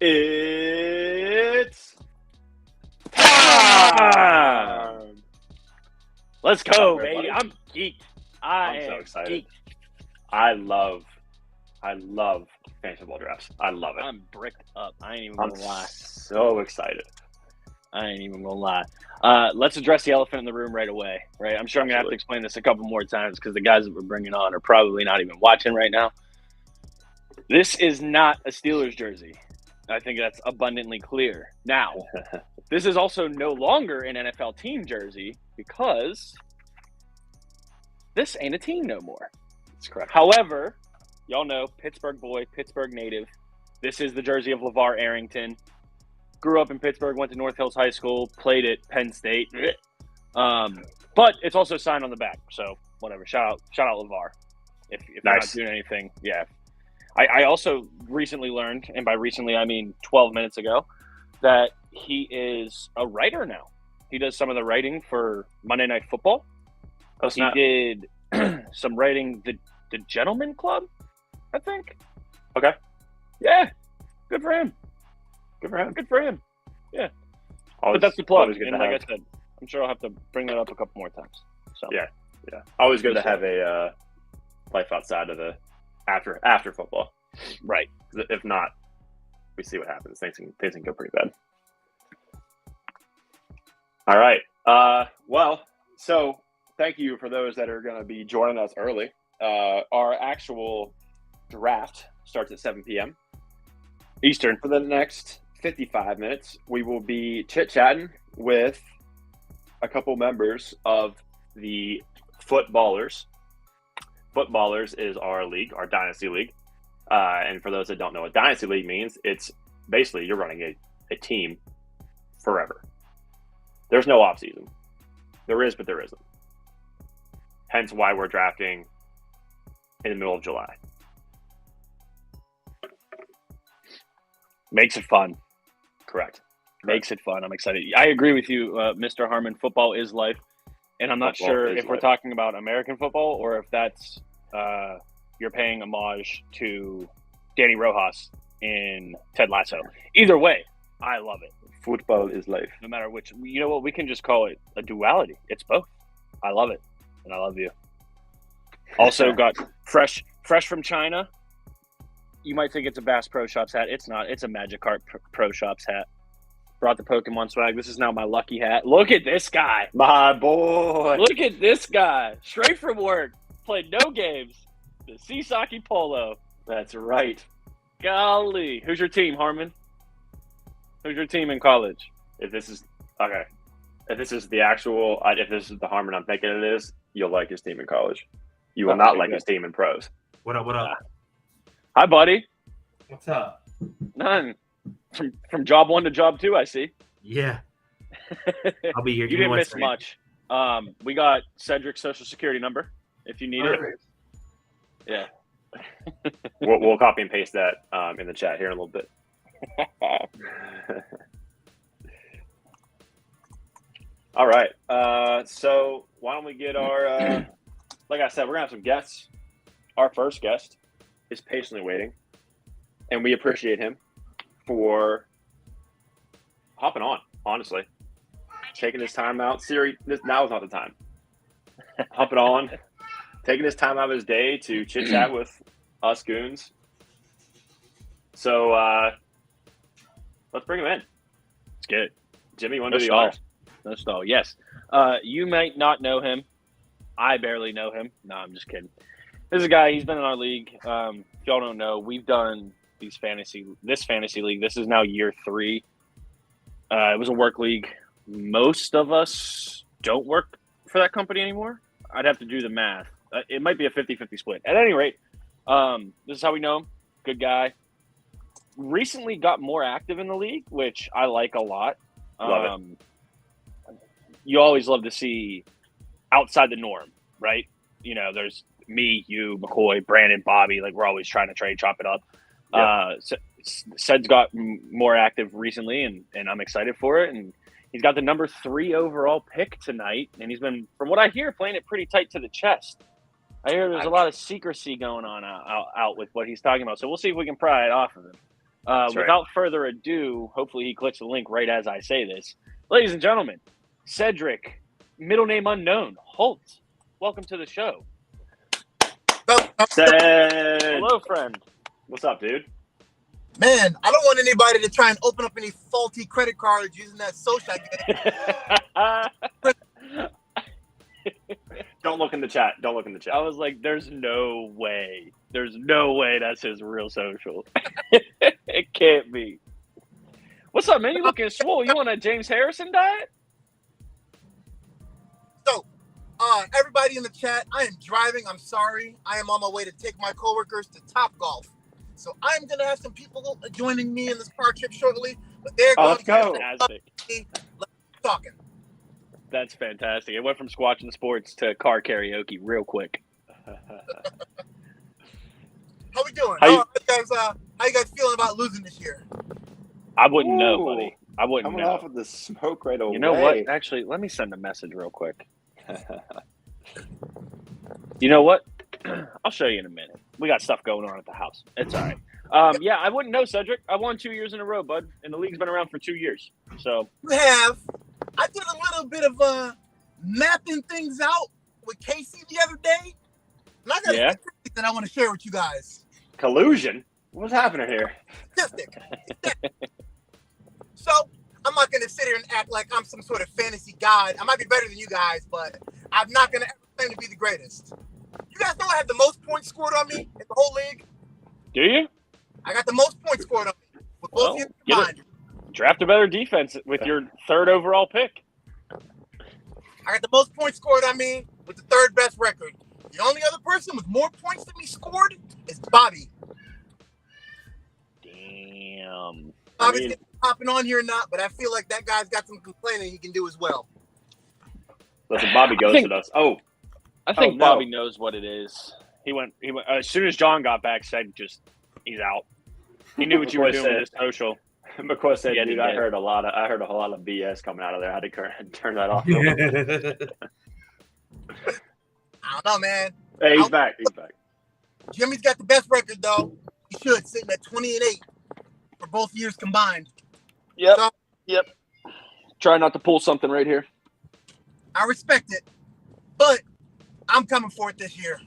It's time! Let's go, baby. I'm geeked. I'm so excited. I love fantasy football drafts. I love it. I'm bricked up. I ain't even gonna lie. So excited. I ain't even gonna lie. Let's address the elephant in the room right away, right? I'm sure I'm gonna have to explain this a couple more times because the guys that we're bringing on are probably not even watching right now. This is not a Steelers jersey. I think that's abundantly clear. Now, this is also no longer an NFL team jersey because this ain't a team no more. That's correct. However, y'all know, Pittsburgh boy, Pittsburgh native. This is the jersey of LeVar Arrington. Grew up in Pittsburgh, went to North Hills High School, played at Penn State. But it's also signed on the back, so whatever. Shout out LeVar. If you're not doing anything, yeah. I also recently learned, and by recently I mean 12 minutes ago, that he is a writer now. He does some of the writing for Monday Night Football. He did some writing, the Gentleman Club, I think. Okay. Yeah. Good for him. Yeah. But that's the plug. And like I said, I'm sure I'll have to bring that up a couple more times. So yeah. Always good to have a life outside of the after football. Right. If not, we see what happens. Things can go pretty bad. All right. Well, so thank you for those that are going to be joining us early. Our actual draft starts at 7 p.m. Eastern. For the next 55 minutes, we will be chit-chatting with a couple members of the footBALLERS. footBALLERS is our league, our Dynasty league. And for those that don't know what Dynasty league means, it's basically you're running a team forever. There's no off season. There is, but there isn't. Hence why we're drafting in the middle of July. Makes it fun. Correct. Makes it fun. I'm excited. I agree with you, Mr. Harmon. Football is life. And I'm not sure if we're talking about American football or if that's you're paying homage to Danny Rojas in Ted Lasso. Either way, I love it. Football is life. No matter which. You know what? We can just call it a duality. It's both. I love it. And I love you. Also got fresh from China. You might think it's a Bass Pro Shops hat. It's not. It's a Magikarp Pro Shops hat. Brought the Pokemon swag. This is now my lucky hat. Look at this guy. My boy. Look at this guy. Straight from work. Played no games. The Sisaki Polo. That's right. Golly. Who's your team, Harmon? Who's your team in college? If this is the actual, if this is the Harmon I'm thinking it is, you'll like his team in college. You will not like his team in pros. What up? Hi, buddy. What's up? None. From job 1 to job 2, I see. Yeah. I'll be here. You didn't miss much. We got Cedric's social security number if you need it. Yeah. We'll copy and paste that in the chat here in a little bit. All right. So why don't we get our like I said, we're gonna have some guests. Our first guest is patiently waiting, and we appreciate him for hopping on, honestly. Taking his time out. Siri, now is not the time. Hopping on, taking his time out of his day to chit chat with us goons. So let's bring him in. Let's get it. Jimmy, you want to do the honors? No stall. Yes. You might not know him. I barely know him. No, I'm just kidding. This is a guy. He's been in our league. If y'all don't know, we've done this fantasy league. This is now year 3. It was a work league. Most of us don't work for that company anymore. I'd have to do the math. It might be a 50-50 split. At any rate, this is how we know him. Good guy. Recently got more active in the league, which I like a lot. Love it. You always love to see outside the norm, right? You know, there's me, you, McCoy, Brandon, Bobby. Like, we're always trying to trade, chop it up. Yep. Sed's got more active recently, and I'm excited for it. And he's got the number 3 overall pick tonight, and he's been, from what I hear, playing it pretty tight to the chest. I hear there's a lot of secrecy going on out with what he's talking about. So we'll see if we can pry it off of him. That's right. Without further ado, hopefully he clicks the link right as I say this. Ladies and gentlemen, Cedric, middle name unknown, Holt, welcome to the show. Ced. Hello, friend. What's up, dude? Man, I don't want anybody to try and open up any faulty credit cards using that social. Don't look in the chat. Don't look in the chat. I was like, there's no way. There's no way that's his real social. It can't be. What's up, man? You looking swole. You on a James Harrison diet? So, everybody in the chat, I am driving. I'm sorry. I am on my way to take my coworkers to Top Golf. So I'm going to have some people joining me in this car trip shortly. But they're going Let's go. Fantastic. Talking. That's fantastic. It went from Squatchin Sports to car karaoke real quick. How we doing? How How you guys feeling about losing this year? I wouldn't know, Ooh. buddy. I wouldn't Coming know. off of the smoke right away. You know what? Actually, let me send a message real quick. You know what? I'll show you in a minute. We got stuff going on at the house. It's all right. Yeah, I wouldn't know, Cedric. I won 2 years in a row, bud. And the league's been around for 2 years. So You have. I did a little bit of mapping things out with Casey the other day. And I got a statistic that I want to share with you guys. Collusion? What's happening here? Statistic. So, I'm not going to sit here and act like I'm some sort of fantasy god. I might be better than you guys, but I'm not going to ever claim to be the greatest. You guys know I have the most points scored on me in the whole league? do you? I got the most points scored on me with both Well, teams get it. combined. Draft a better defense with your third overall pick. I got the most points scored on me with the third best record. The only other person with more points than me scored is Bobby. Damn. Bobby's getting popping on here or not, but I feel like that guy's got some complaining he can do as well. Listen, Bobby ghosted us. Oh, I think no. Bobby knows what it is. He went as soon as John got back, said just he's out. He knew what you were doing with his social. McCoy said, Yeah, dude, he I did. heard a lot of BS coming out of there. I had to turn that off. I don't know, man. Hey, he's back. He's back. Jimmy's got the best record, though. He should, sitting at 20-8 for both years combined. Yep. So, Yep. Try not to pull something right here. I respect it, but I'm coming for it this year.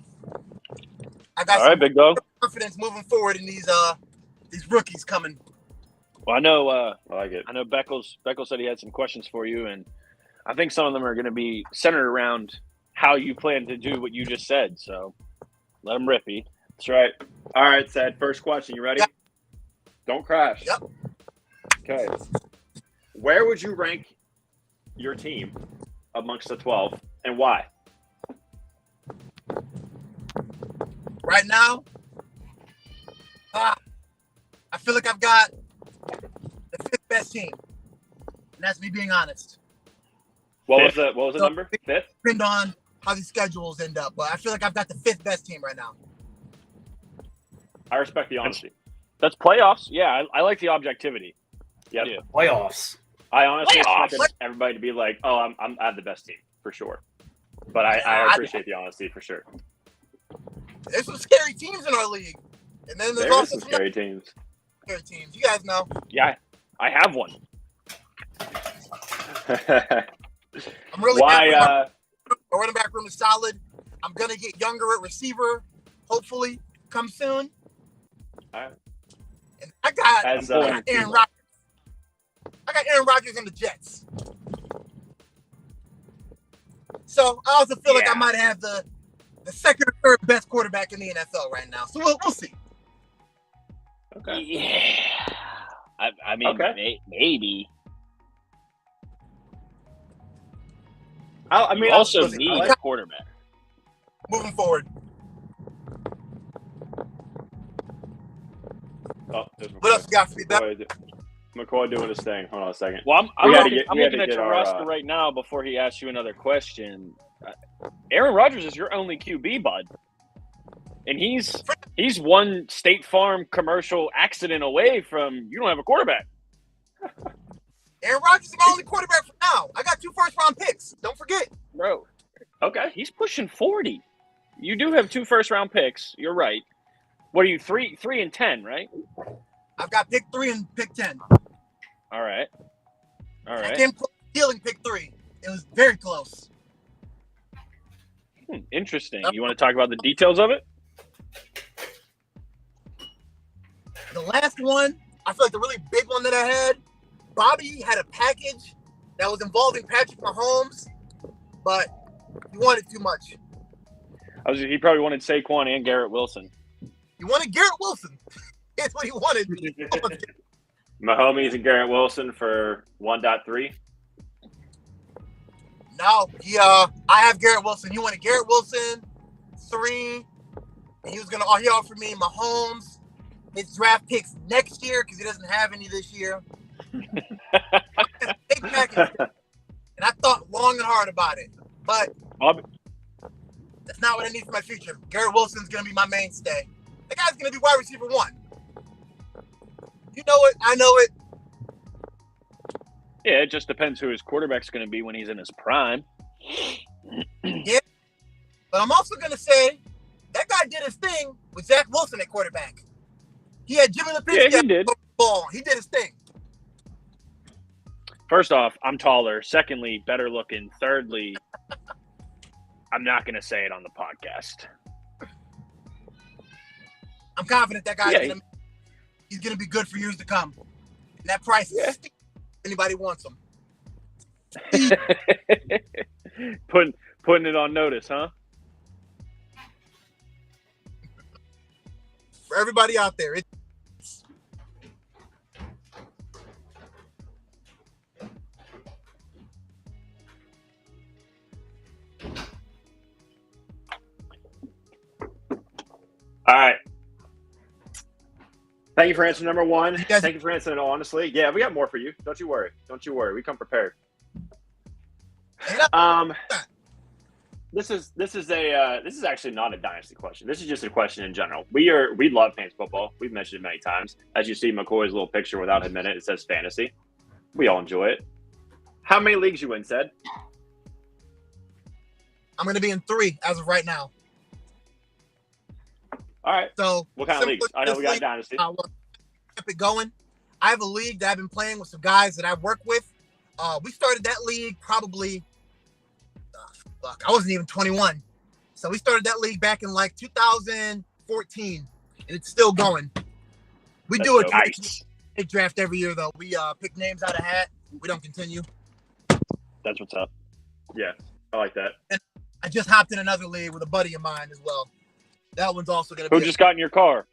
I got All right, some big dog. confidence moving forward in these rookies coming. Well, I know. I like it. I know. Beckles said he had some questions for you, and I think some of them are going to be centered around how you plan to do what you just said. So let him rip. That's right. All right, Sed. First question. You ready? Yep. Don't crash. Yep. Okay. Where would you rank your team amongst the 12, and why? Right now, I feel like I've got the fifth best team, and that's me being honest. What was the number? Fifth? Depend on how these schedules end up, but I feel like I've got the fifth best team right now. I respect the honesty. That's playoffs. Yeah, I like the objectivity. Yep. Yeah. Playoffs. I honestly Playoffs. expected everybody to be like, "Oh, I have the best team for sure," but I appreciate the honesty for sure. There's some scary teams in our league, and then there's There is also some scary teams. scary teams. You guys know. Yeah, I have one. I'm really Why? happy. My running back room is solid. I'm gonna get younger at receiver, hopefully, come soon. All right. And I got As, Aaron Rodgers. I got Aaron Rodgers and the Jets. So I also feel like I might have the second or third best quarterback in the NFL right now. So we'll see. Okay. Yeah. I mean, Okay. maybe. I mean, You also listen, need I a quarterback. Moving forward. Oh, there's What else you got for me, Doc? McCoy doing his thing. Hold on a second. Well, We gotta I'm get- we looking gotta at get your our, roster right now before he asks you another question. Aaron Rodgers is your only QB, bud. And he's one State Farm commercial accident away from you don't have a quarterback. Aaron Rodgers is my only quarterback for now. I got 2 first-round picks. Don't forget. Bro, Okay. he's pushing 40. You do have 2 first-round picks. You're right. What are you, 3 and 10, right? I've got pick 3 and pick 10. All right. I came close to stealing pick 3. It was very close. Interesting. You want to talk about the details of it? The last one, I feel like the really big one that I had, Bobby had a package that was involving Patrick Mahomes, but he wanted too much. He probably wanted Saquon and Garrett Wilson. He wanted Garrett Wilson. That's what he wanted. Mahomes and Garrett Wilson for 1.3. No, I have Garrett Wilson. He wanted Garrett Wilson 3. He offered me Mahomes, his draft picks next year because he doesn't have any this year. Big package, and I thought long and hard about it, but that's not what I need for my future. Garrett Wilson's going to be my mainstay. That guy's going to be wide receiver 1. You know it. I know it. Yeah, it just depends who his quarterback's going to be when he's in his prime. Yeah, but I'm also going to say that guy did his thing with Zach Wilson at quarterback. He had Jimmy Lipinski. Yeah, he did. Ball. He did his thing. First off, I'm taller. Secondly, better looking. Thirdly, I'm not going to say it on the podcast. I'm confident that guy's he's going to be good for years to come. And that price is steep if anybody wants him. Putting it on notice, huh? For everybody out there, All right. Thank you for answer number 1. Thank you for answering it honestly. Yeah, we got more for you. Don't you worry. We come prepared. This is actually not a dynasty question. This is just a question in general. We love fantasy football. We've mentioned it many times. As you see McCoy's little picture without him in it, it says fantasy. We all enjoy it. How many leagues you in, Said? I'm going to be in 3 as of right now. All right. So what kind of leagues? I know we got Dynasty. Keep it going. I have a league that I've been playing with some guys that I work with. We started that league probably, I wasn't even 21. So we started that league back in like 2014, and it's still going. We do a draft every year, though. We pick names out of hat. We don't continue. That's what's up. Yeah, I like that. And I just hopped in another league with a buddy of mine as well. That one's also going to be. Who just got in your car?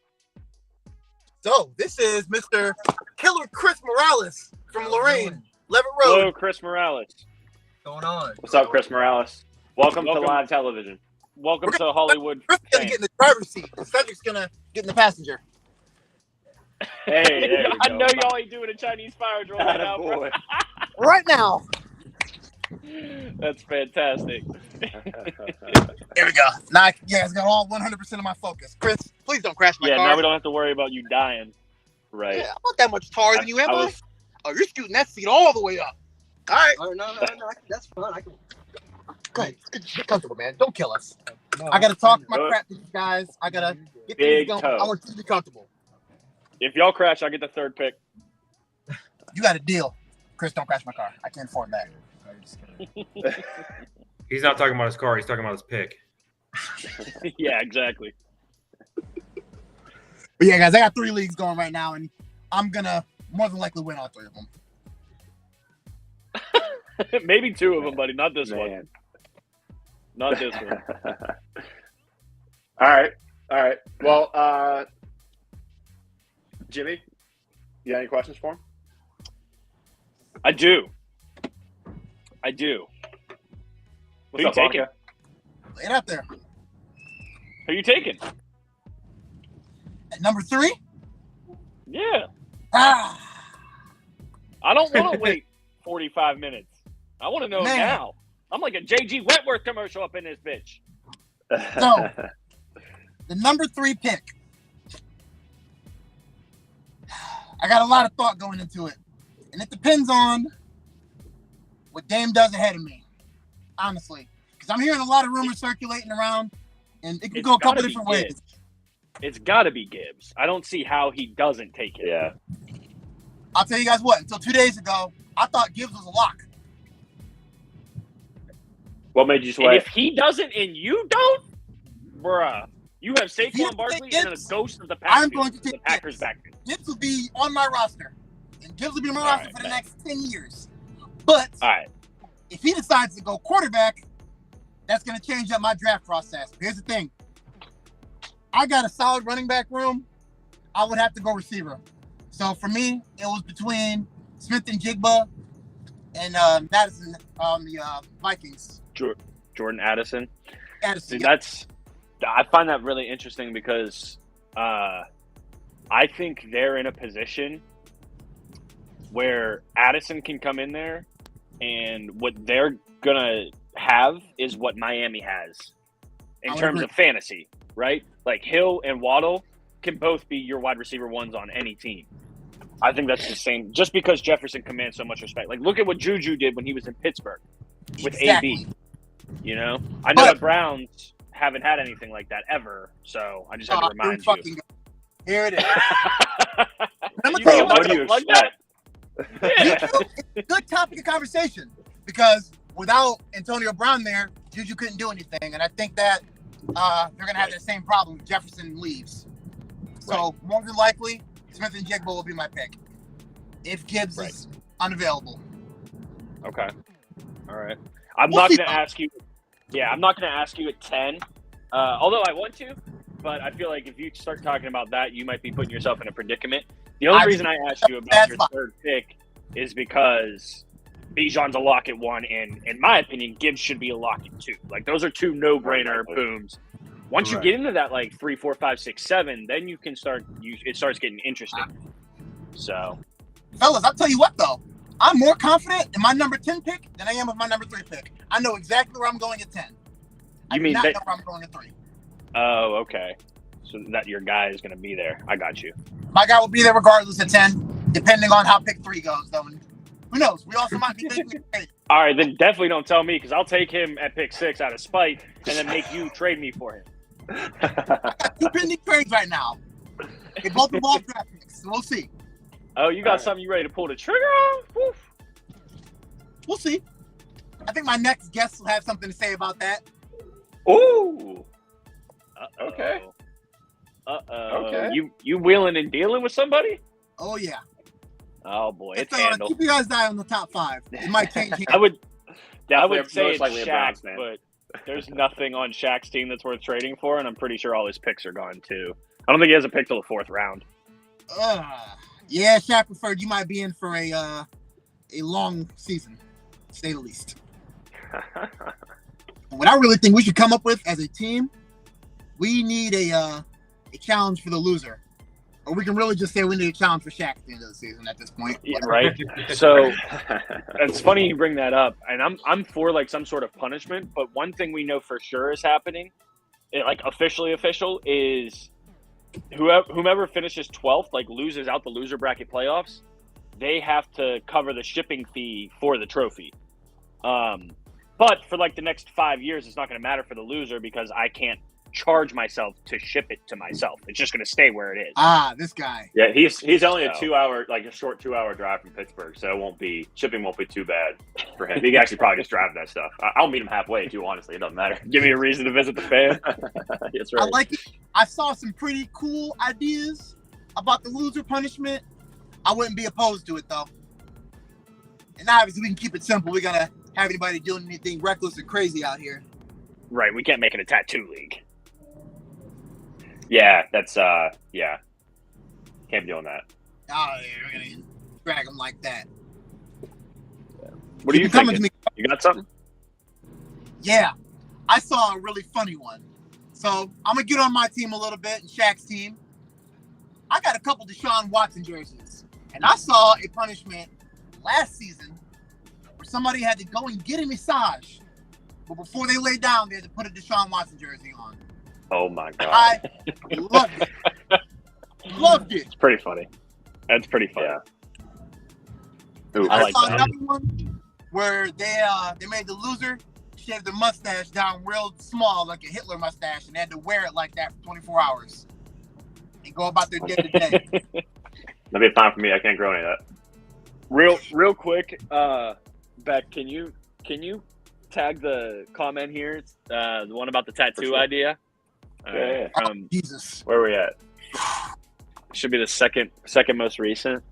So this is Mr. Killer Chris Morales from Lorraine, Levitt Road. Hello, Chris Morales. What's going on? What's up, Chris Morales? Welcome to live television. Welcome to Hollywood. Chris is going to get in the driver's seat. Cedric's going to get in the passenger. Hey, there we I go. know y'all ain't doing a Chinese fire drill right now, bro. Right now. That's fantastic. There we go. Now, it's got all 100% of my focus. Chris, please don't crash my car. Yeah, now we don't have to worry about you dying. Right. Yeah, I'm not that much taller than you, am I? Oh, you're shooting that seat all the way up. All right. Oh, no, that's fun. I can. Go ahead. Get comfortable, man. Don't kill us. I got to talk my crap to these guys. I got to get things going. I want you to be comfortable. If y'all crash, I get the 3rd pick. You got a deal. Chris, don't crash my car. I can't afford that. He's not talking about his car. He's talking about his pick. Yeah, exactly. But yeah, guys, I got 3 leagues going right now, and I'm going to more than likely win all 3 of them. Maybe 2 of them, buddy. Not this one. Not this one. All right. Well, Jimmy, you got any questions for him? I do. Who you taking? Lay it out there. Who you taking? At number 3? Yeah. I don't want to wait 45 minutes. I want to know now. I'm like a J.G. Wentworth commercial up in this bitch. So, the number 3 pick. I got a lot of thought going into it. And it depends on what Dame does ahead of me, honestly. Because I'm hearing a lot of rumors circulating around, and it can go a couple different ways. It's got to be Gibbs. I don't see how he doesn't take it. Yeah. I'll tell you guys what. Until 2 days ago, I thought Gibbs was a lock. What made you And sway? if he doesn't and you don't, bruh, you have Saquon Barkley and then a ghost of the Packers. I'm going to take the Packers Gibbs. back. Gibbs will be on my roster, and Gibbs will be on my All roster right, for the man. next 10 years. But All right. if he decides to go quarterback, that's going to change up my draft process. Here's the thing. I got a solid running back room. I would have to go receiver. So for me, it was between Smith and Jigba and Madison on the Vikings. Jordan Addison. Addison. Dude, I find that really interesting because I think they're in a position where Addison can come in there, and what they're gonna have is what Miami has in I would terms agree. of fantasy, right? Like Hill and Waddle can both be your wide receiver ones on any team. I think that's the same. Just because Jefferson commands so much respect, like look at what Juju did when he was in Pittsburgh with Exactly. AB. You know, I know But- the Browns haven't had anything like that ever, so I just had to Here remind we fucking go. Here it is. I'm gonna You tell you know, what do you like expect? that? Juju, it's a good topic of conversation because without Antonio Brown there, Juju couldn't do anything, and I think that they're gonna have that same problem if Jefferson leaves. So more than likely, Smith and Jigba will be my pick if Gibbs is unavailable. Okay. All right. I'm We'll not see. going to ask you. Yeah, I'm not going to ask you at 10. Although I want to, but I feel like if you start talking about that, you might be putting yourself in a predicament. The only reason I asked you about That's your fine. third pick is because Bijan's a lock at 1, and in my opinion, Gibbs should be a lock at 2. Like those are two no-brainer Right. booms. Once you Right. get into that like 3, 4, 5, 6, 7, then you can start. It starts getting interesting. So Fellas, I'll tell you what though, I'm more confident in my number 10 pick than I am with my number 3 pick. I know exactly where I'm going at 10. I You do mean not that- know where I'm going at 3. oh, okay. So that your guy is going to be there. I got you. My guy will be there regardless at 10, depending on how pick 3 goes though. And who knows? We also might be thinking, hey, All right, then definitely don't tell me because I'll take him at pick 6 out of spite and then make you trade me for him. I got 2 pending trades right now. They both involve draft picks, so we'll see. Oh, you got All right. something you ready to pull the trigger on? Woof. We'll see. I think my next guest will have something to say about that. Ooh. Uh-oh. Okay. Uh-oh. Okay. You wheeling and dealing with somebody? Oh yeah. Oh boy, it's So, handled. keep your guys eye on the top 5. It might change. I would Definitely, say most it's likely a Browns Shaq, fan. but there's nothing on Shaq's team that's worth trading for, and I'm pretty sure all his picks are gone too. I don't think he has a pick till the 4th round. Yeah, Shaq preferred you might be in for a long season, to say the least. What I really think we should come up with as a team, we need a challenge for the loser. Or we can really just say we need a challenge for Shaq at the end of the season at this point. Yeah, right? So it's funny you bring that up, and I'm for like some sort of punishment. But one thing we know for sure is happening, like official, is whomever finishes 12th, like loses out the loser bracket playoffs, they have to cover the shipping fee for the trophy. But for like the next 5 years, it's not going to matter for the loser because I can't charge myself to ship it to myself. It's just going to stay where it is. This guy. Yeah, he's only a So- 2 hour, like a short 2 hour drive from Pittsburgh, so shipping won't be too bad for him. He can actually probably just drive that stuff. I'll meet him halfway too. Honestly, it doesn't matter. Give me a reason to visit the fan. That's I right. like it. I saw some pretty cool ideas about the loser punishment. I wouldn't be opposed to it though. And obviously we can keep it simple. We gotta have anybody doing anything reckless or crazy out here. Right, we can't make it a tattoo league. Yeah, that's yeah. Can't be doing that. Oh, yeah, we're gonna drag them like that. What are you Keep 'em coming thinking? to me. You got something? Yeah, I saw a really funny one. So I'm gonna get on my team a little bit and Shaq's team. I got a couple Deshaun Watson jerseys, and I saw a punishment last season where somebody had to go and get a massage, but before they lay down, they had to put a Deshaun Watson jersey on. Oh my god. I loved it. Loved it. It's pretty funny. That's pretty funny. Yeah. Ooh, I I like saw that. another one where they made the loser shave their mustache down real small, like a Hitler mustache, and they had to wear it like that for 24 hours. and go about their day to day. That'd be fine for me. I can't grow any of that. Real quick, Beck, can you tag the comment here? It's, the one about the tattoo sure. idea. Yeah. Jesus. Where are we at? Should be the second most recent.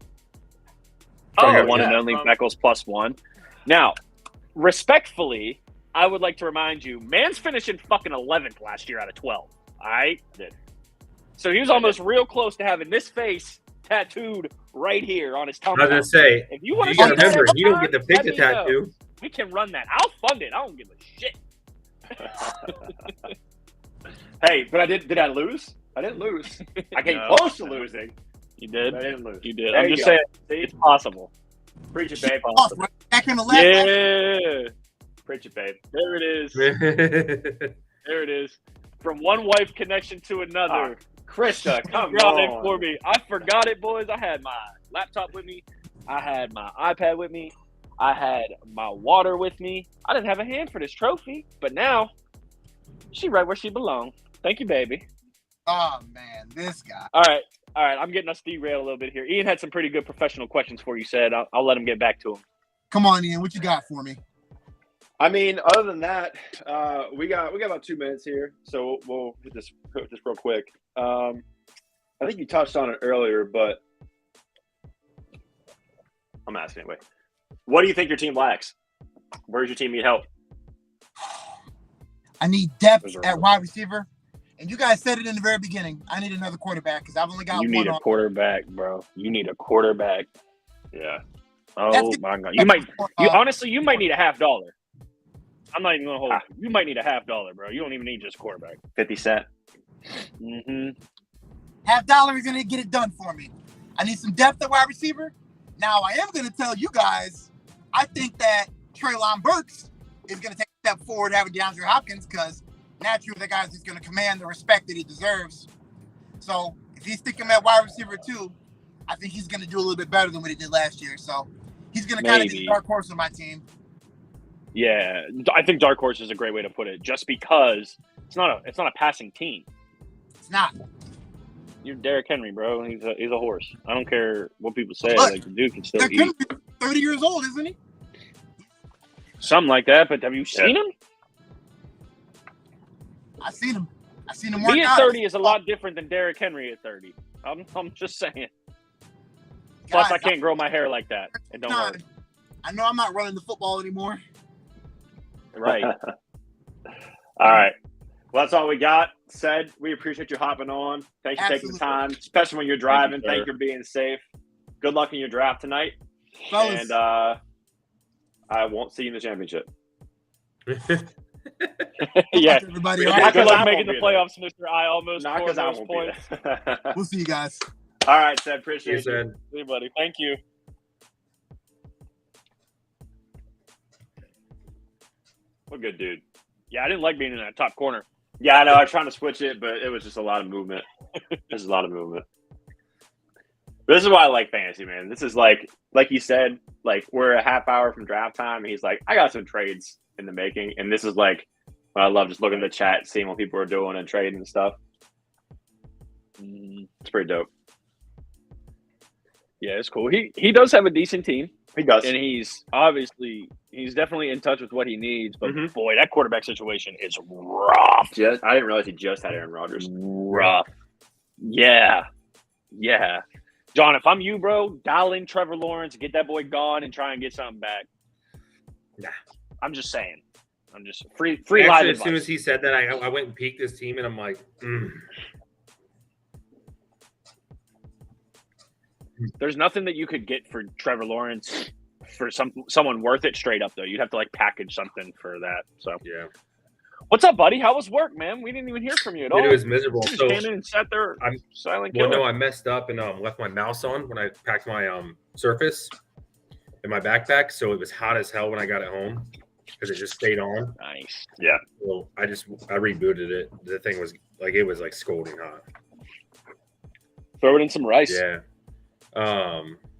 Oh, From the one yeah. and only Beckles +1. Now, respectfully, I would like to remind you, man's finishing fucking 11th last year out of 12. All right? So he was almost real close to having this face tattooed right here on his tum. I was gonna say, If you want you to gotta remember, you don't get to pick the let me know. tattoo. We can run that. I'll fund it. I don't give a shit. Hey, but I did. Did I lose? I didn't lose. I came No. close to losing. You did? But I didn't lose. You did. There I'm you just go. saying, See? it's possible. Preach it, babe. Off, right back in the left. Yeah. Preach it, babe. There it is. There it is. From one wife connection to another. Krista, come Ground it on. for me. I forgot it, boys. I had my laptop with me. I had my iPad with me. I had my water with me. I didn't have a hand for this trophy, but now she right where she belongs. Thank you, baby. Oh man, this guy. All right. I'm getting us derailed a little bit here. Ian had some pretty good professional questions for you, said. I'll let him get back to him. Come on, Ian. What you got for me? I mean, other than that, we got about 2 minutes here, so we'll hit this real quick. I think you touched on it earlier, but I'm asking anyway. What do you think your team lacks? Where does your team need help? I need depth Those are at real. wide receiver. And you guys said it in the very beginning. I need another quarterback because I've only got You one need a on. quarterback, bro. You need a quarterback. Yeah. Oh That's my god. You might honestly you might need a $50. I'm not even gonna hold you. You might need a $50, bro. You don't even need just a quarterback. 50 Cent. Mm-hmm. $50 is gonna get it done for me. I need some depth at wide receiver. Now I am gonna tell you guys, I think that Treylon Burks is gonna take a step forward having DeAndre Hopkins because naturally the guy's just gonna command the respect that he deserves. So if he's sticking at wide receiver too, I think he's gonna do a little bit better than what he did last year. So he's gonna kind of be Maybe. the dark horse on my team. Yeah, I think dark horse is a great way to put it. Just because it's not a passing team. It's not. You're Derrick Henry, bro. He's a horse. I don't care what people say. Look, Like the dude can still They're eat 30 years old, isn't he? something like that. But have you seen him? I seen him. I seen him work Me at out. 30 is a lot different than Derrick Henry at 30. I'm just saying. Plus, Guys, I can't grow my hair like that. It don't work. I know I'm not running the football anymore. Right. All right. Well, that's all we got. Said, we appreciate you hopping on. Thanks for taking the Absolutely. time, especially when you're driving. Thank you, Thank you for being safe. Good luck in your draft tonight. Fellas, And I won't see you in the championship. Yeah. everybody. Not All right. Good 'cause luck I making won't the be there. playoffs, Mr. I almost Not scored because I those won't points. be there. We'll see you guys. All right, Said. You Appreciate you. said, See you, buddy. Thank you. What a good dude. Yeah, I didn't like being in that top corner. Yeah, I know. I was trying to switch it, but it was just a lot of movement. There's a lot of movement. But this is why I like fantasy, man. This is like you said, like we're a half hour from draft time, and he's like, I got some trades in the making. And this is like, I love just looking at the chat, seeing what people are doing and trading and stuff. It's pretty dope. Yeah, it's cool. He does have a decent team, He does. and he's definitely in touch with what he needs. But Mhm. boy, that quarterback situation is rough. I didn't realize he just had Aaron Rodgers. Rough. Yeah. John, if I'm you, bro, dial in Trevor Lawrence, get that boy gone, and try and get something back. Nah. I'm just saying. I'm just free live actually, as advice. soon as he said that, I went and peeked this team, and I'm like, There's nothing that you could get for Trevor Lawrence for someone worth it straight up, though. You'd have to like package something for that. So, yeah. what's up, buddy? How was work, man? We didn't even hear from you at all. It was miserable. You just So came in and sat there, I'm- silent Well, killer. no, I messed up and left my mouse on when I packed my Surface in my backpack. So it was hot as hell when I got it home because it just stayed on. Nice. So I rebooted it. The thing was it was like scalding hot. Throw it in some rice. Yeah.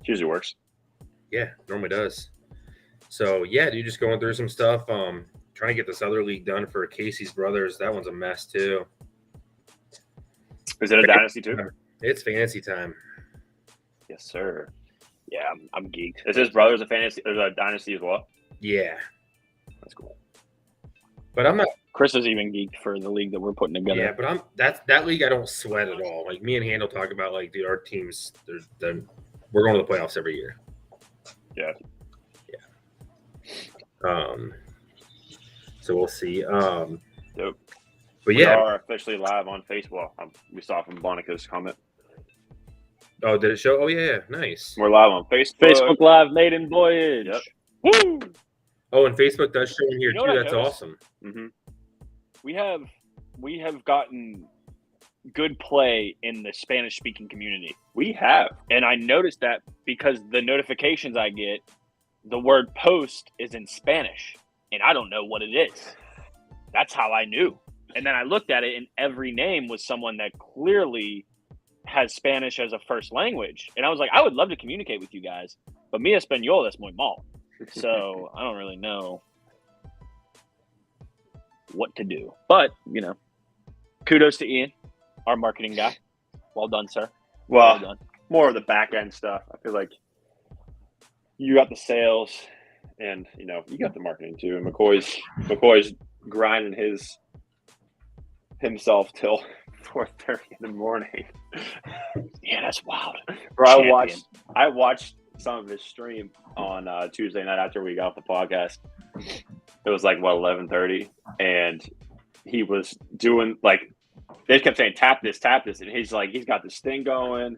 Usually works. Yeah, normally does. So yeah, dude, just going through some stuff. Trying to get this other league done for Casey's brothers. That one's a mess too. Is it a dynasty too? It's fantasy time. Yes, sir. Yeah, I'm geeked. Is his brother's a fantasy? There's a dynasty as well. Yeah, That's cool. but I'm not. Chris is even geeked for the league that we're putting together. Yeah, but that league I don't sweat at all. Like me and Handel talk about, like, dude, our teams, we're going to the playoffs every year. Yeah. So we'll see. Yep. But We yeah. are officially live on Facebook. We saw from Bonica's comment. Oh, did it show? Oh yeah, nice. We're live on Facebook. Facebook Live maiden voyage. Yep. Woo! Oh, and Facebook does show in here You know what too. I That's noticed? awesome. Mm-hmm. We have gotten good play in the Spanish speaking community. We have. And I noticed that because the notifications I get, the word post is in Spanish, and I don't know what it is. That's how I knew. And then I looked at it, and every name was someone that clearly has Spanish as a first language. And I was like, I would love to communicate with you guys, but mi español es muy mal. So I don't really know what to do. But, kudos to Ian, our marketing guy. Well done, sir. Well done. More of the back end stuff. I feel like you got the sales, and you got the marketing too. And McCoy's grinding himself till 4:30 in the morning. Yeah, that's wild. Bro, Champion. I watched some of his stream on Tuesday night after we got off the podcast. It was like 11:30, and he was doing like they kept saying tap this, and he's got this thing going,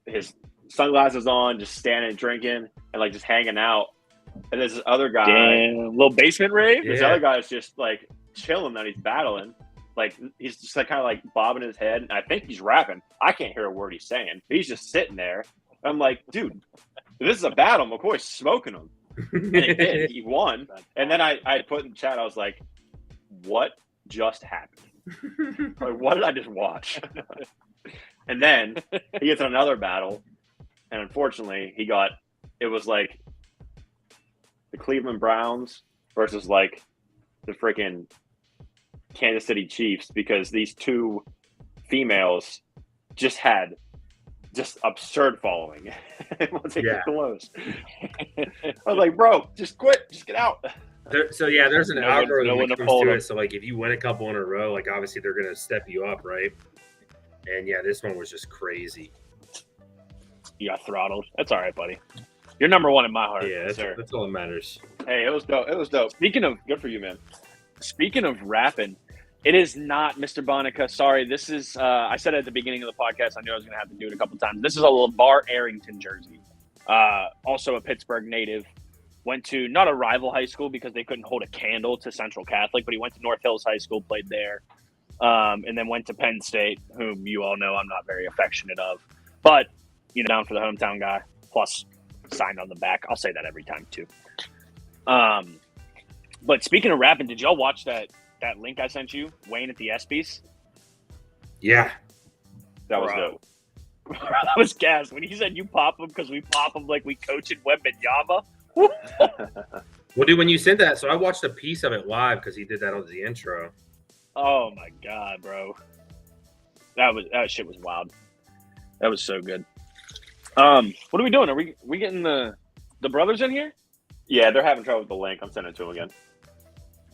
his sunglasses on, just standing drinking and like just hanging out. And there's this other guy, Damn, little basement rave. this other guy is just like chilling that he's battling. Like he's just like kind of like bobbing his head. And I think he's rapping. I can't hear a word he's saying. He's just sitting there. I'm like, dude, this is a battle. McCoy's smoking him. And he did. He won. And then I put in the chat, I was like, what just happened? Like, what did I just watch? And then he gets in another battle. And unfortunately, it was like the Cleveland Browns versus like the freaking Kansas City Chiefs, because these two females just had absurd following. Once they get close. I was like, bro, just quit. Just get out. There's an algorithm that comes to it. it. So like if you win a couple in a row, like obviously they're gonna step you up, right? And yeah, this one was just crazy. You got throttled. That's all right, buddy. You're number one in my heart. Yeah, sir. that's all that matters. Hey, it was dope. Speaking of rapping, it is not Mr. Bonica. Sorry, this is. I said at the beginning of the podcast, I knew I was going to have to do it a couple times. This is a LeVar Arrington jersey. Also a Pittsburgh native. Went to not a rival high school because they couldn't hold a candle to Central Catholic, but he went to North Hills High School, played there, and then went to Penn State, whom you all know I'm not very affectionate of. But down for the hometown guy. Plus, signed on the back. I'll say that every time too. But speaking of rapping, did y'all watch that link I sent you, Wayne at the ESPYs? Yeah, That was dope. That was gas. When he said you pop them because we pop them like we coach in Wembanyama. Well, dude, when you said that, so I watched a piece of it live because he did that on the intro. Oh my god, bro. That shit was wild. That was so good. What are we doing? Are we getting the brothers in here? Yeah, they're having trouble with the link. I'm sending it to them again.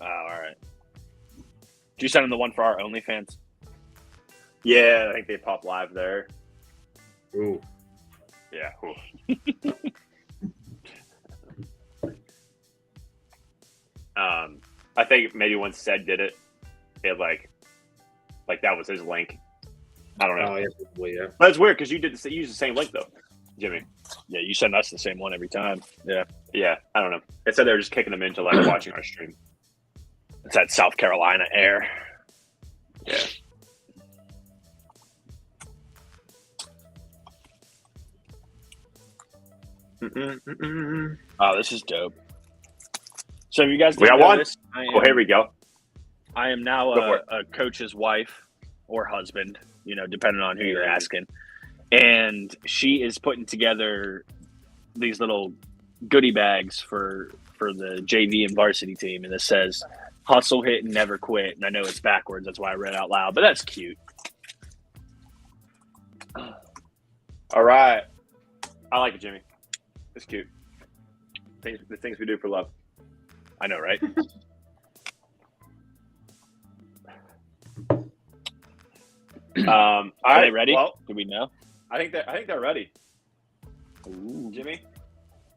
Oh, all right. Did you send them the one for our OnlyFans? Yeah, I think they pop live there. Ooh, Yeah. Cool. I think maybe when Sed did it like that was his link. I don't know. oh yeah, probably, yeah. But it's weird because you used the same link though, Jimmy. Yeah, you send us the same one every time. Yeah. Yeah, I don't know. It said they were just kicking them into like watching our stream. It's that South Carolina air. Yeah. Oh, this is dope. So you guys We got didn't know one. this, Oh, here we go. I am now Go for a coach's wife or husband, depending on who you're asking. And she is putting together these little goodie bags for the JV and varsity team. And it says, hustle, hit, and never quit. And I know it's backwards. That's why I read it out loud. But that's cute. All right. I like it, Jimmy. It's cute. The things we do for love. I know, right? All Are right, they ready? Well, Do we know? I think they're ready. Ooh. Jimmy,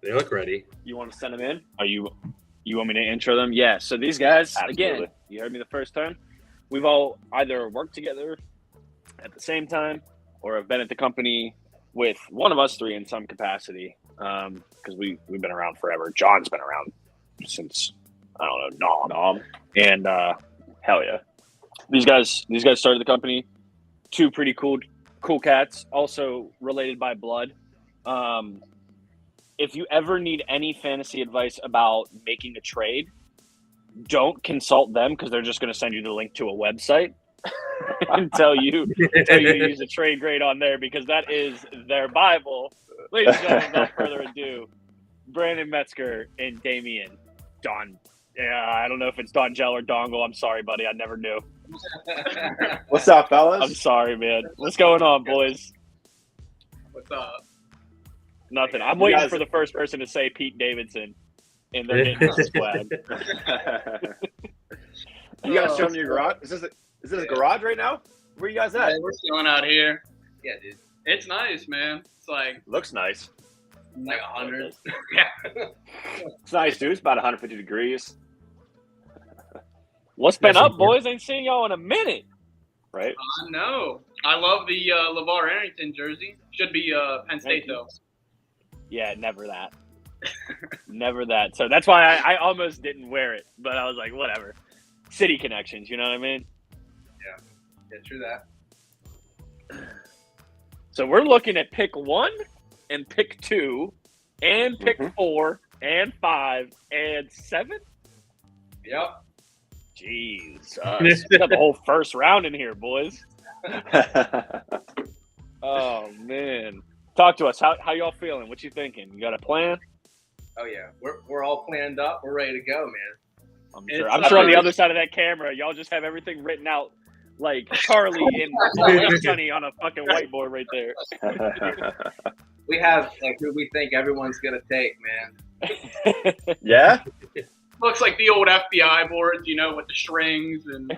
They look ready. you want to send them in? Are you want me to intro them? Yeah. So these guys, Absolutely. again, you heard me the first time. We've all either worked together at the same time or have been at the company with one of us three in some capacity. Because we've been around forever. John's been around since I don't know, Nom. And hell yeah. These guys started the company. Two pretty cool cats, also related by blood. If you ever need any fantasy advice about making a trade, don't consult them because they're just going to send you the link to a website and tell you to use a trade grade on there because that is their Bible. Ladies and gentlemen, without further ado, Brandon Metzger and Damian Don. Yeah, I don't know if it's Donjel or Dongle. I'm sorry, buddy. I never knew. What's up, fellas? I'm sorry, man. What's going on, boys? What's up? Nothing. I'm You waiting guys- for the first person to say Pete Davidson, and they're getting the swag. You guys showing your garage? Is this a garage right now? Where you guys at? Hey, we're chilling out here. Yeah, dude. It's nice, man. It's like Looks nice. 100. Yeah. It's nice, dude. It's about 150 degrees, What's been Yes, up, boys? Ain't seen y'all in a minute. right? I know. I love the LeVar Arrington jersey. Should be Penn State, Thank you. though. Yeah, never that. Never that. So that's why I almost didn't wear it, but I was like, whatever. City connections, you know what I mean? Yeah, true that. So we're looking at pick 1 and pick 2 and pick 4 and 5 and 7. Yep. Jeez. We got the whole first round in here, boys. Oh, man. Talk to us. How y'all feeling? What you thinking? You got a plan? Oh yeah, we're all planned up. We're ready to go, man. I'm sure on the other side of that camera, y'all just have everything written out like Charlie and Always Sunny on a fucking whiteboard right there. We have like who we think everyone's gonna take, man. Yeah? Looks like the old FBI boards, you know, with the strings and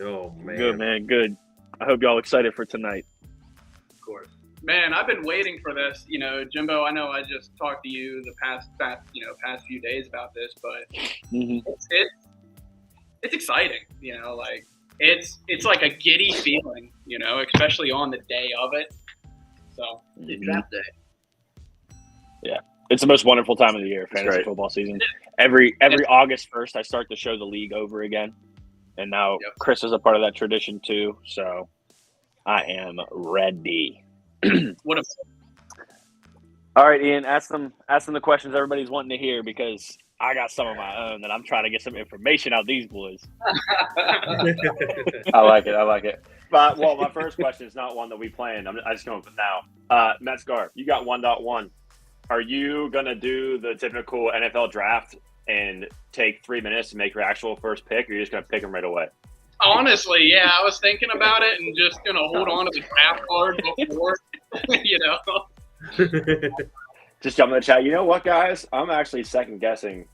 Oh man. Good, man. Good. I hope y'all excited for tonight. Of course. man, I've been waiting for this. You know, Jimbo, I know I just talked to you the past few days about this, but it's exciting. You know, like it's like a giddy feeling. You know, especially on the day of it. So It's draft day. It's the most wonderful time of the year, fantasy great. football season. Every August 1st, I start to show the league over again, and now Yep. Chris is a part of that tradition too. So I am ready. what a All right, Ian, ask them the questions everybody's wanting to hear because I got some of my own that I'm trying to get some information out these boys. I like it. But well, my first question is not one that we planned. I just going with it now. Metzgar, you got 1.1. Are you gonna do the typical NFL draft and take 3 minutes to make your actual first pick, or are you just gonna pick them right away? Honestly, yeah, I was thinking about it and just gonna hold on to the draft card before, you know. Just jump in the chat. You know what, guys? I'm actually second guessing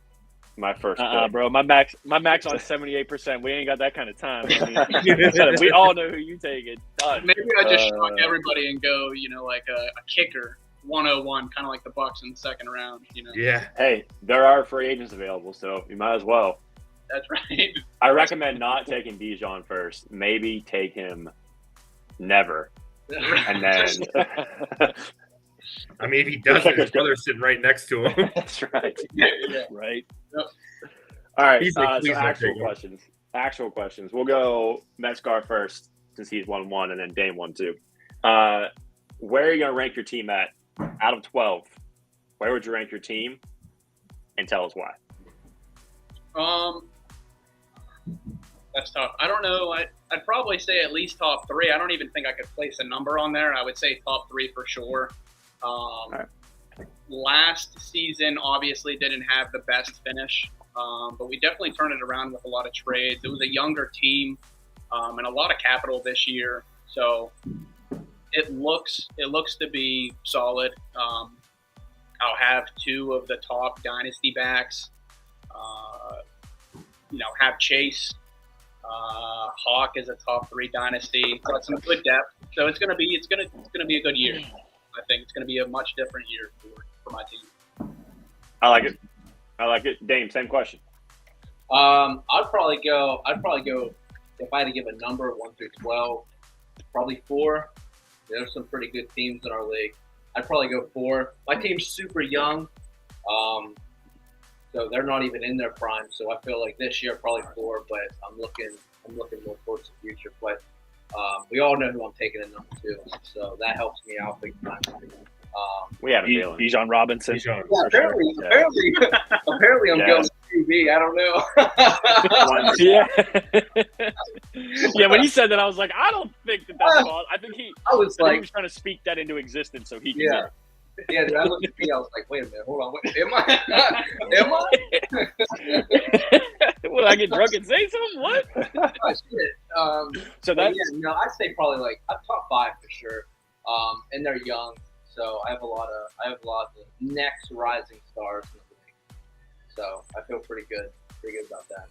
my first pick. Bro, my max on 78%. We ain't got that kind of time. I mean, we all know who you taking. Done. Maybe I just shock everybody and go, you know, like a kicker 101, kind of like the Bucks in the second round. You know, Yeah. Hey, there are free agents available, so you might as well. that's right. I recommend not taking Bijan first. Maybe take him never, and then I mean, if he doesn't, his brother's sitting right next to him. that's right. yeah. Right? All right. He's like, So please don't actual take him. questions. Actual questions. We'll go Metzgar first since he's 1-1, and then Dame 1-2. Where are you going to rank your team at out of 12? Where would you rank your team? And tell us why. That's tough. I don't know. I'd probably say at least top 3. I don't even think I could place a number on there. I would say top 3 for sure. right. Last season obviously didn't have the best finish, but we definitely turned it around with a lot of trades. It was a younger team and a lot of capital this year. So it looks to be solid. I'll have 2 of the top Dynasty backs. Have Chase. Hawk is a top 3 Dynasty. Got some good depth. So it's gonna be a good year. I think it's gonna be a much different year for my team. I like it. Dame, same question. I'd probably go if I had to give a number 1 through 12, probably 4. There's some pretty good teams in our league. I'd probably go 4. My team's super young, so they're not even in their prime. So I feel like this year probably 4, but I'm looking more towards the future. But we all know who I'm taking in number 2, so that helps me out big time. We have a feeling. Bijan Robinson. Yeah, apparently I'm going QB. I don't know. Yeah, when he said that, I was like, I don't think that's possible. I think he was trying to speak that into existence so he can get it. Yeah, dude, I looked at me. I was like, "Wait a minute, hold on. Am I? Am I? Will I get drunk and say something? What? Oh, shit. So that's I'd say probably like I'm top 5 for sure. And they're young, so I have a lot of the next rising stars in the league. So I feel pretty good about that.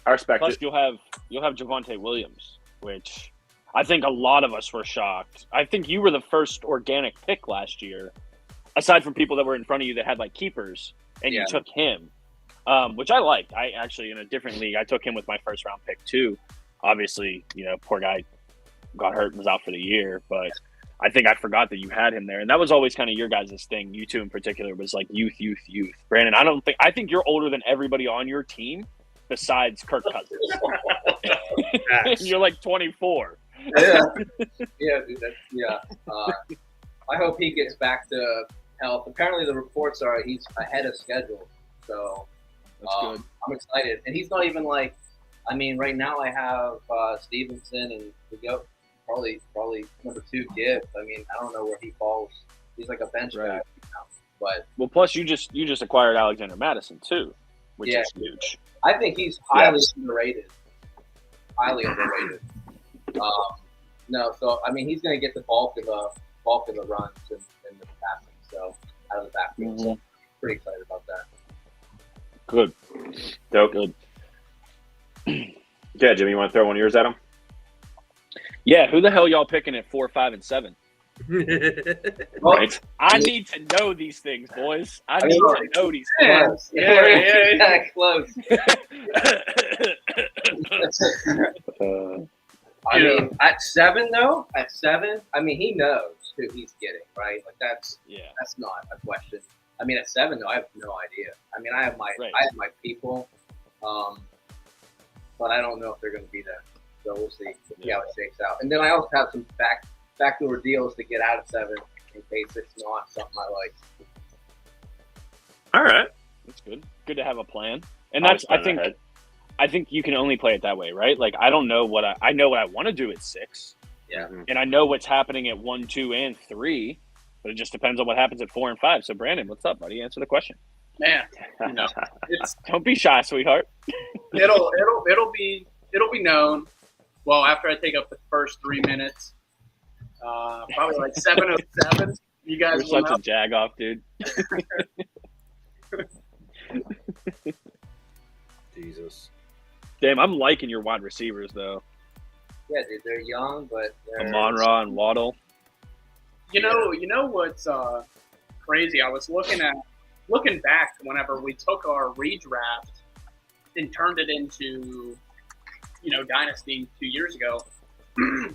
I respect Plus, it. you'll have Javonte Williams, which I think a lot of us were shocked. I think you were the first organic pick last year, aside from people that were in front of you that had like keepers, and you took him, which I liked. I actually, in a different league, I took him with my first round pick too. Obviously, poor guy got hurt and was out for the year, but I think I forgot that you had him there. And that was always kind of your guys' thing. You two in particular was like youth. Brandon, I think you're older than everybody on your team besides Kirk Cousins. You're like 24. Yeah, dude. I hope he gets back to health. Apparently, the reports are he's ahead of schedule, so That's good. I'm excited. And he's not even like, right now I have Stevenson and we go probably number 2 Gibbs. I don't know where he falls. He's like a bench guy now, but plus you just acquired Alexander Madison too, which is huge. I think he's highly underrated. Highly underrated. He's going to get the bulk of the runs in the passing. So out of the backfield, so pretty excited about that. Good, Dope. good. Yeah, Jimmy, you want to throw one of yours at him? Yeah, who the hell y'all picking at 4, 5, and 7? Right. I need to know these things, boys. I need to know these things. Yeah, close. At 7 though, he knows who he's getting, right? Like that's not a question. At 7 though, I have no idea. I have my people, but I don't know if they're going to be there. So we'll see how it shakes out. And then I also have some backdoor deals to get out of 7 in case it's not something I like. All right. That's good. Good to have a plan. And that's I think you can only play it that way, right? Like I don't know what I know what I want to do at 6. Yeah. And I know what's happening at 1, 2, and 3, but it just depends on what happens at 4 and 5. So Brandon, what's up, buddy? Answer the question. Man, Don't be shy, sweetheart. it'll be known. Well, after I take up the first 3 minutes, probably like 7:07. You guys You're will such know. a jag-off, dude. Jesus. Damn, I'm liking your wide receivers, though. Yeah, dude, they're young, but Amon-Ra and Waddle. You know what's crazy? I was looking back whenever we took our redraft and turned it into, Dynasty 2 years ago. I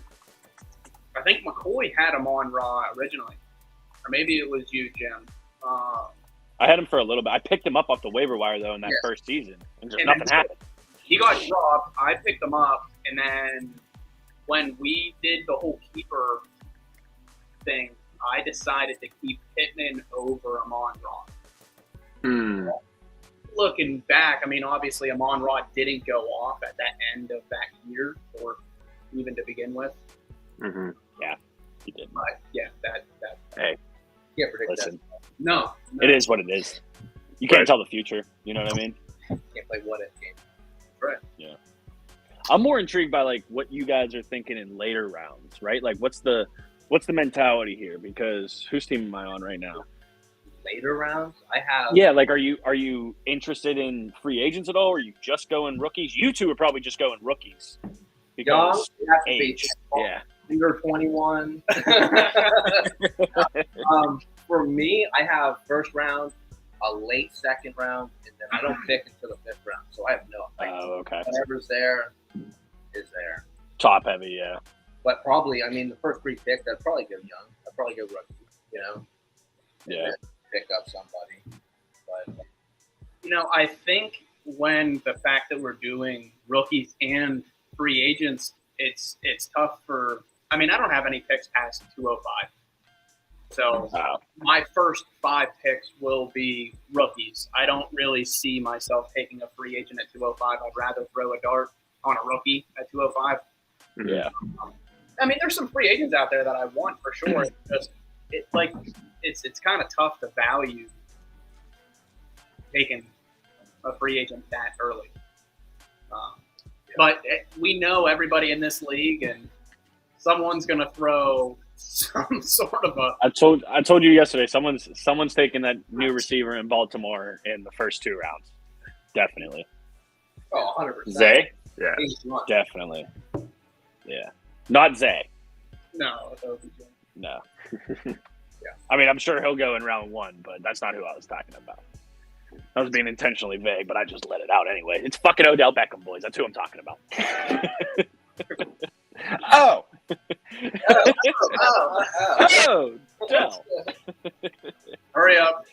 think McCoy had Amon-Ra originally, or maybe it was you, Jim. I had him for a little bit. I picked him up off the waiver wire, though, in that first season, and just nothing happened. He got dropped. I picked him up, and then when we did the whole keeper thing, I decided to keep Pittman over Amon-Ra. Looking back, obviously Amon-Ra didn't go off at that end of that year, or even to begin with. Mm-hmm. Yeah, he did. But yeah, that. Hey, can't predict listen, No, it is what it is. You can't tell the future. You know what I mean? that. Can't play what if game. Right. Yeah. I'm more intrigued by like what you guys are thinking in later rounds, right? Like what's the mentality here? Because whose team am I on right now? Later rounds, I have. Yeah, like are you interested in free agents at all, or are you just going rookies? You two are probably just going rookies because Young, you have to be age. Yeah. under 21. For me, I have first round, a late second round, and then I don't pick until the fifth round. So I have no. Okay. Whatever's there is there. Top heavy, yeah. But probably, I mean, the first 3 picks, I'd probably go young. I'd probably go rookie. You know. Yeah. Pick up somebody. But I think when the fact that we're doing rookies and free agents, it's tough for. I mean, I don't have any picks past 205. So my first 5 picks will be rookies. I don't really see myself taking a free agent at 205. I'd rather throw a dart on a rookie at 205. Yeah. I mean, there's some free agents out there that I want for sure. It's kind of tough to value taking a free agent that early. But we know everybody in this league, and someone's going to throw some sort of a. I told you yesterday. Someone's taking that new receiver in Baltimore in the first 2 rounds. Definitely. Oh, 100%. Zay? Yeah. Definitely. Yeah. Not Zay. No, that would be good. No. Yeah. I mean, I'm sure he'll go in round 1, but that's not who I was talking about. I was being intentionally vague, but I just let it out anyway. It's fucking Odell Beckham, boys. That's who I'm talking about. Oh, Odell. Hurry up.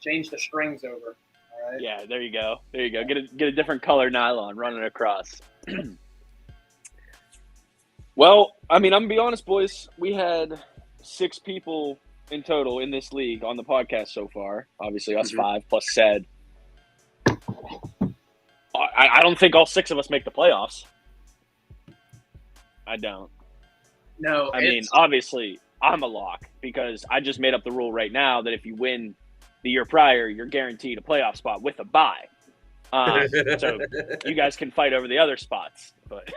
Change the strings over. All right. Yeah, there you go. Get a different color nylon running across. Well, I mean, I'm going to be honest, boys. We had 6 people in total in this league on the podcast so far. Obviously, us 5 plus Sed. I don't think all 6 of us make the playoffs. I don't. No. I mean, obviously, I'm a lock because I just made up the rule right now that if you win the year prior, you're guaranteed a playoff spot with a bye. So you guys can fight over the other spots. But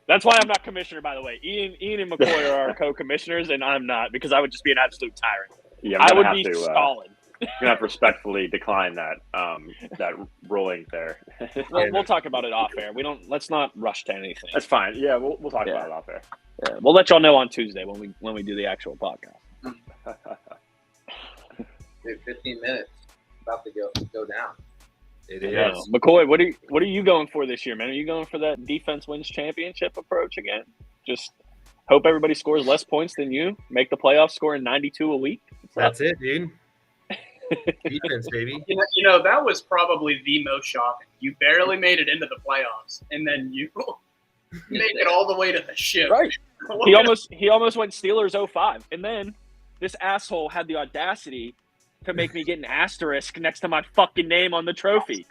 that's why I'm not commissioner, by the way. Ian and McCoy are our co-commissioners, and I'm not because I would just be an absolute tyrant. Yeah, I would be stalling. You're gonna have to respectfully decline that ruling there. We'll talk about it off air. Let's not rush to anything. That's fine. Yeah, we'll talk about it off air. Yeah, we'll let y'all know on Tuesday when we do the actual podcast. Dude, 15 minutes. About to go down. It Yeah. is. McCoy, what are you going for this year, man? Are you going for that defense wins championship approach again? Just hope everybody scores less points than you. Make the playoffs scoring 92 a week. That's it, dude. Defense, baby. That was probably the most shocking. You barely made it into the playoffs, and then you make it all the way to the ship. Right. He almost went Steelers 05, and then this asshole had the audacity to make me get an asterisk next to my fucking name on the trophy.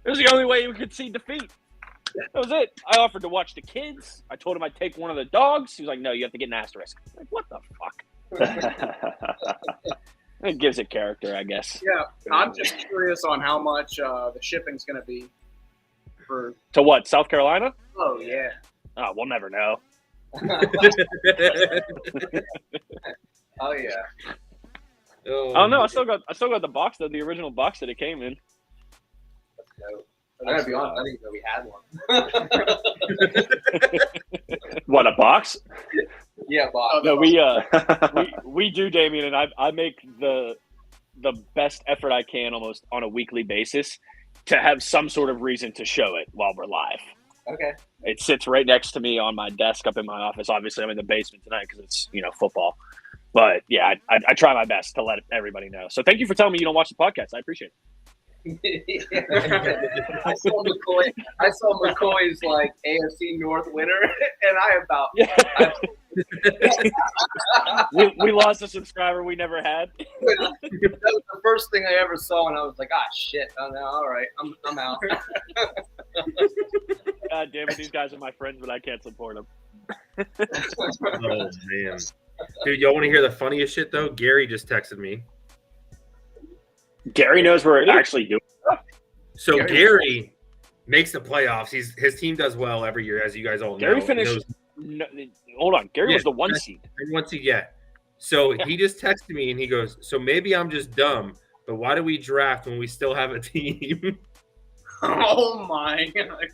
It was the only way we could see defeat. That was it. I offered to watch the kids. I told him I'd take one of the dogs. He was like, no, you have to get an asterisk. I'm like, what the fuck? It gives it character, I guess. Yeah, I'm just curious on how much the shipping's going to be for. To what? South Carolina? Oh yeah. Oh, we'll never know. Oh yeah. Oh no, I still got the box though, the original box that it came in. Let's go. I gotta be honest, I didn't even know we had one. What, a box? Yeah, box. No, we do, Damien, and I make the best effort I can almost on a weekly basis to have some sort of reason to show it while we're live. Okay. It sits right next to me on my desk up in my office. Obviously, I'm in the basement tonight because it's football. But yeah, I try my best to let everybody know. So thank you for telling me you don't watch the podcast. I appreciate it. I saw McCoy's like AFC North winner, and I about we lost a subscriber we never had. That was the first thing I ever saw, and I was like, shit. Oh no, all right, I'm out. God damn it, these guys are my friends, but I can't support them. Oh man, dude, y'all want to hear the funniest shit though? Gary just texted me. Gary knows we're actually doing stuff. So Gary makes the playoffs. His team does well every year, as you guys all know. Gary finished. No, hold on, Gary was the 1 seed. Yeah. So he just texted me and he goes, "So maybe I'm just dumb, but why do we draft when we still have a team?" Oh my god.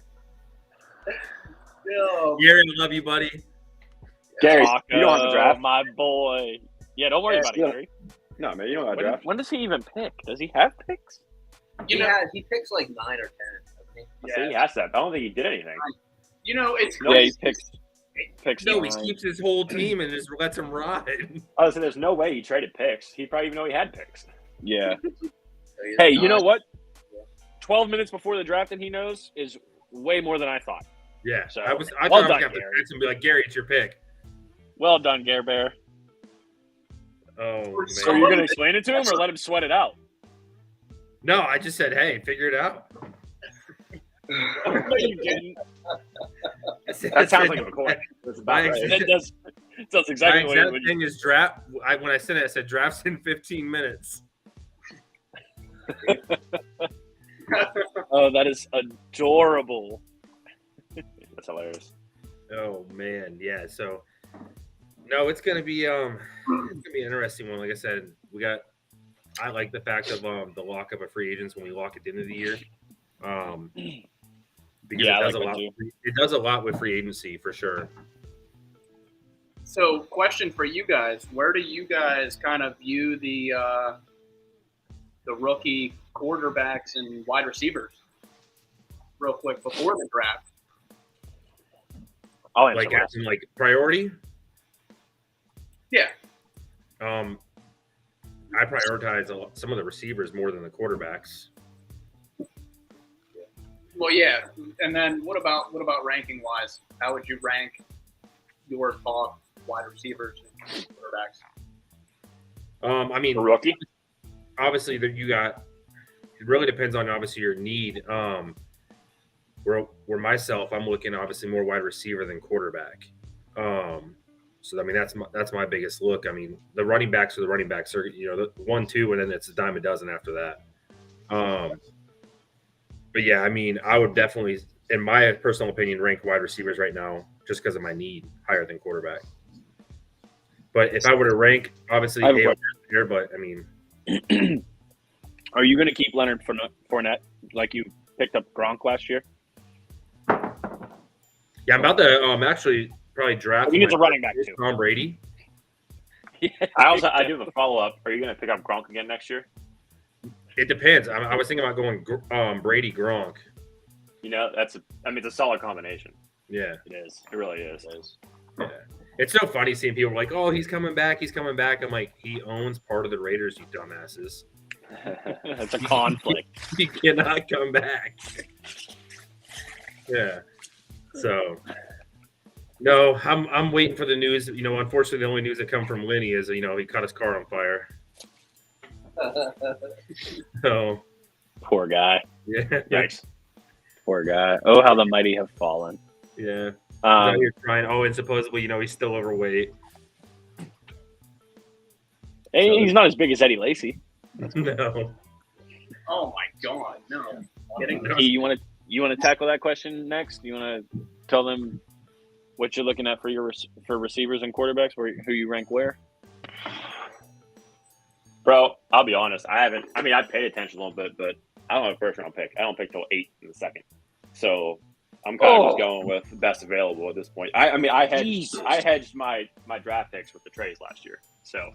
Yo. Gary, I love you, buddy. Gary, Taco, you don't have to draft. my boy. Yeah, don't worry about it, Yeah. Gary. No, man, you don't have to draft. When does he even pick? Does he have picks? He picks like 9 or 10. Okay? So he has that. I don't think he did anything. You know, it's Yeah, he picks. No, he 9. keeps his whole team and just lets him ride. Oh, so there's no way he traded picks. He probably even know he had picks. Yeah. So he's Hey, you know not- what? 12 minutes before the draft and he knows is way more than I thought. Yeah, So, I well thought I was done, going to have to Gary. text him and be like, "Gary, it's your pick." Well done, Gare Bear. Oh So man, you're going to explain it to him or let him sweat it out? no, I just said, "Hey, figure it out." No, you didn't. That sounds like a McCoy. That's about right. That does exactly My what it exact would. thing is draft. When I sent it, I said drafts in 15 minutes. Oh, that is adorable. That's hilarious. Oh man, yeah. So no, it's gonna be an interesting one. Like I said, I like the fact of the lockup of free agents when we lock at the end of the year. Because Yeah, it I does like a that lot. too. It does a lot with free agency for sure. So, question for you guys: where do you guys kind of view the rookie quarterbacks and wide receivers? Real quick before the draft. I'll answer Like last. as in, like priority. Yeah. I prioritize some of the receivers more than the quarterbacks. Well, yeah. And then what about ranking wise? How would you rank your top wide receivers and quarterbacks? I mean, A rookie? obviously that you got. It really depends on obviously your need. Where myself, I'm looking obviously more wide receiver than quarterback. So I mean that's my biggest look. I mean the running backs are the running backs are the 1-2 and then it's a dime a dozen after that. But yeah, I mean I would definitely, in my personal opinion, rank wide receivers right now just because of my need higher than quarterback. But if I were to rank, obviously I have a AOC here, but I mean, Are you going to keep Leonard Fournette like you picked up Gronk last year? yeah, I'm about to actually probably draft. He needs a running back too. Tom Brady. I do have a follow up. Are you going to pick up Gronk again next year? It depends. I was thinking about going Brady Gronk. It's a solid combination. Yeah. It is. It really is. Yeah. It's so funny seeing people like, "Oh, he's coming back. He's coming back." I'm like, he owns part of the Raiders, you dumbasses. That's a conflict. He cannot come back. Yeah. So, no, I'm waiting for the news. Unfortunately, the only news that come from Lenny is he caught his car on fire. So, Poor guy. yeah, Yikes. Poor guy. Oh, how the mighty have fallen. yeah. Now you're trying. Oh, and supposedly, he's still overweight. Hey, he's not as big as Eddie Lacy. No. Oh my God, no! Kidding. No. Hey, you want to tackle that question next? You want to tell them what you're looking at for receivers and quarterbacks, who you rank where? Bro, I'll be honest. I paid attention a little bit, but I don't have a first round pick. I don't pick till 8 in the second. So I'm kind of just going with the best available at this point. I hedged my draft picks with the trades last year. So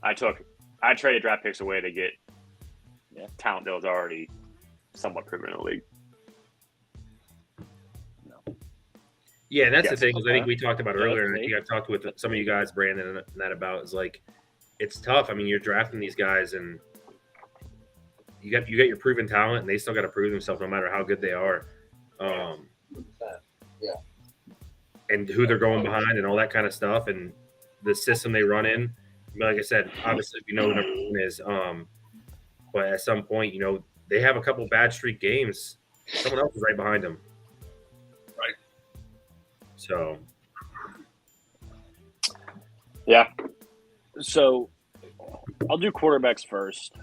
I traded draft picks away to get talent that was already somewhat proven in the league. Yeah, and that's the Yes. thing. 'Cause I think we talked about Yeah, earlier, and I that's think I've talked with some of you guys, Brandon, and that about is like, it's tough. I mean, you're drafting these guys, and you got your proven talent, and they still got to prove themselves no matter how good they are, Yeah. and who they're going behind, and all that kind of stuff, and the system they run in. I mean, like I said, obviously we know who number one is, but at some point, they have a couple bad streak games. Someone else is right behind them. Right. So. Yeah. So I'll do quarterbacks first.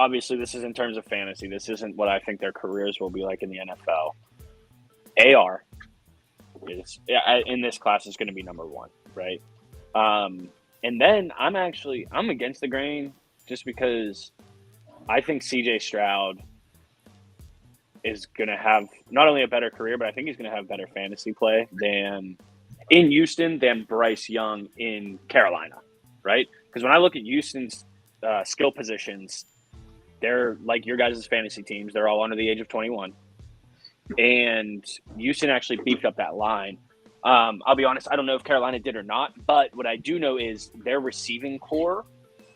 obviously this is in terms of fantasy. This isn't what I think their careers will be like in the NFL. AR is in this class is going to be number one, right? And then I'm against the grain just because I think CJ Stroud is going to have not only a better career, but I think he's going to have better fantasy play in Houston than Bryce Young in Carolina, right? Because when I look at Houston's skill positions, they're like your guys' fantasy teams. They're all under the age of 21. And Houston actually beefed up that line. I'll be honest, I don't know if Carolina did or not, but what I do know is their receiving core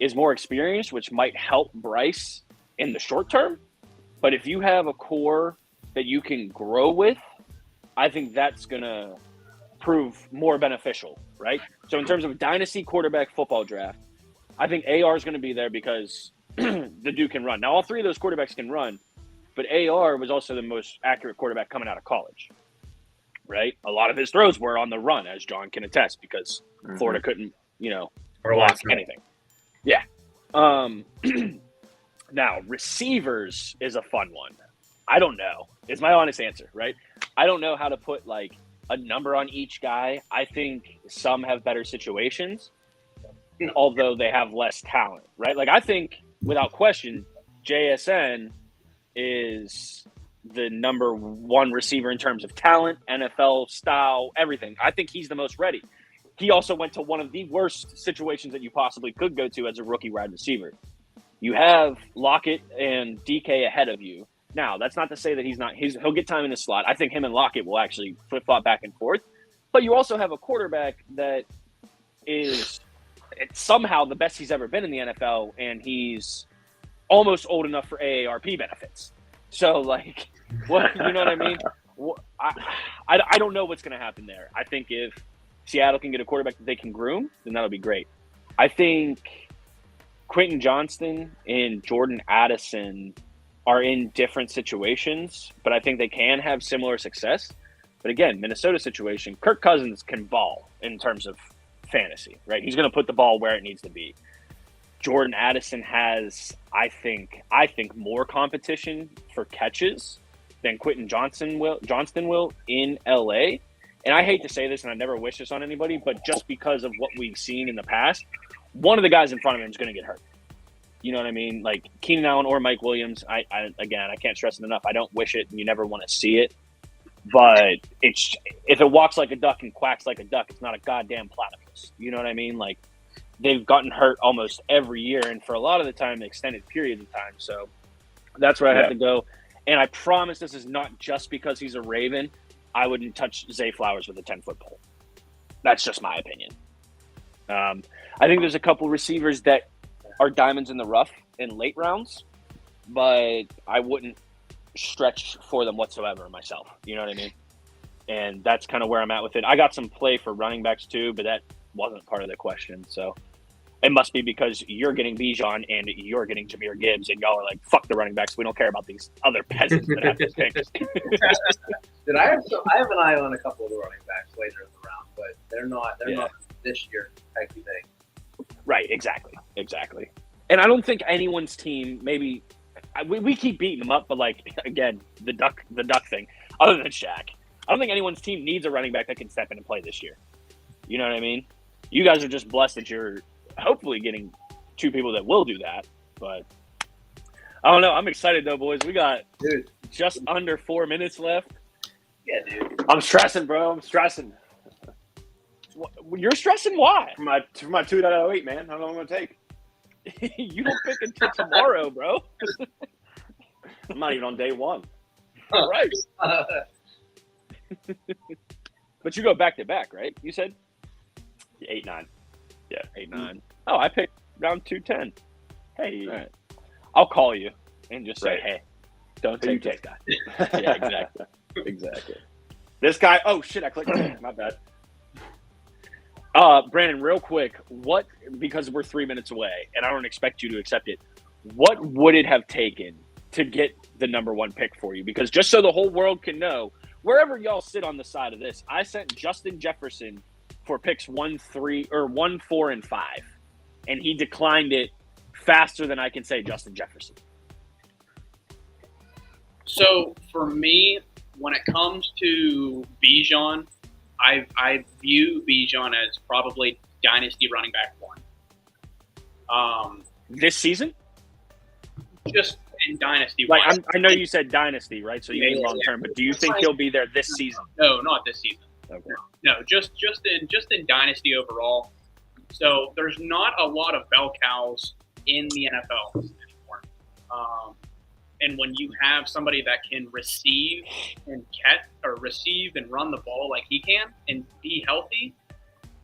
is more experienced, which might help Bryce in the short term. But if you have a core that you can grow with, I think that's going to prove more beneficial, right? So in terms of a dynasty quarterback football draft, I think AR is going to be there because the dude can run. Now, all three of those quarterbacks can run, but AR was also the most accurate quarterback coming out of college, right? A lot of his throws were on the run, as John can attest, because Florida couldn't, block anything. Yeah. Now, receivers is a fun one. I don't know. Is my honest answer, right? I don't know how to put, like, a number on each guy. I think some have better situations, although they have less talent, right? Like, I think, without question, JSN is the number one receiver in terms of talent, NFL style, everything. I think he's the most ready. He also went to one of the worst situations that you possibly could go to as a rookie wide receiver. You have Lockett and DK ahead of you. Now, that's not to say that he'll get time in the slot. I think him and Lockett will actually flip-flop back and forth. But you also have a quarterback that is somehow the best he's ever been in the NFL, and he's almost old enough for AARP benefits. So, like, what, you know what I mean? I don't know what's going to happen there. I think if Seattle can get a quarterback that they can groom, then that'll be great. I think Quentin Johnston and Jordan Addison are in different situations, but I think they can have similar success. But again, Minnesota situation, Kirk Cousins can ball in terms of fantasy, right? He's going to put the ball where it needs to be. Jordan Addison has, I think more competition for catches than Quentin Johnston will in LA. And I hate to say this, and I never wish this on anybody, but just because of what we've seen in the past, one of the guys in front of him is going to get hurt. You know what I mean? Like Keenan Allen or Mike Williams. I can't stress it enough. I don't wish it, and you never want to see it. But if it walks like a duck and quacks like a duck, it's not a goddamn platypus. You know what I mean? Like, they've gotten hurt almost every year, and for a lot of the time, extended periods of time. So that's where I have to go. And I promise this is not just because he's a Raven. I wouldn't touch Zay Flowers with a 10-foot pole. That's just my opinion. I think there's a couple receivers that are diamonds in the rough in late rounds, but I wouldn't stretch for them whatsoever myself. You know what I mean? And that's kind of where I'm at with it. I got some play for running backs too, but that wasn't part of the question. So it must be because you're getting Bijan and you're getting Jahmyr Gibbs, and y'all are like, fuck the running backs. We don't care about these other peasants that have to pick. Dude, I have an eye on a couple of the running backs later in the round, but they're not this year type of thing. Right, exactly. And I don't think anyone's team, maybe we keep beating them up, but like, again, the duck thing, other than Shaq, I don't think anyone's team needs a running back that can step in and play this year. You know what I mean? You guys are just blessed that you're hopefully getting two people that will do that. But I don't know. I'm excited though, boys. We got just under 4 minutes left. Yeah, dude. I'm stressing, bro. I'm stressing. You're stressing? Why? For my 2.08, man. How long am I going to take? You don't pick until tomorrow, bro. I'm not even on day one. All right. But you go back to back, right? You said 8-9. Yeah, 8-9. Oh, I picked round 210. Hey, all right. I'll call you and just say, Right. hey, don't take this guy. Yeah, exactly. Exactly. This guy. Oh shit! I clicked. My bad. Brandon, real quick, because we're 3 minutes away, and I don't expect you to accept it, what would it have taken to get the number one pick for you? Because just so the whole world can know, wherever y'all sit on the side of this, I sent Justin Jefferson for picks 1, 4, and 5, and he declined it faster than I can say Justin Jefferson. So for me, when it comes to Bijan, I view Bijan as probably Dynasty running back one. This season? Just in Dynasty. Like wise. I know you said Dynasty, right? So you mean long term, but do you think he'll be there this season? No, not this season. Okay. No, just in Dynasty overall. So there's not a lot of bell cows in the NFL anymore. And when you have somebody that can receive and run the ball like he can and be healthy,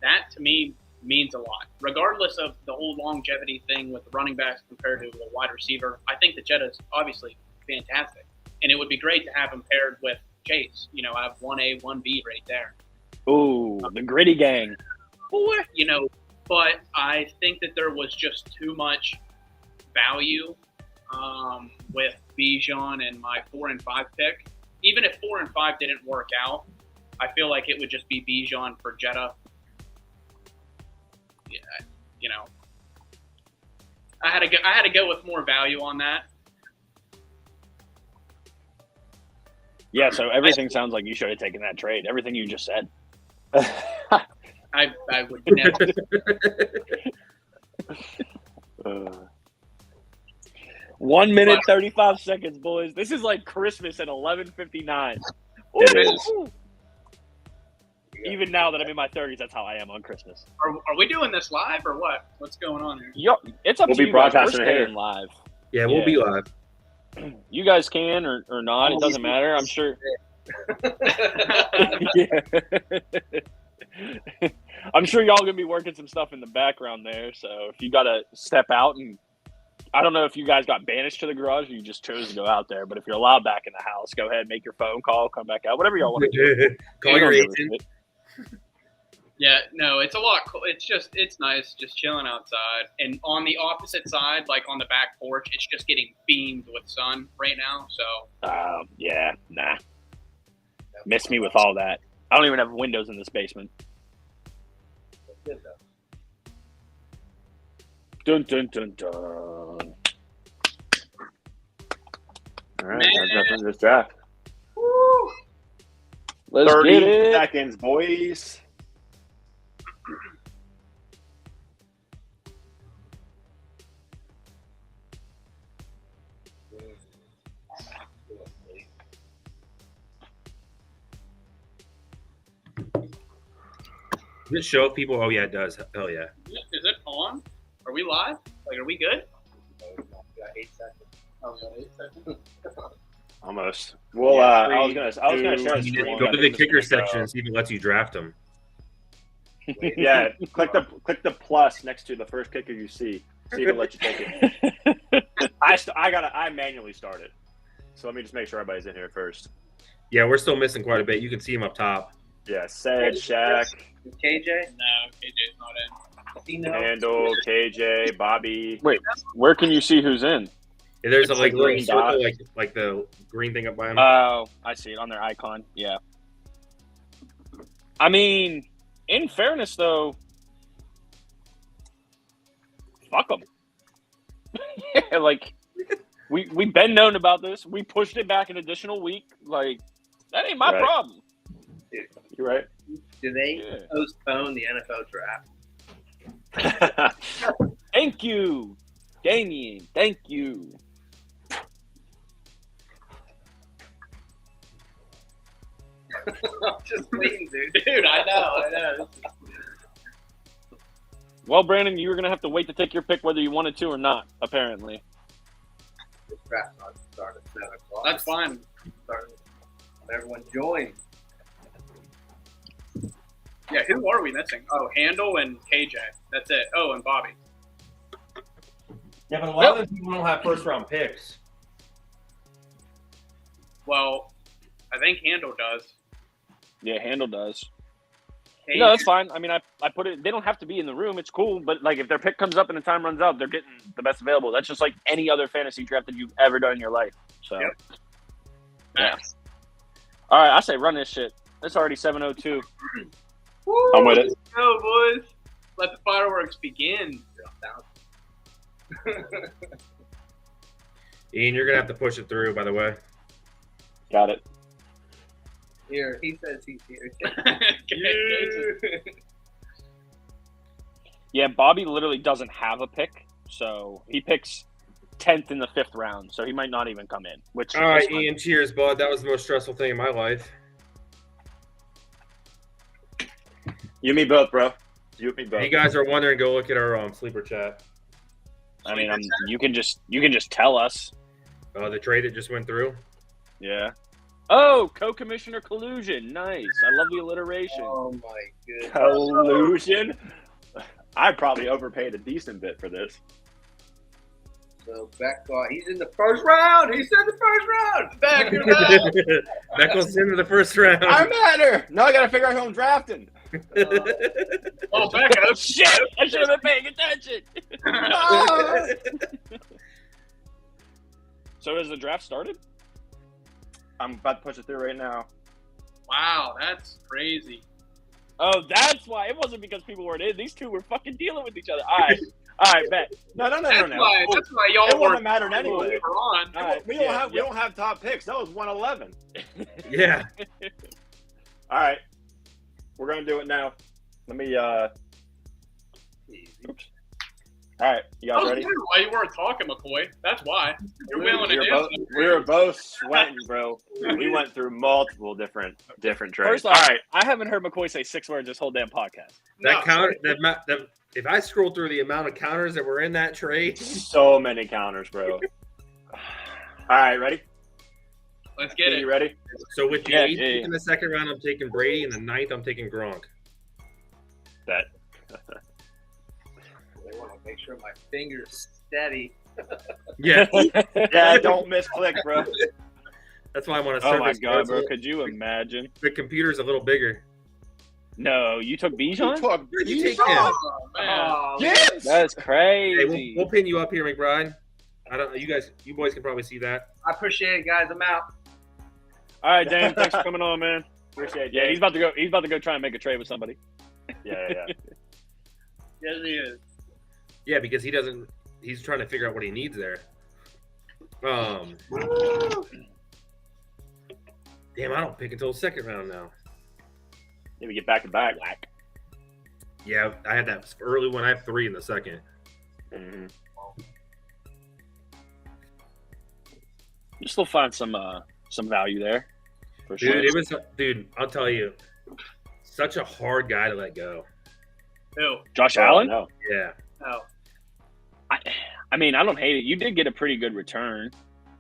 that to me means a lot. Regardless of the whole longevity thing with the running backs compared to a wide receiver, I think that Jetta's obviously fantastic. And it would be great to have him paired with Chase. You know, have 1A, 1B right there. Ooh, the gritty gang. You know, but I think that there was just too much value with Bijan and my 4 and 5 pick. Even if 4 and 5 didn't work out, I feel like it would just be Bijan for Jetta. Yeah, you know, I had to go with more value on that. Yeah, so everything sounds like you should have taken that trade. Everything you just said. I would never. 1 minute 35 seconds, boys. This is like Christmas at 11:59. It is. Even now that I'm in my 30s, that's how I am on Christmas. Are we doing this live or what? What's going on here? Yo, it's up We'll to be you guys. We're broadcasting it here. staying live. Yeah, we'll be live. You guys can or not. It doesn't matter. I'm sure. Yeah. I'm sure y'all gonna be working some stuff in the background there. So if you gotta step out, and I don't know if you guys got banished to the garage or you just chose to go out there, but if you're allowed back in the house, go ahead, make your phone call, come back out, whatever y'all want to do. Call your agent. Yeah, no, it's a lot. It's nice just chilling outside. And on the opposite side, like on the back porch, it's just getting beamed with sun right now. So, Yeah, nah. Miss me with all that. I don't even have windows in this basement. Dun dun dun dun. All right, that's enough for this draft. woo, Let's 30 get it. seconds, boys. Does it show people? Oh, yeah, it does. Hell yeah. is it on? Are we live? Like, are we good? We got 8 seconds. Oh, we got 8 seconds. Almost. Well, Yeah, I was gonna share a You screen. go to the kicker section and see if it lets you draft them. Yeah, click the plus next to the first kicker you see. See if it lets you take it. I manually start it. So let me just make sure everybody's in here first. Yeah, we're still missing quite a bit. You can see him up top. Yeah, Sed, Shaq, Is KJ? No, KJ's not in. Does he know? Handle, KJ, Bobby. Wait, where can you see who's in? Yeah, there's a It's like a little green circle, dot. like the green thing up by him. Oh, I see it on their icon. Yeah. I mean, in fairness, though, fuck them. Yeah, like, we've been known about this. We pushed it back an additional week. Like, that ain't my Right. problem. You're right. Do they Yeah. postpone the NFL draft? Thank you, Damien. Thank you. I'm just waiting, dude. Dude, I know. Well, Brandon, you were going to have to wait to take your pick whether you wanted to or not, apparently. This draft's not starting at 7 o'clock. That's fine. Starting when everyone joins. Yeah, who are we missing? Oh, Handle and KJ. That's it. Oh, and Bobby. Yeah, but a lot of those people don't have first round picks. Well, I think Handle does. Yeah, Handle does. KJ, No, that's fine. I mean, I put it. They don't have to be in the room. It's cool. But like, if their pick comes up and the time runs out, they're getting the best available. That's just like any other fantasy draft that you've ever done in your life. So, Yep. yeah. All right, I say run this shit. It's already 7:02. Woo, I'm with it. Let's go, boys. Let the fireworks begin. Ian, you're gonna have to push it through. By the way, Got it. Here, he says he's here. Yeah, Bobby literally doesn't have a pick, so he picks 10th in the 5th round, so he might not even come in. Which All right, is fine. Ian, cheers, bud. That was the most stressful thing in my life. You and me both, bro. You and me If both. you guys are wondering, go look at our sleeper chat. I mean, you can just tell us. The trade that just went through. Yeah. Oh, co-commissioner collusion. Nice. I love the alliteration. Oh my goodness. Collusion. I probably overpaid a decent bit for this. So Beck, he's in the first round. He's in the first round. Beck, you're back. That goes into the first round. I'm matter. Now I got to figure out who I'm drafting. Oh, Beck, Oh, shit. I should have been paying attention. So has the draft started? I'm about to push it through right now. wow, that's crazy. Oh, that's why. It wasn't because people weren't in. These two were fucking dealing with each other. All right, bet. No. That's why It y'all wouldn't weren't have mattered anyway. on. All right, We don't have top picks. That was 111. Yeah. All right, we're gonna do it now. Let me. Oops. All right, you I guys was ready? wondering why you weren't talking, McCoy. That's why. You're willing to do something. We were both sweating, bro. We went through multiple different trades. First All off, right, I haven't heard McCoy say 6 words this whole damn podcast. That counter. That if I scroll through the amount of counters that were in that trade, so many counters, bro. All right, ready? Let's get You it. ready? so with the Yeah, 8th yeah, pick yeah. in the second round, I'm taking Brady, and the 9th, I'm taking Gronk. Bet. I want to make sure my finger's steady. Yeah, Yeah, don't misclick, bro. that's why I want to. Oh my god, bro! Could you imagine? The computer's a little bigger. No, you took Bijan? Where'd you take him? Oh, man. Oh, Yes. That's Hey, crazy. we'll pin you up here, McBride. I don't. You boys can probably see that. I appreciate it, guys. I'm out. All right, Dan. Thanks for coming on, man. Appreciate it. Yeah, he's about to go. He's about to go try and make a trade with somebody. Yeah. Yes, he is. Yeah, because he doesn't. He's trying to figure out what he needs there. Damn, I don't pick until the second round now. Yeah, we get back to back. Yeah, I had that early one. I have 3 in the second. Mm-hmm. You still find some value there, for sure. Dude, it was. Dude, I'll tell you, such a hard guy to let go. Who? Josh Allen. No. Yeah, Oh. I mean, I don't hate it. You did get a pretty good return.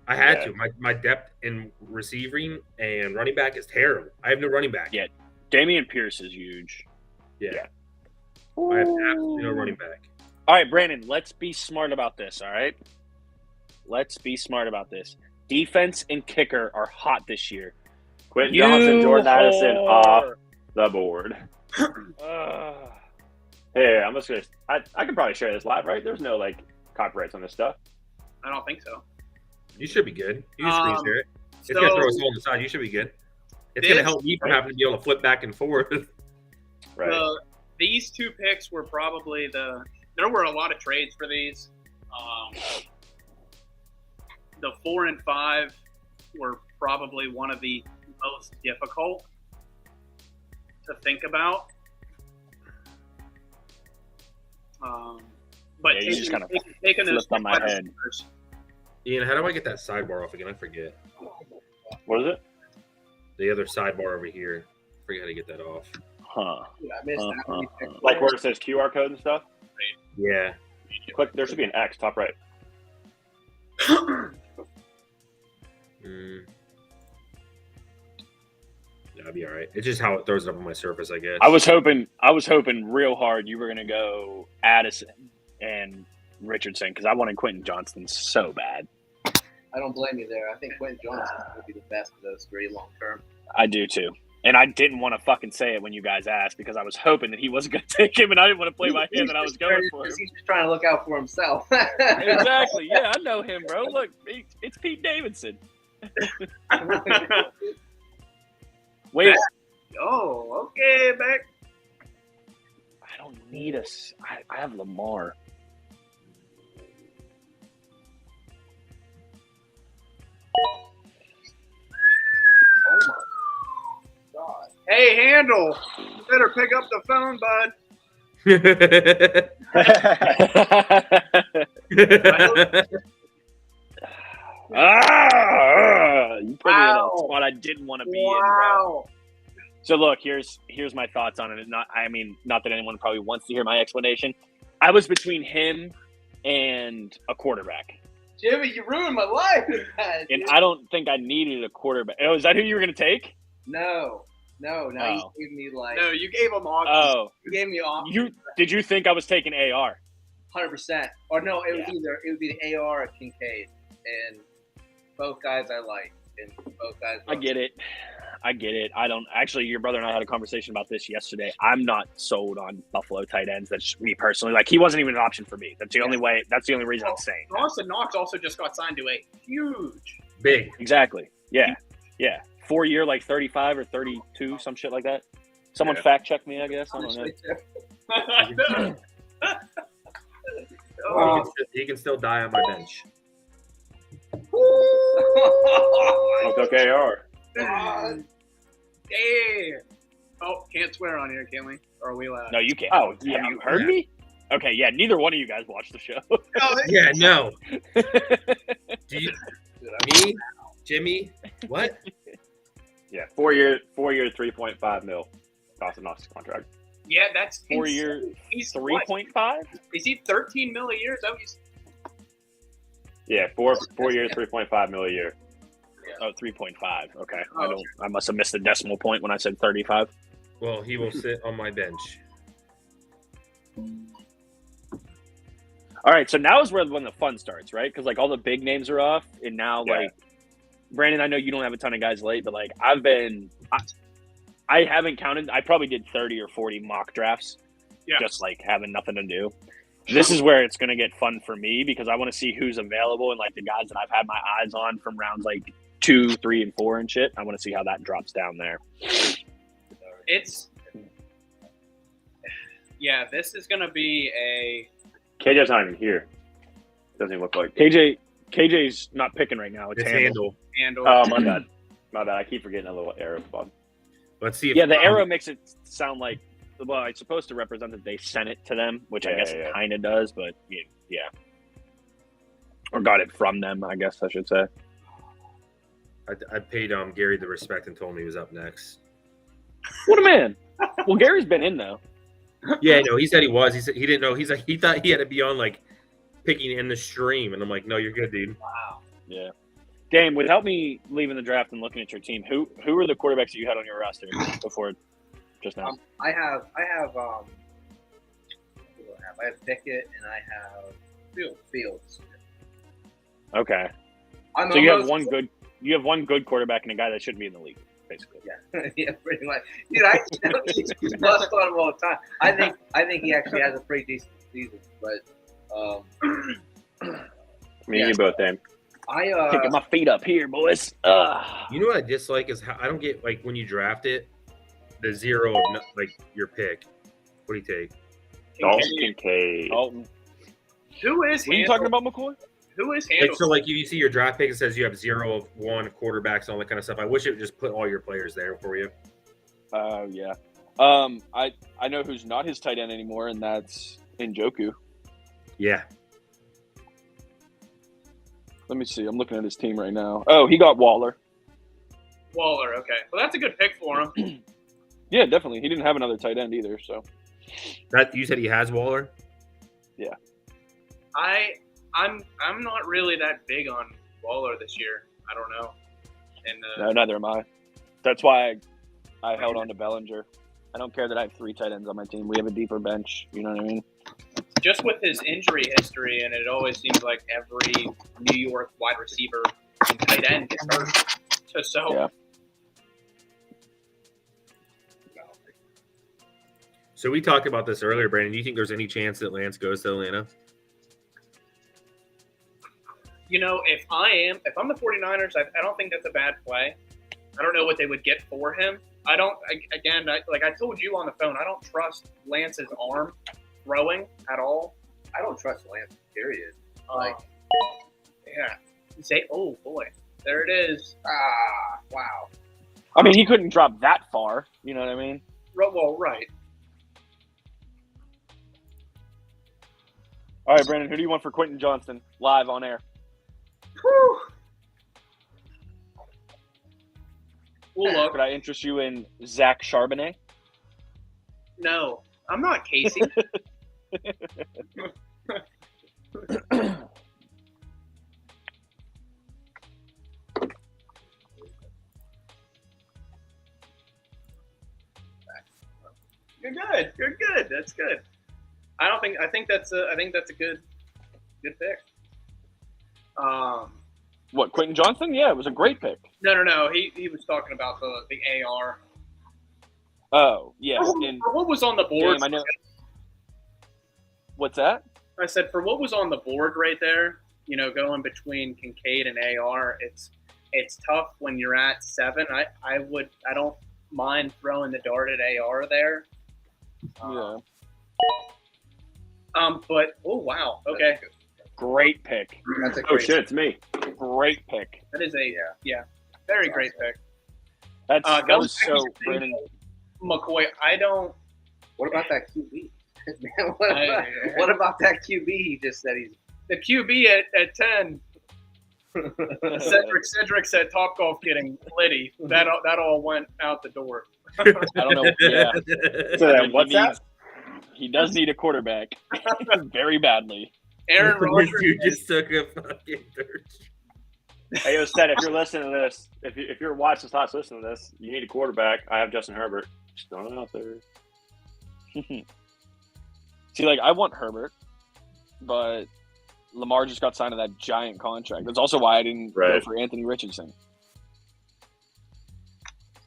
I had Yeah. to. My depth in receiving and running back is terrible. I have no running back. Yeah. Damian Pierce is huge. Yeah. I have absolutely no running back. All right, Brandon, let's be smart about this, all right? Let's be smart about this. Defense and kicker are hot this year. Quentin Johnson, Jordan Addison off whore. the board. Ugh. Hey, I'm just gonna. I can probably share this live, right? There's no copyrights on this stuff. I don't think so. You should be good. You just screen share it. It's So gonna throw us all on the side. You should be good. It's gonna help me from having to be able to flip back and forth. Right. These two picks were probably there were a lot of trades for these. The 4 and 5 were probably one of the most difficult to think about. But Yeah, you just kinda taking those flipped on my wide head. receivers, Ian, how do I get that sidebar off again? I forget. What is it? The other sidebar over here. I forget how to get that off. Huh. Dude, I missed that when you picked Like where it says QR code and stuff. Yeah. Click. There should be an X top right. That'd be all right. It's just how it throws it up on my surface, I guess. I was hoping real hard you were gonna go Addison and Richardson because I wanted Quentin Johnston so bad. I don't blame you there. I think Quentin Johnson would be the best of those 3 long term. I do too. And I didn't want to fucking say it when you guys asked because I was hoping that he wasn't going to take him, and I didn't want to play my hand that I was going for him. He's just trying to look out for himself. Exactly. Yeah, I know him, bro. Look, it's Pete Davidson. Wait, oh, okay, Beck. I don't need I have Lamar. Hey, Handle, you better pick up the phone, bud. You put me in a spot I didn't want to be in, bro. So look, here's my thoughts on it. Not that anyone probably wants to hear my explanation. I was between him and a quarterback. Jimmy, you ruined my life with that. And Dude. I don't think I needed a quarterback. Oh, is that who you were going to take? No. Oh. You gave me No, you gave him options. You gave me options. Did you think I was taking AR? 100%. Or no, it would be the AR or Kincaid, and both guys I like, and both guys. I get it. I don't actually. Your brother and I had a conversation about this yesterday. I'm not sold on Buffalo tight ends. That's me personally. Like, he wasn't even an option for me. That's the only way. That's the only reason I'm saying. Dawson Knox also just got signed to a huge, big. Exactly. Yeah. 4-year, like 35 or 32, some shit like that. Someone fact check me, I guess. I don't know. He can still die on my bench. I took AR. Damn. Oh, can't swear on here, can we? Or are we allowed? No, you can't. Oh, have you heard me? Okay, yeah. Neither one of you guys watched the show. Yeah, no. Me, Jimmy, what? Yeah, 4 year, 3.5 mil. Dawson Knox contract. Yeah, that's 4 year, He's 3.5. Is he 13 mil a year? Is that what he's? Yeah, 4 years, 3.5 mil a year. Oh, 3.5. Okay, Oh, I must have missed the decimal point when I said 35. Well, he will sit on my bench. All right, so now is when the fun starts, right? Because like all the big names are off, and now like Brandon, I know you don't have a ton of guys late, but like I haven't counted. I probably did 30 or 40 mock drafts, just like having nothing to do. This is where it's going to get fun for me because I want to see who's available and like the guys that I've had my eyes on from rounds like 2, 3, and 4 and shit. I want to see how that drops down there. This is going to be a. KJ's not even here. Doesn't even look like KJ's not picking right now. It's Handle. Oh, my bad. I keep forgetting a little arrow bug. Let's see. The arrow makes it sound like, well, it's supposed to represent that they sent it to them, which I guess it kind of does, but yeah. Or got it from them, I guess I should say. I paid Gary the respect and told him he was up next. What a man. Well, Gary's been in, though. Yeah, no, he said he was. He said he didn't know. He's like, he thought he had to be on like picking in the stream, and I'm like, no, you're good, dude. Wow. Yeah. Dame, without me leaving the draft and looking at your team, who are the quarterbacks that you had on your roster before just now? I have Pickett and I have Fields. Okay. So you have one good quarterback and a guy that shouldn't be in the league, basically. Yeah, pretty much. Dude, he's bust on him all the time. I think he actually has a pretty decent season, but Me and you both, Dame. Kicking my feet up here, boys. You know what I dislike is how I don't get like when you draft it, the zero of like your pick. What do you take? Dalton Kincaid. Dalton. Who is What are you talking about, McCoy? Who is Handle? Like, so like if you see your draft pick, it says you have 0 of 1 quarterbacks and all that kind of stuff. I wish it would just put all your players there for you. Yeah. I know who's not his tight end anymore, and that's Njoku. Yeah. Let me see. I'm looking at his team right now. Oh, he got Waller. Waller, okay. Well, that's a good pick for him. Yeah, definitely. He didn't have another tight end either, so. That you said he has Waller? Yeah. I'm not really that big on Waller this year. I don't know. And no, neither am I. That's why I held on to Bellinger. I don't care that I have 3 tight ends on my team. We have a deeper bench. You know what I mean? just with his injury history, and it always seems like every New York wide receiver and tight end gets hurt. So So we talked about this earlier, Brandon. Do you think there's any chance that Lance goes to Atlanta? you know, if I'm the 49ers, I don't think that's a bad play. I don't know what they would get for him. I told you on the phone, I don't trust Lance's arm throwing at all. I don't trust Lance, period. Yeah. You say, oh boy, there it is. Wow. I mean, he couldn't drop that far. You know what I mean? Well, right. All right, Brandon, who do you want for Quentin Johnston live on air? Whew. We'll look. Could I interest you in Zach Charbonnet? No, I'm not Casey. You're good. You're good. That's good. I think that's a good pick. What, Quentin Johnston? Yeah, it was a great pick. No. He was talking about the AR. Oh, yeah. For what was on the board? I know. What's that? I said for what was on the board right there. You know, going between Kincaid and AR, it's tough when you're at 7. I don't mind throwing the dart at AR there. Yeah. But oh wow, okay, Great pick. that's a Oh great shit, it's me. Great pick. That is a very great pick. That going was back so to Brandon. McCoy, I don't. What about that QB? Man, what about that QB? He just said he's The QB at 10. Cedric said Top Golf getting Liddy. That all went out the door. I don't know. Yeah. So I mean, what's that? He does need a quarterback very badly. Aaron Rodgers. You just took a fucking third. Hey, yo, Seth, if you're listening to this, if you're watching this, not listening to this, you need a quarterback. I have Justin Herbert. Just throwing it out there. See, like, I want Herbert, but Lamar just got signed to that giant contract. That's also why I didn't go Right. for Anthony Richardson.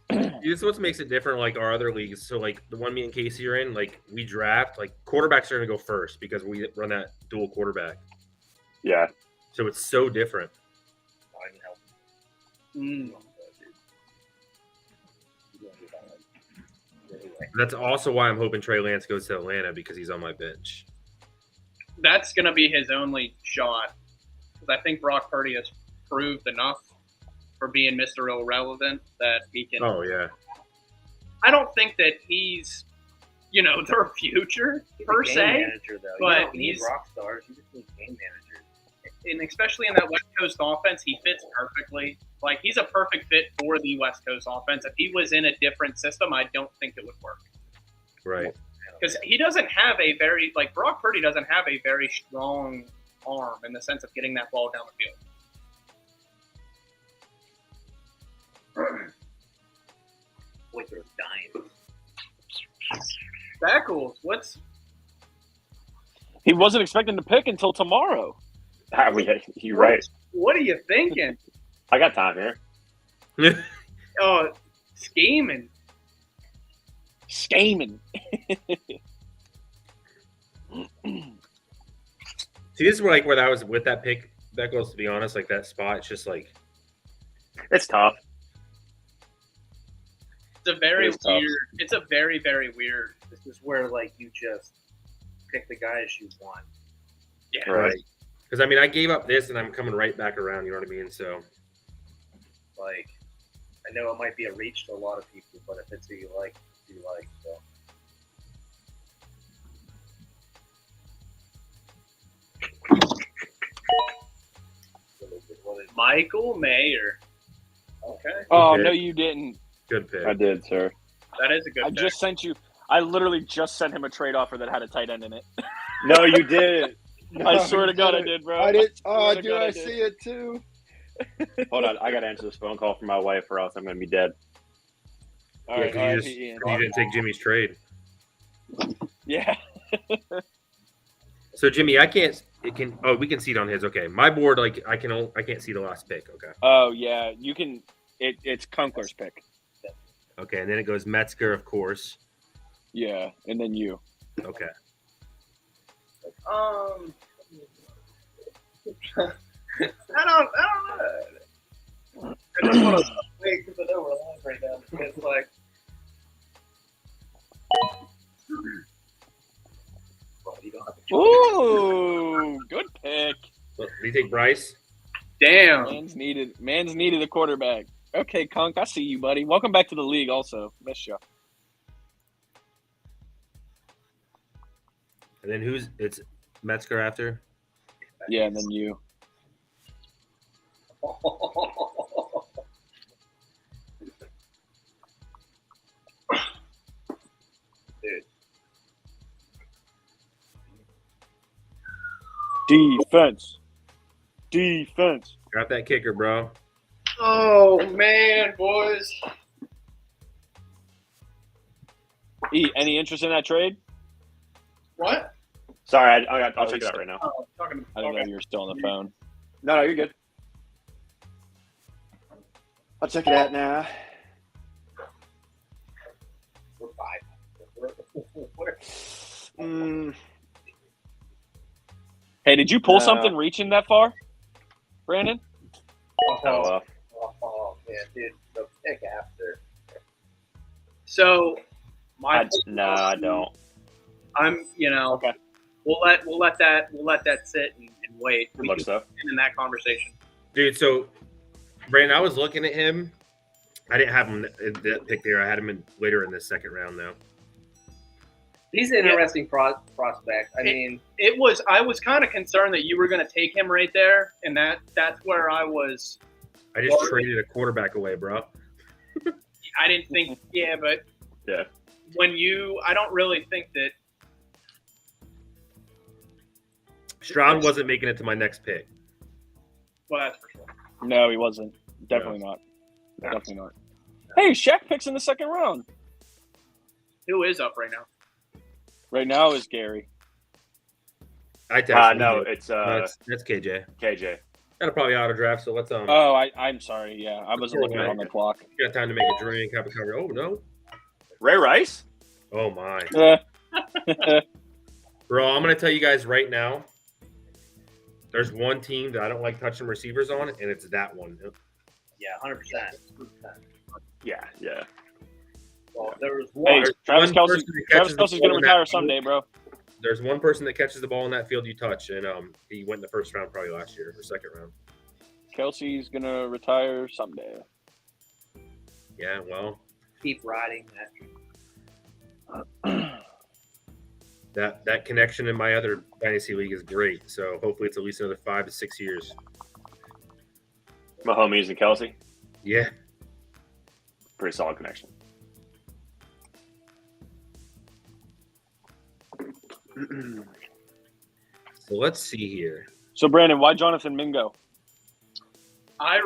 This is what makes it different, like our other leagues. So, like the one me and Casey are in, like we draft, like quarterbacks are going to go first because we run that dual quarterback. Yeah. So it's so different. Mm. And that's also why I'm hoping Trey Lance goes to Atlanta because he's on my bench. That's going to be his only shot. Because I think Brock Purdy has proved enough for being Mr. Irrelevant that he can. Oh yeah. I don't think that he's, their future per game se. manager though. but You don't need he's- rock stars. You just need game managers. And especially in that West Coast offense, he fits perfectly. Like, he's a perfect fit for the West Coast offense. If he was in a different system, I don't think it would work. Right. Because he doesn't have Brock Purdy doesn't have a very strong arm in the sense of getting that ball down the field. Boys are dying. Backles, He wasn't expecting to pick until tomorrow. You're right. what are you thinking? I got time here. Oh, scheming. Scheming. See, this is where I was with that pick, Beckles, to be honest, like that spot, it's just like It's tough. It's a very It's tough. weird. It's a very, very weird. This is where you just pick the guys you want. Yeah. right. Because I mean I gave up this and I'm coming right back around, you know what I mean? So I know it might be a reach to a lot of people, but if it's who you like, it's who you like. So. Michael Mayer. Okay, Oh, Okay. no, you didn't. good pick. I did, sir. that is a good. I pick. just sent you. I literally just sent him a trade offer that had a tight end in it. No, you did. I swear to God I did, bro. I did. swear Oh, to dude, God I did. see it too. Hold on. I got to answer this phone call from my wife or else I'm going to be dead. All Yeah, right, 'cause RIP, Ian. you didn't take Jimmy's trade. Yeah. So Jimmy, we can seed on his. Okay. My board, I can't see the last pick. Okay. Oh, yeah. You can. It's Kunkler's pick. Okay. And then it goes Metzger, of course. Yeah. And then you. Okay. I don't know. I just want to wait because I know we're live right now. It's like, Well, you don't have a choice. Ooh, good pick. Well, do you take Bryce? damn. Man's needed a quarterback. Okay, Conk, I see you, buddy. Welcome back to the league. Also, missed you. And then it's Metzger after? Yeah, and then you. Dude. Defense. Got that kicker, bro. Oh man, boys. Any interest in that trade? What? Sorry, I'll check it out right now. Oh, talking. I didn't know Okay. you were still on the phone. No, you're good. I'll check it out now. We're 5. Hey, did you pull No. something reaching that far, Brandon? Oh, Oh, man, dude, the pick after. So, my no, I don't. I'm, Okay. we'll let that sit and wait. Good We luck can stuff. get in that conversation. Dude, so Brandon, I was looking at him. I didn't have him in that pick there. I had him later in the second round, though. He's an interesting prospect. I mean, I was kind of concerned that you were going to take him right there, and that's where I was. I just traded a quarterback away, bro. I didn't think, but Yeah. I don't really think that. Stroud wasn't making it to my next pick. Well, that's for sure. No, he wasn't. Definitely not. Definitely not. Hey, Shaq picks in the second round. Who is up right now? Right now is Gary. I texted No, him. it's That's KJ. KJ. Got to probably auto draft, so let's Oh, I'm sorry. Yeah, I wasn't looking on the clock. got time to make a drink, have a cover. Oh no. Ray Rice. Oh my. Uh, Bro, I'm gonna tell you guys right now. There's one team that I don't like touching receivers on, and it's that one. yeah, 100%. Yeah. Well, there was hey, one. Travis one Kelsey. person that Travis catches the Kelsey's ball gonna in that retire field. someday, bro. There's one person that catches the ball in that field you touch, and he went in the first round probably last year or second round. Kelsey's gonna retire someday. Yeah, well, Keep riding that. that connection in my other dynasty league is great. So hopefully it's at least another 5 to 6 years. My homies and Kelsey. Yeah. Pretty solid connection. So let's see here. So, Brandon, why Jonathan Mingo? I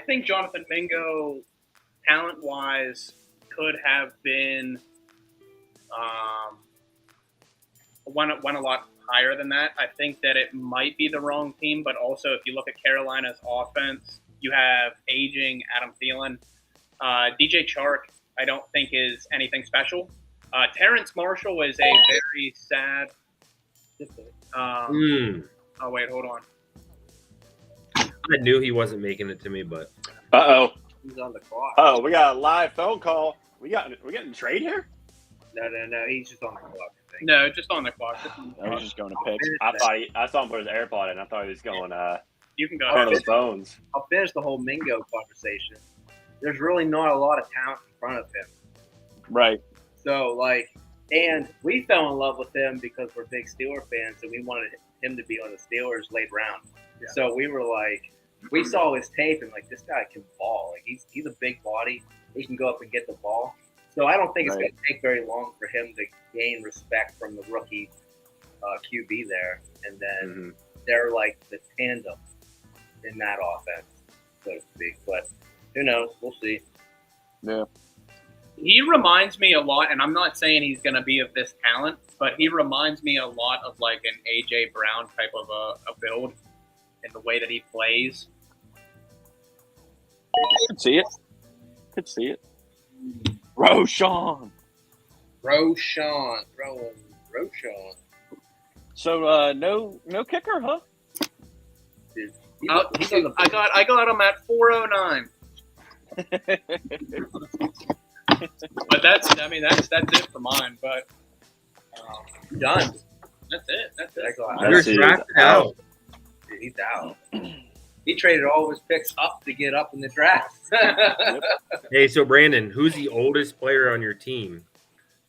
think Jonathan Mingo, talent-wise, could have been went a lot higher than that. I think that it might be the wrong team, but also if you look at Carolina's offense, you have aging Adam Thielen. DJ Chark, I don't think is anything special. Terrence Marshall is a very sad. Oh wait, hold on. I knew he wasn't making it to me, but Uh-oh. He's on the clock. Oh, we got a live phone call. We getting a trade here? No. He's just on the clock. I think. No, just on the clock. I was just going to pick. I saw him put his AirPod in. I thought he was going You can go one ahead. of those phones. I'll finish the whole Mingo conversation. There's really not a lot of talent in front of him. Right. So, and we fell in love with him because we're big Steeler fans and we wanted him to be on the Steelers late round. Yeah. So we were we saw his tape and this guy can ball. He's a big body. He can go up and get the ball. So I don't think it's going to take very long for him to gain respect from the rookie QB there. And then they're like the tandem in that offense, so to speak. But who knows? We'll see. Yeah. He reminds me a lot, and I'm not saying he's going to be of this talent, but he reminds me a lot of like an A.J. Brown type of a build in the way that he plays. Could see it. Roshan. Roshan. So no kicker, huh? Dude, I got him at 409. But that's it for mine. But done. that's it. That's you're it. drafted out. Dude, he's out. He traded all of his picks up to get up in the draft. Hey, so Brandon, who's the oldest player on your team?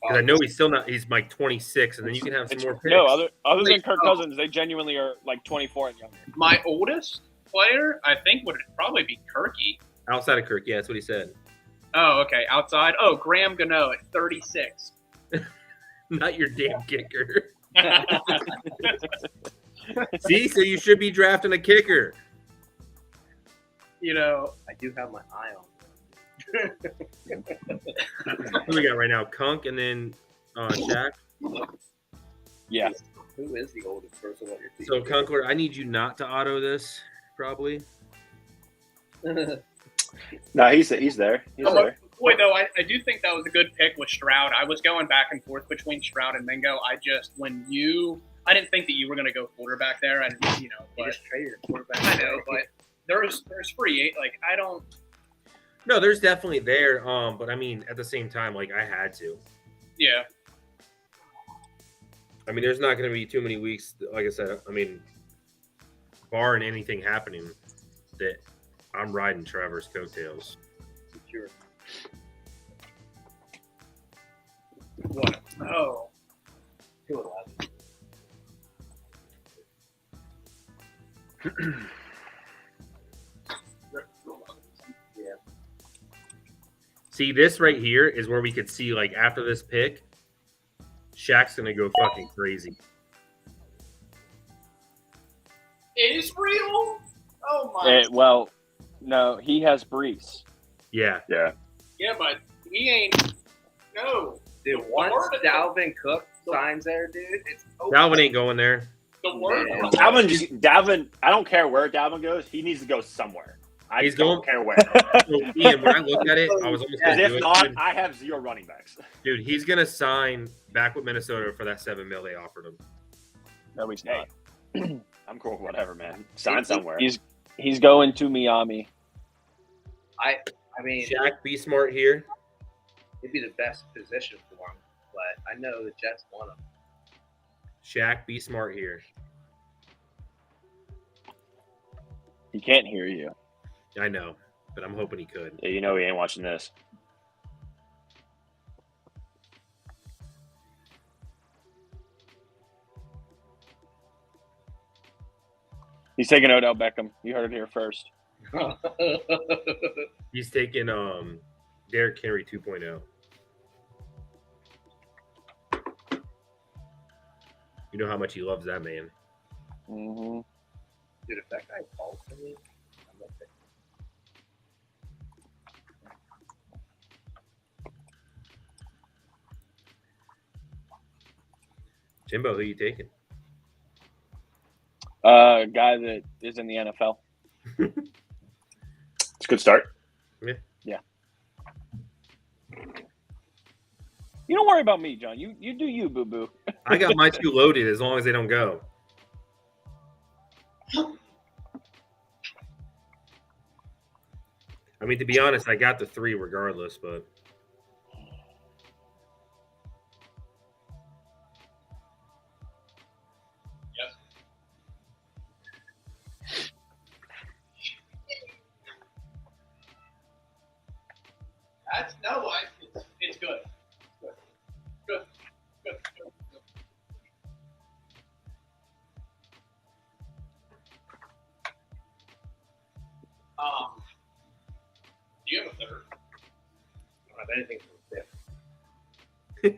Because I know he's still not. He's like 26, and then you can have some more picks. No, other than Kirk Cousins, they genuinely are like 24 and younger. My oldest player, I think, would probably be Kirky. Outside of Kirk, yeah, that's what he said. Oh, okay. Outside. Oh, Graham Gano at 36. Not your damn kicker. See, so you should be drafting a kicker. You know, I do have my eye on him. Who we got right now? Kunk and then Shaq. Yeah. Who is the oldest person on your team? So Kunkler, I need you not to auto this, probably. No, he's there. He's there. boy, though, I do think that was a good pick with Stroud. I was going back and forth between Stroud and Mingo. I didn't think that you were going to go quarterback there. I didn't, You but just traded a quarterback. I know, but there's free. Like, I don't. No, there's definitely there. But I mean, at the same time, like I had to. Yeah. I mean, there's not going to be too many weeks. Like I said, I mean, barring anything happening, that I'm riding Trevor's coattails. Sure. What? Oh. 211. Yeah. See, this right here is where we could see, like, after this pick, Shaq's going to go fucking crazy. Israel? Oh, my. Well, no, he has Brees. Yeah. Yeah. Yeah, but he ain't. No. Dude, once Dalvin Cook signs there, dude, it's over. Dalvin ain't going there. The word. Man. Dalvin, I don't care where Dalvin goes. He needs to go somewhere. I don't care where. So, Ian, when I looked at it, I was almost going Because to do if it. not, Dude, I have 0 running backs. dude, he's going to sign back with Minnesota for that $7 million they offered him. No, he's Hey. not. I'm cool with whatever, man. Sign somewhere. He's going to Miami. I mean, Shaq, be smart here. it'd be the best position for him, but I know the Jets want him. Shaq, be smart here. He can't hear you. I know, but I'm hoping he could. Yeah, you know he ain't watching this. He's taking Odell Beckham. You heard it here first. He's taking Derrick Henry 2.0. You know how much he loves that man. Mm-hmm. Dude, if that guy calls to me, I'm not there. Jimbo, who you taking? Guy that is in the NFL. It's a good start. You don't worry about me, John. You do you, boo boo. I got my 2 loaded as long as they don't go. I mean, to be honest, I got the 3 regardless, but It's good. Good. Do you have a third? I don't have anything for the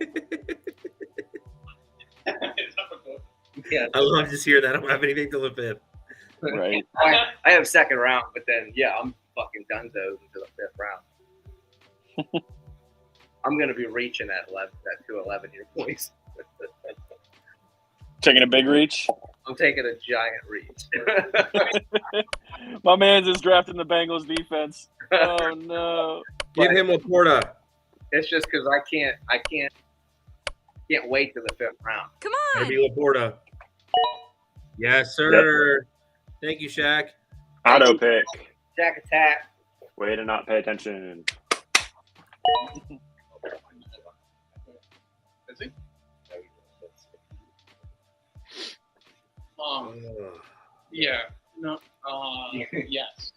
Is that a book? fifth. Yeah, I love just hear that. I don't have anything till the 5th. Right. I have second round, but then I'm fucking donezo into the 5th round. I'm gonna be reaching at 211 here, boys. Taking a big reach. I'm taking a giant reach. My man's is drafting the Bengals defense. Oh no. Give him Laporta. It's just because I can't wait to the 5th round. Come on. Maybe Laporta. Yes, sir. Thank you, Shaq. Auto pick. Jack attack. Way to not pay attention. Is he? Yeah. No. Yes.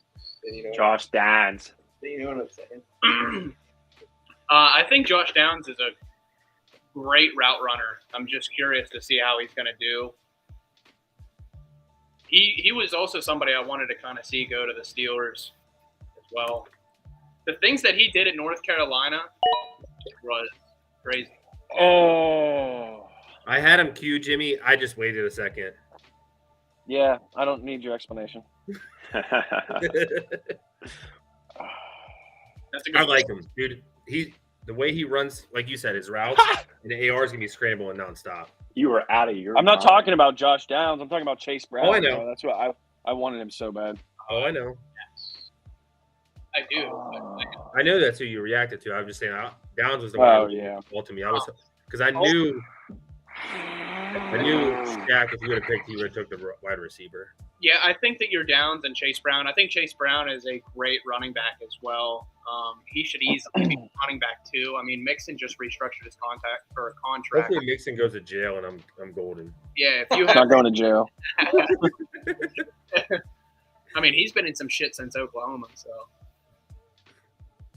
Josh Downs. You know what I'm saying? I think Josh Downs is a great route runner. I'm just curious to see how he's going to do. He was also somebody I wanted to kind of see go to the Steelers as well. The things that he did at North Carolina was crazy. Oh. I had him queued, Jimmy. I just waited a second. Yeah, I don't need your explanation. That's a good I like him, dude. The way he runs, like you said, his routes and the AR is gonna be scrambling nonstop. You were out of your I'm not mind. talking about Josh Downs. I'm talking about Chase Brown. Oh, I know. Bro. That's what I wanted him so bad. Oh, I know. I do. I know that's who you reacted to. I'm just saying, Downs was the one. Oh, yeah. Well, to me, I was because I knew Shaq. If you would have picked, he would have took the wide receiver. Yeah, I think that you're Downs and Chase Brown. I think Chase Brown is a great running back as well. He should easily be running back too. I mean, Mixon just restructured his contract. Hopefully, Mixon goes to jail and I'm golden. Yeah, if you Not have, going to jail. I mean, he's been in some shit since Oklahoma. So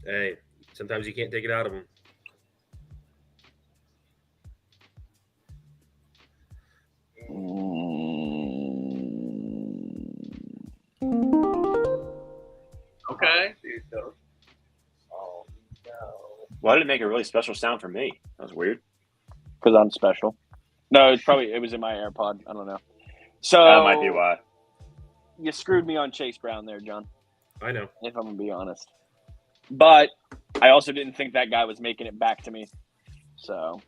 Hey, sometimes you can't take it out of him. okay, Oh no. Why did it make a really special sound for me? That was weird. Because I'm special. No, it was in my AirPod. I don't know. So That might be why. You screwed me on Chase Brown there, John. I know. If I'm gonna be honest. But I also didn't think that guy was making it back to me. So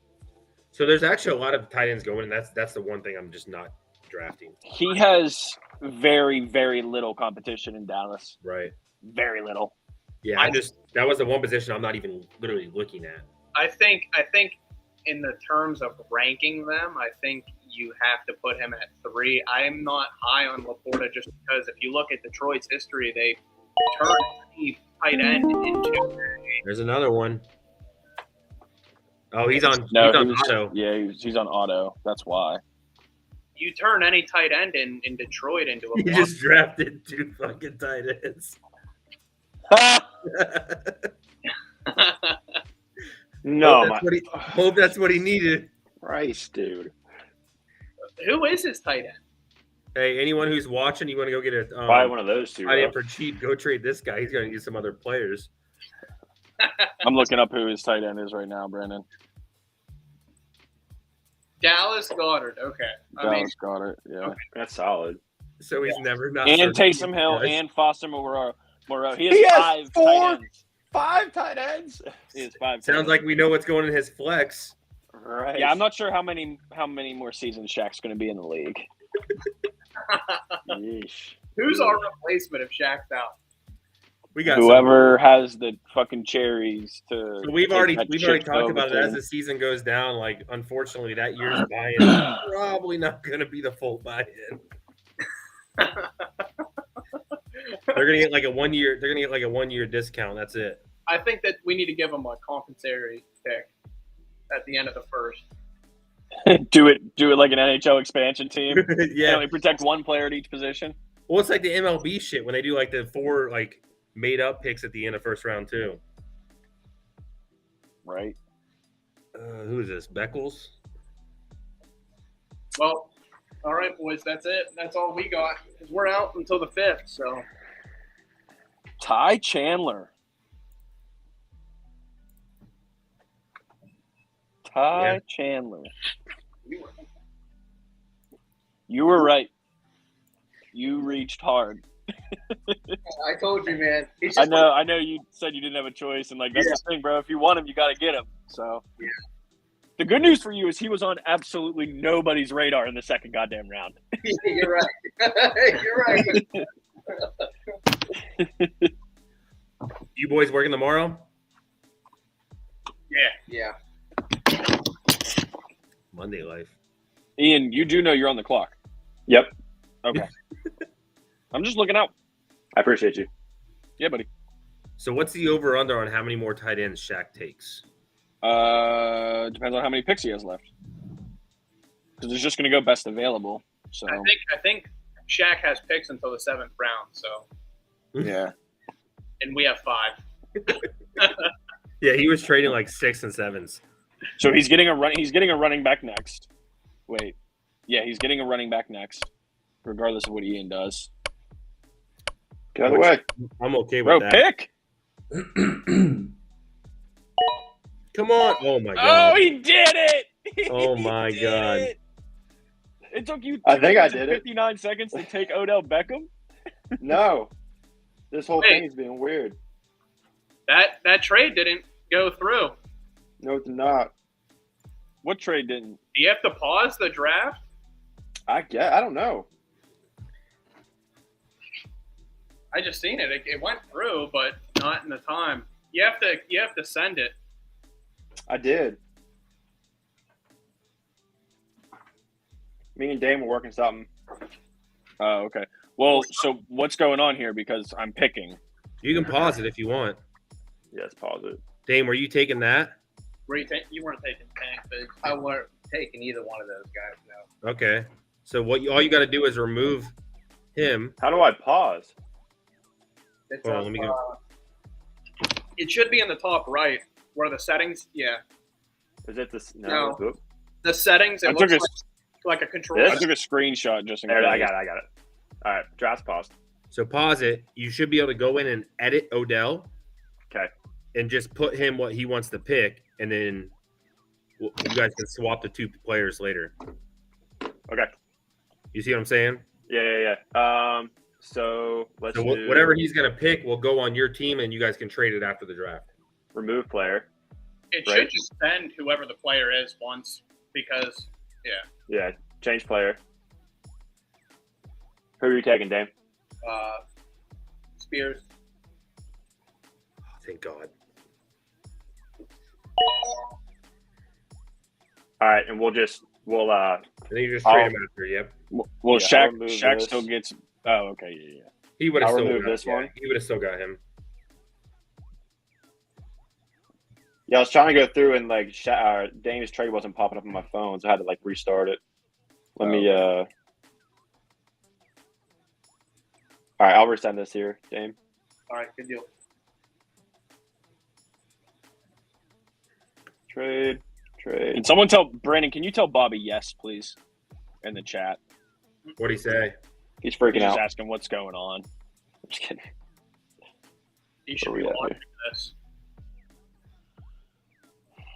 So there's actually a lot of tight ends going, and that's the one thing I'm just not drafting. he has very, very little competition in Dallas. Right. Very little. Yeah, that was the one position I'm not even literally looking at. I think in the terms of ranking them, I think you have to put him at 3. I am not high on Laporta just because if you look at Detroit's history, they turned the tight end into. There's another one. Oh, he's on auto. Yeah, he's on auto. That's why. You turn any tight end in Detroit into a You just drafted 2 fucking tight ends. No, Hope that's what he needed. Christ, dude. Who is his tight end? Hey, anyone who's watching, you want to go get a Buy one of those two. tight end bro. for cheap? Go trade this guy. He's going to get some other players. I'm looking up who his tight end is right now, Brandon. Dallas Goedert. Okay. Dallas Goedert. Yeah. That's solid. So he's never not. And starting Taysom Hill guys. and Foster Moreau. He He has has 5 4 tight ends. 5 tight ends. He has 5. Sounds like we know what's going in his flex. Right. Yeah, I'm not sure how many more seasons Shaq's going to be in the league. Yeesh. Who's our replacement if Shaq's out? We got Whoever has the fucking cherries to. So we've take already that talked shit about it over as to. the season goes down. Like, unfortunately, that year's buy-in is probably not going to be the full buy-in. They're going to get like a 1 year. They're going to get like a 1 year discount. That's it. I think that we need to give him a compensatory pick at the end of the first. do it like an NHL expansion team. Yeah. Only protect one player at each position. Well, it's like the MLB shit when they do like the 4 like made-up picks at the end of first round too. Right. Who is this? Beckles? Well, all right, boys, that's it. That's all we got because we're out until the 5th. So Ty Chandler. Chandler. You were right. You reached hard. I told you, man. He's I just know. You said you didn't have a choice, and like that's the thing, bro. If you want him, you got to get him. So, Yeah. The good news for you is he was on absolutely nobody's radar in the second goddamn round. You're right. You're right. You boys working tomorrow? Yeah. Monday life. Ian, you do know you're on the clock. Yep. Okay. I'm just looking out. I appreciate you. Yeah, buddy. So what's the over/under on how many more tight ends Shaq takes? Depends on how many picks he has left. Because it's just going to go best available. So I think Shaq has picks until the 7th round, so Yeah. and we have 5. Yeah, he was trading like 6 and 7s. So he's getting a running back next. Wait. Yeah, he's getting a running back next, regardless of what Ian does. Get out of the way. I'm okay with Bro, that. pick. Come on. Oh my god. Oh, he did it. Oh my He did God. it. It took you I think I 2 minutes and did it. 59 seconds to take Odell Beckham. No. This whole Wait. thing is being weird. That trade didn't go through. No, it's not. What trade didn't? Do you have to pause the draft? I don't know. I just seen it. It went through, but not in the time. You have to send it. I did. Me and Dame were working something. Oh, okay. Well, so what's going on here? Because I'm picking. You can pause it if you want. Yes, pause it. Dame, were you taking that? You weren't taking Tank, but I weren't taking either one of those guys. No. Okay. So all you got to do is remove him. How do I pause? It's Hold on, let me go. it should be in the top right where the settings. Yeah, Is it this? No. Oop. the settings. It I looks took like a control. This? I took a screenshot just in There, case. I got it. All right, draft's paused. So pause it. You should be able to go in and edit Odell Okay. and just put him what he wants to pick, and then you guys can swap the 2 players later. Okay. You see what I'm saying? Yeah. So let's So do whatever he's gonna pick will go on your team, and you guys can trade it after the draft. remove player. It right. should just send whoever the player is once because Yeah, change player. Who are you taking, Dame? Spears. Oh, thank God. All right, and we'll And then you just trade him after. Yep. Well, Yeah, I'll Shaq remove Shaq this. still gets. Oh, okay, yeah. He would have I'll still remove got this one. He would have still got him. Yeah, I was trying to go through and like Dame's trade wasn't popping up on my phone, so I had to like restart it. Let me. All right, I'll resend this here, Dame. All right, good deal. Trade. Can someone tell Brandon? Can you tell Bobby yes, please, in the chat? What'd he say? He's freaking He's just out. asking what's going on. I'm just kidding. You should Where be we at watching this.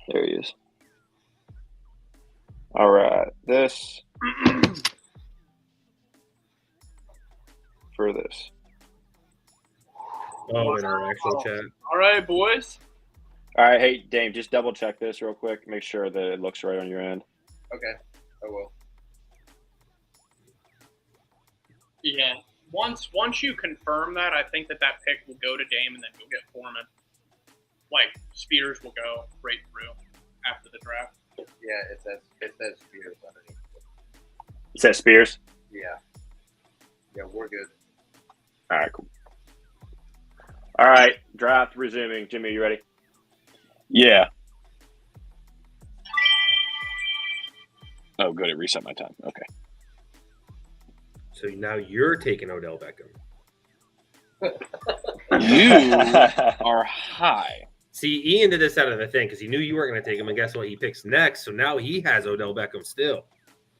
There he is. All right, this for this. Oh, in our actual chat. All right, boys. All right, hey Dame, just double check this real quick. Make sure that it looks right on your end. Okay, I will. Yeah. Once you confirm that, I think that pick will go to Dame, and then you'll get Foreman. Like Spears will go right through after the draft. Yeah, it says Spears underneath. It says Spears. Yeah, we're good. All right, cool. All right, draft resuming. Jimmy, you ready? Yeah. Oh, good. It reset my time. Okay. So now you're taking Odell Beckham. You are high. See, Ian did this out of the thing because he knew you weren't going to take him, and guess what? He picks next, so now he has Odell Beckham still.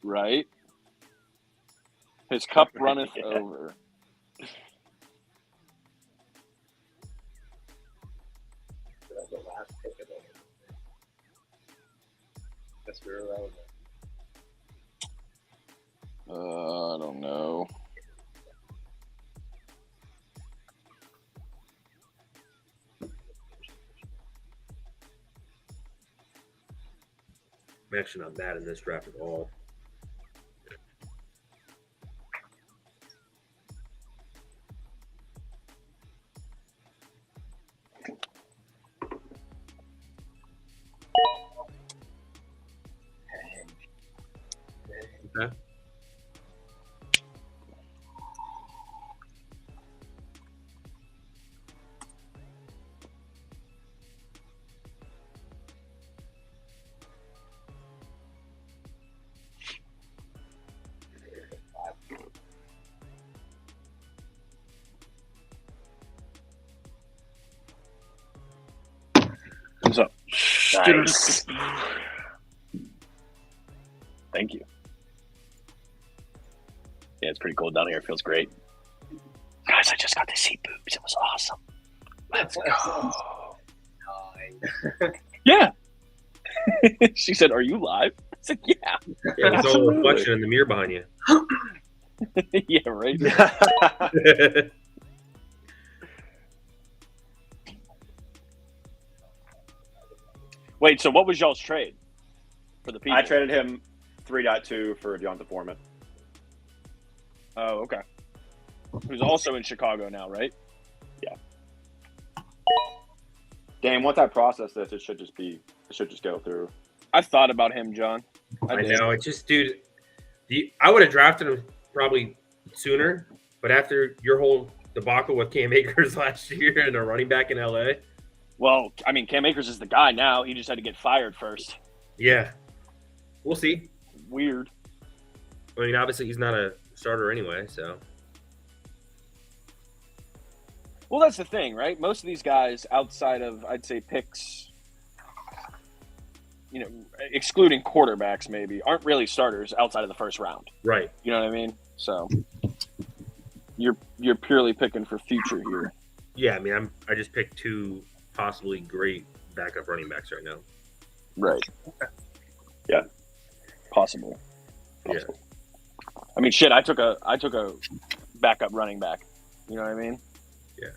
Right? His cup runneth over. That's the last pick of it. That's where I was. I don't know. I'm actually not mad in this draft at all. Okay. Nice. Thank you. Yeah, it's pretty cold down here. It feels great. Guys, I just got to see boobs. It was awesome. Let's go. Yeah. She said, "Are you live?" I said, "Yeah." Yeah, it's all a reflection in the mirror behind you. Yeah, right. Wait, so what was y'all's trade for the people? I traded him 3.2 for Deonta Foreman. Oh, okay. Who's also in Chicago now, right? Damn, once I process this, it should just go through. I thought about him, John. I know. It's just, dude, I would have drafted him probably sooner, but after your whole debacle with Cam Akers last year and a running back in LA. Well, I mean, Cam Akers is the guy now. He just had to get fired first. Yeah. We'll see. Weird. I mean, obviously, he's not a starter anyway, so. Well, that's the thing, right? Most of these guys outside of, I'd say, picks, excluding quarterbacks maybe, aren't really starters outside of the first round. Right. You know what I mean? So you're purely picking for future here. Yeah, I mean, I just picked two possibly great backup running backs right now. Right. Yeah. Possible. Yeah. I mean, shit, I took a backup running back. You know what I mean? Yeah.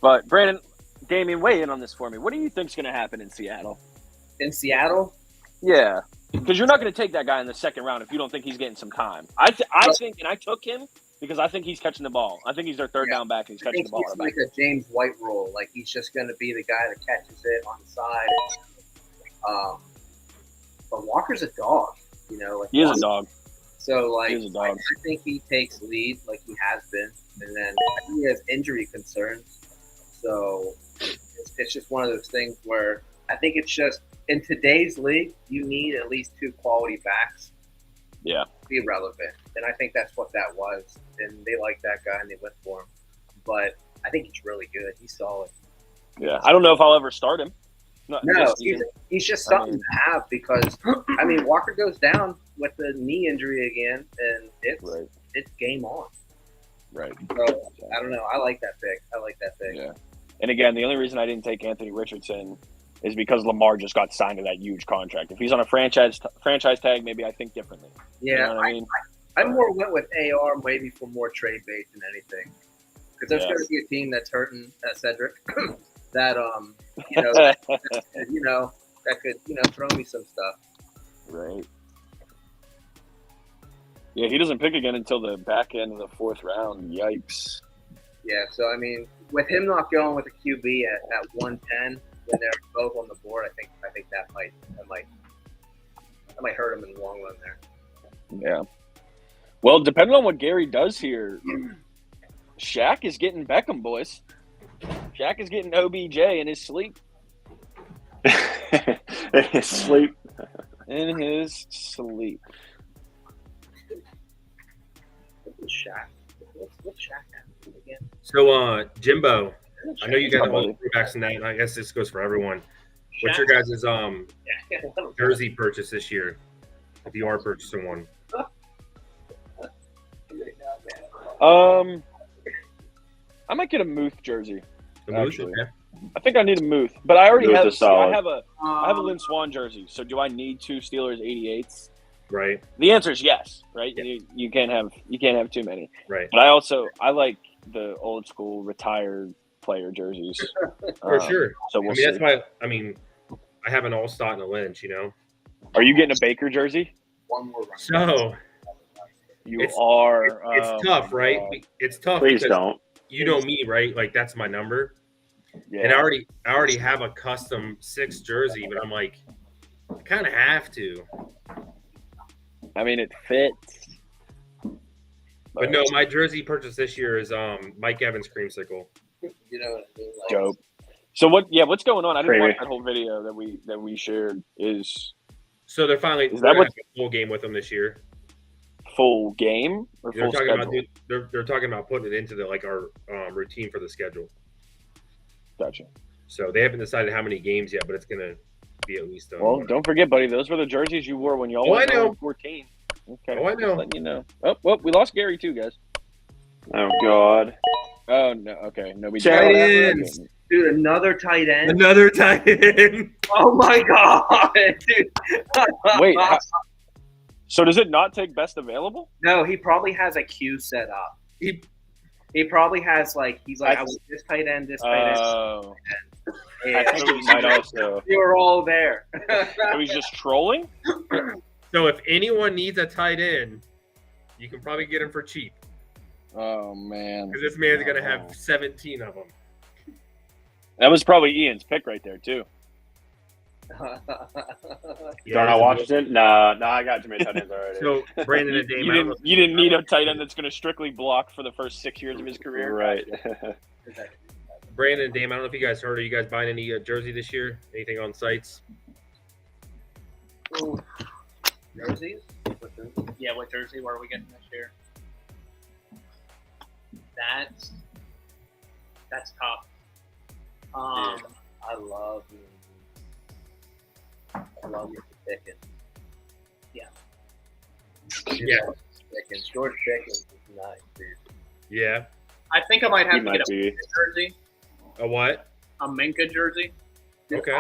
But Brandon, Damian, weigh in on this for me. What do you think's going to happen in Seattle? In Seattle? Yeah, because you're not going to take that guy in the second round if you don't think he's getting some time. I think, and I took him because I think he's catching the ball. I think he's their third down back and he's catching the ball. He's like a James White role. Like, he's just going to be the guy that catches it on the side. But Walker's a dog, Like, he is a dog. So, like, He's a dog. I think he takes lead like he has been. And then I think he has injury concerns. So it's just one of those things where I think it's just in today's league, you need at least two quality backs. Yeah. To be relevant. And I think that's what that was. And they liked that guy and they went for him. But I think he's really good. He's solid. Yeah. I don't know if I'll ever start him. No, he's just something to have because, I mean, Walker goes down with the knee injury again, and it's game on. Right. So, I don't know. I like that pick. Yeah. And again, the only reason I didn't take Anthony Richardson is because Lamar just got signed to that huge contract. If he's on a franchise tag, maybe I think differently. Yeah, you know what I mean? I more went with AR maybe for more trade bait than anything. Because there's going to be a team that's hurting Cedric that that could throw me some stuff. Right. Yeah, he doesn't pick again until the back end of the fourth round. Yikes. Yeah, so I mean, with him not going with a QB at 110 when they're both on the board, I think that might hurt him in the long run there. Yeah. Well, depending on what Gary does here, Shaq is getting Beckham, boys. Shaq is getting OBJ in his sleep. In his sleep. In his sleep. What's Shaq? What's Shaq have again? So, Jimbo, I know you guys have all the quarterbacks in that, and I guess this goes for everyone. What's your guys' jersey purchase this year, if you are purchasing one? I might get a Muth jersey. Actually. Okay. I think I need a Muth, but I already have. I have a Lynn Swan jersey. So do I need two Steelers 88s? Right. The answer is yes. Right. Yeah. You can't have too many. Right. But I like the old school retired player jerseys. For sure. So we'll I mean, see. that's why. I mean, I have an All-Star and a Lynch. Are you getting a Baker jersey? One more run. So It's tough, right? God. It's tough. Please don't. You know me, right? Like, that's my number. Yeah. And I already have a custom 6 jersey, but I'm like, I kind of have to. I mean, it fits. But no, my jersey purchase this year is Mike Evans creamsicle. You know what I mean? Like, Dope. So what's going on? I didn't Crazy. watch that whole video that we shared. So they're finally Is that they're gonna what- have a full game with them this year. Full game or They're full talking schedule? about they're talking about putting it into our routine for the schedule. Gotcha. So they haven't decided how many games yet, but it's gonna be at least. Well, don't forget, buddy. Those were the jerseys you wore when y'all were 14. Okay. Oh, I know. Just letting you know. Oh, well, we lost Gary too, guys. Oh God. Oh no. Okay. No, we Tight didn't. ends. Dude, another tight end. Another tight end. Oh my god, dude. Wait. So does it not take best available? No, he probably has a queue set up. He probably has he's like, I want this tight end, this tight end. Oh. And I think he might also. they were all there. So he's just trolling. So if anyone needs a tight end, you can probably get him for cheap. Oh man. Because this man's gonna have 17 of them. That was probably Ian's pick right there too. Darnell Washington? No, I got too many tight ends already. So Brandon and Dame, You didn't need a tight end that's going to strictly block for the first 6 years of his career. Right. Brandon and Dame, I don't know if you guys heard. Are you guys buying any jersey this year? Anything on sites? Jerseys? Yeah, what jersey were we getting this year? That's tough. I love Mr. Pickens. Yeah. George Pickens is nice, dude. Yeah. I think I might have He to might get a be. Minka jersey. A what? A Minka jersey. Okay.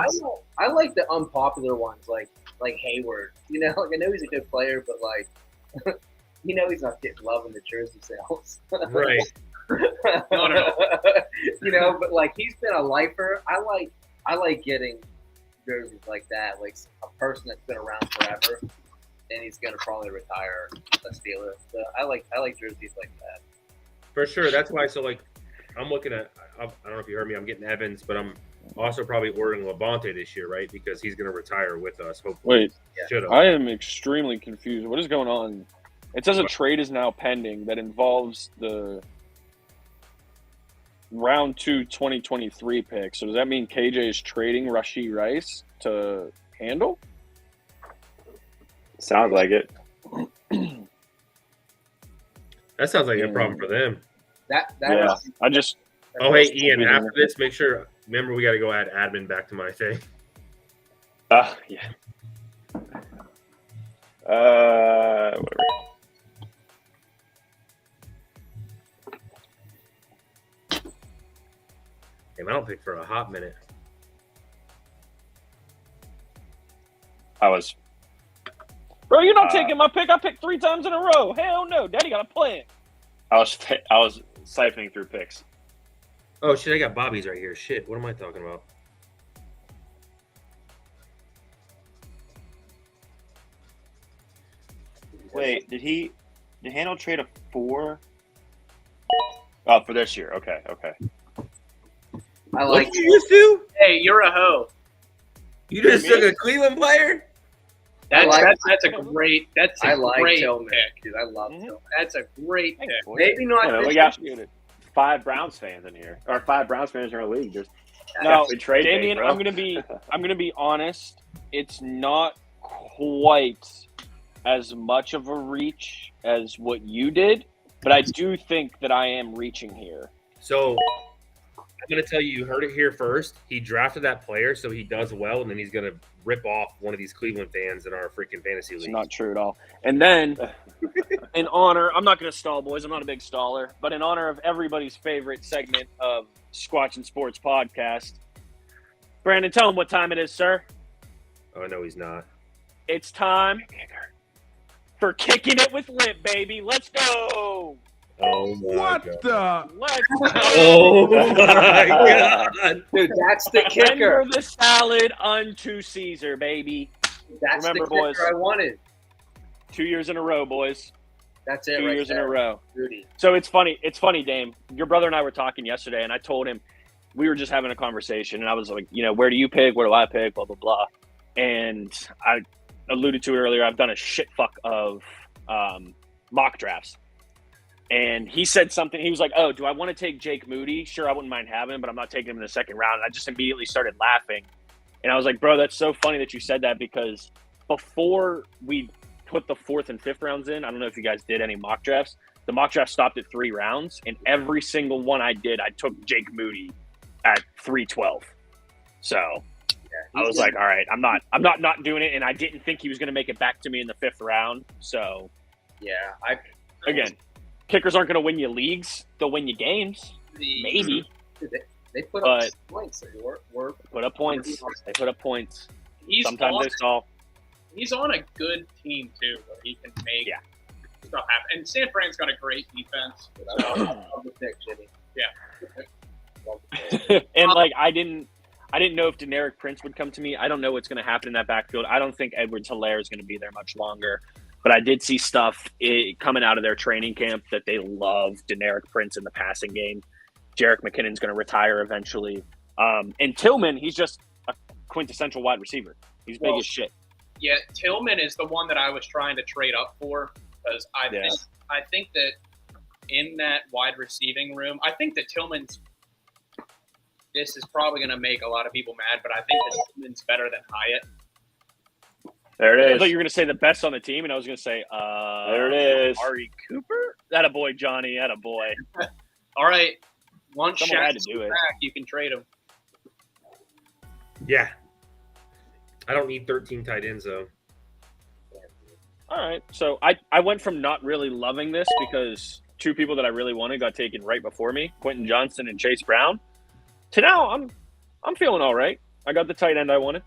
I like the unpopular ones, like Hayward. You know, I know he's a good player, but he's not getting love in the jersey sales. Right. No. But he's been a lifer. I like getting jerseys like that, like a person that's been around forever, and he's gonna probably retire a Steeler. So I like jerseys like that. For sure. That's why. So I'm looking at. I don't know if you heard me. I'm getting Evans, but I'm also probably ordering Levante this year, right? Because he's gonna retire with us. Hopefully. Wait, Should have. I am extremely confused. What is going on? It says a trade is now pending that involves the round 2 2023 pick. So does that mean KJ is trading Rashee Rice to handle? Sounds like it. That sounds like a problem for them. That Yeah. is- Oh, hey, Ian, after this, make sure, remember, we got to go add admin back to my thing. Yeah. Whatever. Damn, I don't pick for a hot minute. Bro, you're not taking my pick. I picked 3 times in a row. Hell no. Daddy got a plan. I was siphoning through picks. Oh, shit, I got Bobby's right here. Shit, what am I talking about? Wait, did Handel trade a 4? Oh, for this year. Okay. I What like. did you just do? Hey, you're a hoe. You just took a Cleveland player? That's a great. That's a I like great Tillman, pick. dude. I love Mhm. Tillman. That's a great Thanks, pick. boy. Maybe not. Yeah, this we got Appreciate it. 5 Browns fans in here, or 5 Browns fans in our league. Just No, definitely trade bait, Damien, bro. I'm gonna be honest. It's not quite as much of a reach as what you did, but I do think that I am reaching here. So, I'm going to tell you heard it here first. He drafted that player, so he does well, and then he's going to rip off one of these Cleveland fans in our freaking fantasy It's league. not true at all. And then, in honor, I'm not going to stall, boys. I'm not a big staller, but in honor of everybody's favorite segment of Squatchin Sports Podcast, Brandon, tell him what time it is, sir. Oh, no, he's not. It's time for Kicking It with Lip, baby. Let's go. Oh, my God. Let's go. Oh, my God. Dude, that's the kicker. Render the salad unto Caesar, baby. That's Remember, the kicker boys. I wanted. 2 years in a row, boys. That's it. 2 right years there. in a row. Rudy. So it's funny, Dame. Your brother and I were talking yesterday, and I told him we were just having a conversation, and I was like, where do you pick? Where do I pick? Blah, blah, blah. And I alluded to it earlier. I've done a shit fuck of mock drafts. And he said something. He was like, oh, do I want to take Jake Moody? Sure, I wouldn't mind having him, but I'm not taking him in the second round. And I just immediately started laughing. And I was like, bro, that's so funny that you said that, because before we put the 4th and 5th rounds in, I don't know if you guys did any mock drafts. The mock draft stopped at 3 rounds, and every single one I did, I took Jake Moody at 312. So I was like, all right, I'm not doing it, and I didn't think he was going to make it back to me in the 5th round. So, yeah, again, kickers aren't going to win you leagues; they'll win you games, maybe. They put up points. Put up points. They put up points. Sometimes they stall. He's on a good team too, where he can make stuff happen. And San Fran's got a great defense. I love the pick, Jimmy. Yeah. And like I didn't know if Deneric Prince would come to me. I don't know what's going to happen in that backfield. I don't think Edwards-Helaire is going to be there much longer. But I did see stuff coming out of their training camp that they love Deneric Prince in the passing game. Jerick McKinnon's going to retire eventually. And Tillman, he's just a quintessential wide receiver. He's big as shit. Yeah, Tillman is the one that I was trying to trade up for because I think that in that wide receiving room, I think that this is probably going to make a lot of people mad, but I think that Tillman's better than Hyatt. There it is. I thought you were going to say the best on the team, and I was going to say, there it is. Ari Cooper? That a boy, Johnny. That a boy. All right. Once someone had Shaq's to do it. back, you can trade him. Yeah. I don't need 13 tight ends, though. All right. So I went from not really loving this because 2 people that I really wanted got taken right before me, Quentin Johnston and Chase Brown, to now I'm feeling all right. I got the tight end I wanted.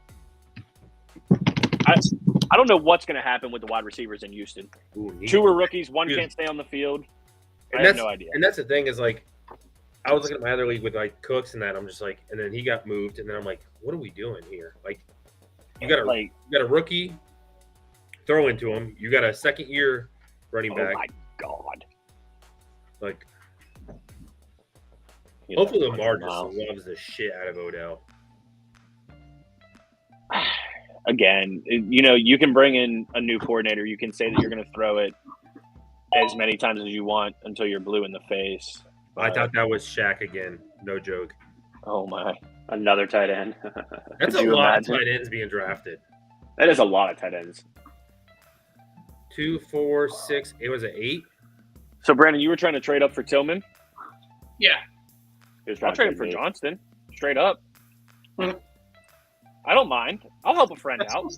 I don't know what's going to happen with the wide receivers in Houston. Ooh, 2 are rookies. 1 can't stay on the field. I have no idea. And that's the thing is, like, I was looking at my other league with, like, Cooks and that. I'm just like, and then he got moved. And then I'm like, what are we doing here? Like, you got a rookie, throw into him. You got a second-year running back. Oh, my God. Like, You hopefully know, Lamar just loves the shit out of Odell. Again, you know, you can bring in a new coordinator. You can say that you're going to throw it as many times as you want until you're blue in the face. I thought that was Shaq again. No joke. Oh, my. Another tight end. That's a lot of tight ends being drafted. That is a lot of tight ends. 2, 4, 6. It was an 8. So, Brandon, you were trying to trade up for Tillman? Yeah. I'll trade him for Johnston. Straight up. I don't mind. I'll help a friend out. I'm a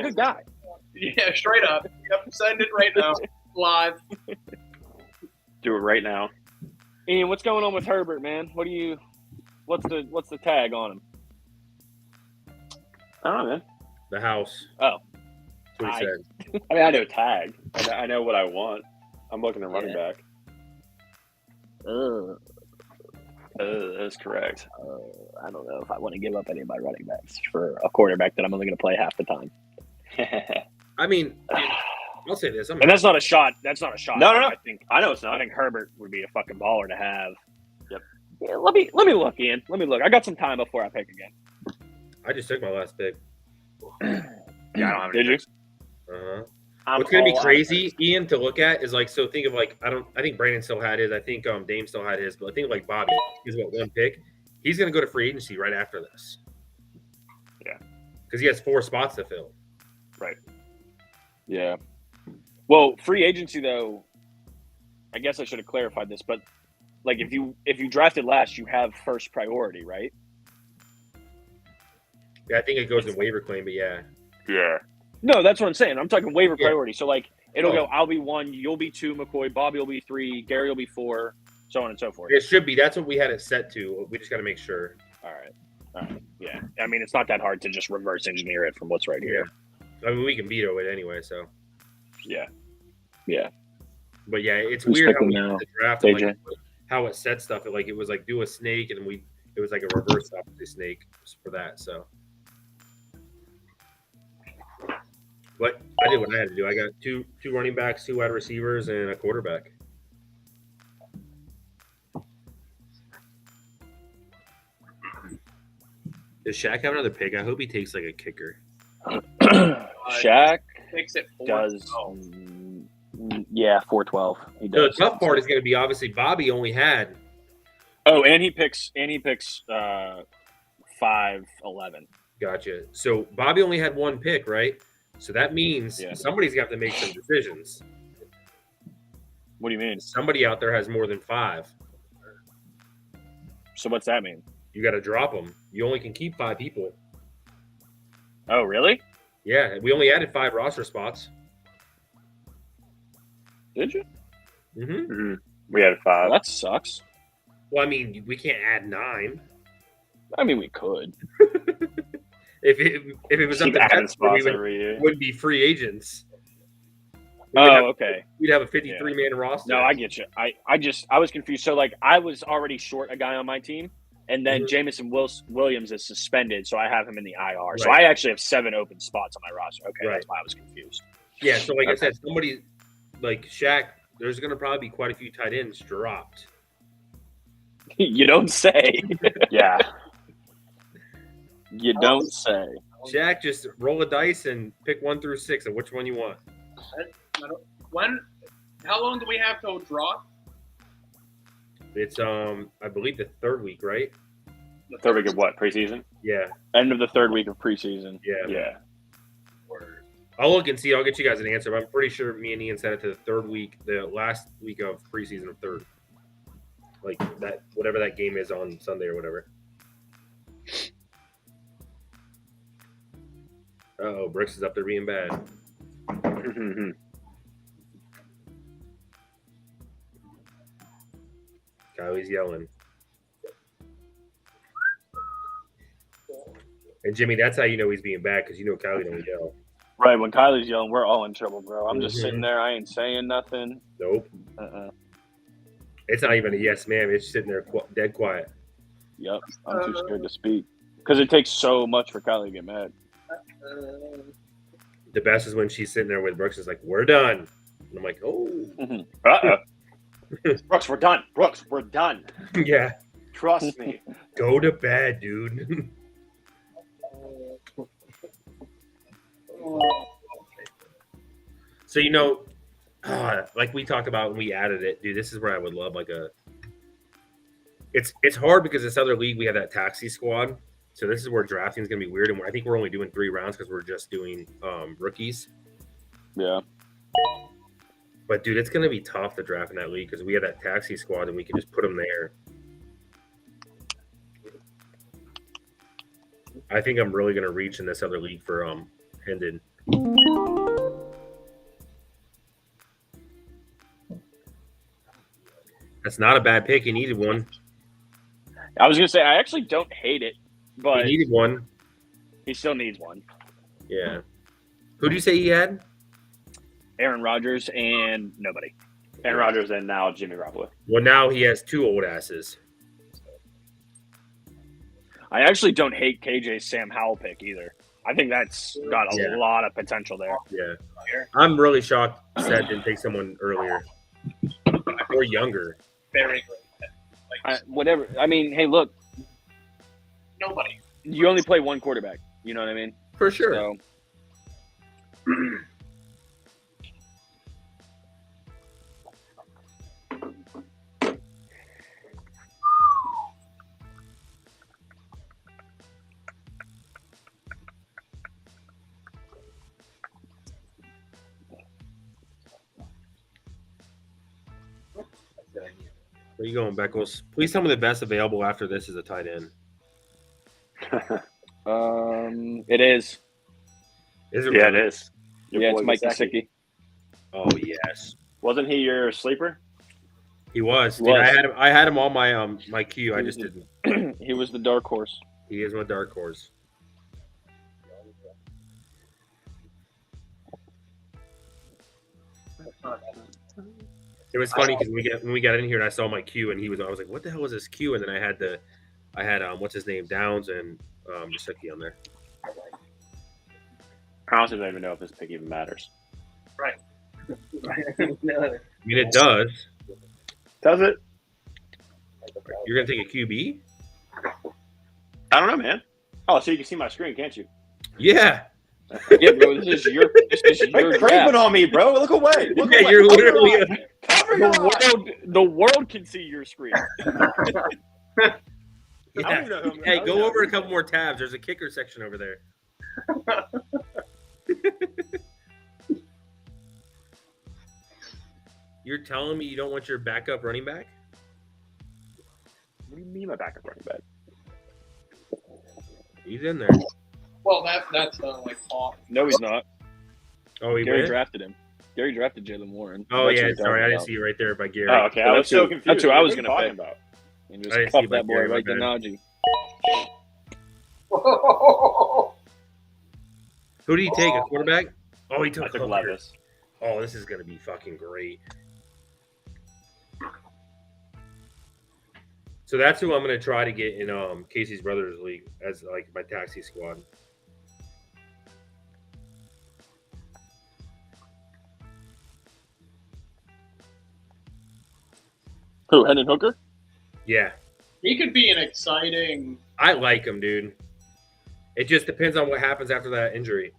good guy. Yeah, straight up. Yep, send it right now. Live. Do it right now. Ian, what's going on with Herbert, man? What's the tag on him? I don't know, man. The house. Oh. That's what he said. I mean, I know tag. I know what I want. I'm looking at running back. That's correct. I don't know if I want to give up any of my running backs for a quarterback that I'm only going to play half the time. I mean, I'll say this. And that's not a shot. That's not a shot. No. I know it's not. I think Herbert would be a fucking baller to have. Yep. Yeah, let me look, Ian. Let me look. I got some time before I pick again. I just took my last pick. Yeah, I don't have any. Did you? Uh-huh. What's going to be crazy, Ian, to look at is like, so think of like, I think Brandon still had his. I think Dame still had his, but I think like Bobby, he's got 1 pick. He's going to go to free agency right after this. Yeah. Because he has 4 spots to fill. Right. Yeah. Well, free agency though, I guess I should have clarified this, but like if you drafted last, you have first priority, right? Yeah, I think it goes in waiver claim, but yeah. Yeah. No, that's what I'm saying. I'm talking waiver priority. So like it'll go, I'll be 1, you'll be 2, McCoy, Bobby will be 3, Gary will be 4, so on and so forth. It should be. That's what we had it set to. We just got to make sure. All right. Yeah. I mean, it's not that hard to just reverse engineer it from what's right here. I mean, we can veto it anyway, so. Yeah. Yeah. But yeah, it's Who's weird how picking we now? the draft, AJ? like, how it set stuff. Like it was like do a snake, and it was like a reverse opposite snake for that. So. But I did what I had to do. I got two running backs, 2 wide receivers, and a quarterback. Does Shaq have another pick? I hope he takes like a kicker. Shaq Picks at 4. does. 412. He So does. the tough part is going to be obviously Bobby only had. Oh, and he picks 5-11. Gotcha. So Bobby only had 1 pick, right? So that means Yeah. somebody's got to make some decisions. What do you mean? Somebody out there has more than 5. So what's that mean? You got to drop them. You only can keep 5 people. Oh, really? Yeah, we only added 5 roster spots. Did you? Mm-hmm. We had 5. Well, that sucks. Well, I mean, we can't add 9. I mean, we could. If it was up Keep to adding that, we spots every year. wouldn't be free agents. Okay. We'd have a 53-man roster. No, I get you. I was confused. So, like, I was already short a guy on my team, and then Jamison Williams is suspended, so I have him in the IR. So Right. I actually have 7 open spots on my roster. Okay, Right. that's why I was confused. Yeah, so like I Okay. said, somebody like Shaq, there's going to probably be quite a few tight ends dropped. You don't say. Yeah. You don't say. Shaq, just roll a dice and pick 1 through 6 of which one you want. How long do we have till draw? It's I believe the 3rd week, right? The 3rd week of what? Preseason? Yeah. End of the 3rd week of preseason. Yeah. Yeah. I'll look and see. I'll get you guys an answer. But I'm pretty sure me and Ian said it to the 3rd week, the last week of preseason of 3rd. Like that, whatever that game is on Sunday or whatever. Oh, Brooks is up there being bad. Kylie's yelling. And Jimmy, that's how you know he's being bad, because you know Kylie don't yell. Right, when Kylie's yelling, we're all in trouble, bro. I'm just Mhm. sitting there. I ain't saying nothing. Nope. It's not even a yes, ma'am. It's sitting there dead quiet. Yep, I'm too scared to speak. Because it takes so much for Kylie to get mad. The best is when she's sitting there with Brooks and is like, we're done. And I'm like, oh. Brooks, we're done. Brooks, we're done. Yeah. Trust me. Go to bed, dude. So, like we talked about when we added it, dude, this is where I would love it's hard because this other league, we have that taxi squad. So this is where drafting is going to be weird. And I think we're only doing 3 rounds because we're just doing rookies. Yeah. But, dude, it's going to be tough to draft in that league because we have that taxi squad and we can just put them there. I think I'm really going to reach in this other league for Hendon. That's not a bad pick. He needed one. I was going to say, I actually don't hate it, but He needed one. he still needs one. Yeah. Who do you say he had? Aaron Rodgers and nobody. Aaron Rodgers and now Jimmy Garoppolo. Well, now he has 2 old asses. I actually don't hate KJ's Sam Howell pick either. I think that's got a lot of potential there. Yeah. I'm really shocked Seth didn't take someone earlier or younger. Very great. Like, Whatever. I mean, hey, look, nobody. you only play one quarterback. You know what I mean? For sure. So, Where you going, Beckles? Please tell me the best available after this is a tight end. it is. Is it? Yeah, really? it is. Your Yeah, boy it's Mike Gesicki. Gesicki. Oh yes, Wasn't he your sleeper? he was. He Dude, was. I had him on my queue. I just didn't. He was the dark horse. He is my dark horse. It was funny because when we got in here and I saw my queue and I was like, what the hell is this queue? And then I had what's his name, Downs and Gesicki on there. I honestly don't even know if this pick even matters. Right. I mean, it does. Does it? You're gonna take a QB? I don't know, man. Oh, so you can see my screen, can't you? Yeah. Yeah, bro. This is your Quit draft. creeping on me, bro. Look away. Look Yeah, away. you're Cover literally. your eyes. Cover your eyes. The world can see your screen. I Yeah. don't even know who I'm- Hey, go over a couple more tabs. There's a kicker section over there. You're telling me you don't want your backup running back? What do you mean my backup running back? He's in there. Well, that's like talk. No, he's not. Oh, he Gary went? drafted him. Gary drafted Jalen Warren. Oh, That's what yeah. you're Sorry. talking I didn't about. see it right there by Gary. Oh, okay. I was That's so who- confused. that's who I What was are you gonna talking pick. about. And I just didn't cuff see it by that boy Gary, my right to bad. Najee. Who did he take? A quarterback? Oh, he took I took Hooker. Levis. Oh, this is going to be fucking great. So that's who I'm going to try to get in Casey's Brothers League as like my taxi squad. Who? Hendon Hooker? Yeah, He could be an exciting, I like him, dude. It just depends on what happens after that injury.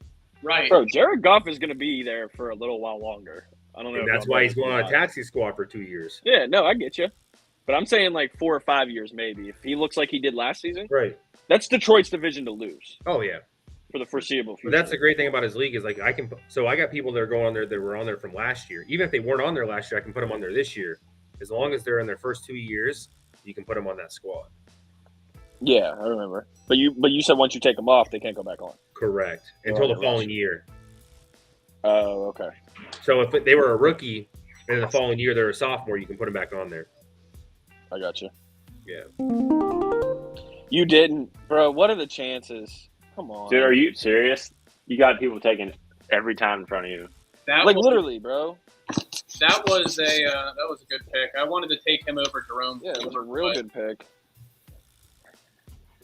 right? Bro, Jared Goff is going to be there for a little while longer. I don't know. And if that's y'all why know he's this or going on a not. taxi squad for 2 years. Yeah, no, I get you. But I'm saying like 4 or 5 years maybe. If he looks like he did last season, Right. that's Detroit's division to lose Oh, yeah. for the foreseeable But future. that's the great thing about his league is like I can. So I got people that are going on there that were on there from last year. Even if they weren't on there last year, I can put them on there this year. As long as they're in their first 2 years, you can put them on that squad. Yeah, I remember. But you said once you take them off, they can't go back on. Correct. Until the right. following year. Oh, okay. So if they were a rookie and in the following year they're a sophomore, you can put them back on there. I got you. Yeah. You didn't, bro. What are the chances? Come on, Dude, are you serious? You got people taking every time in front of you. That like was, literally, bro? that was a good pick. I wanted to take him over Jerome. Yeah, it was a Ford, real but good pick.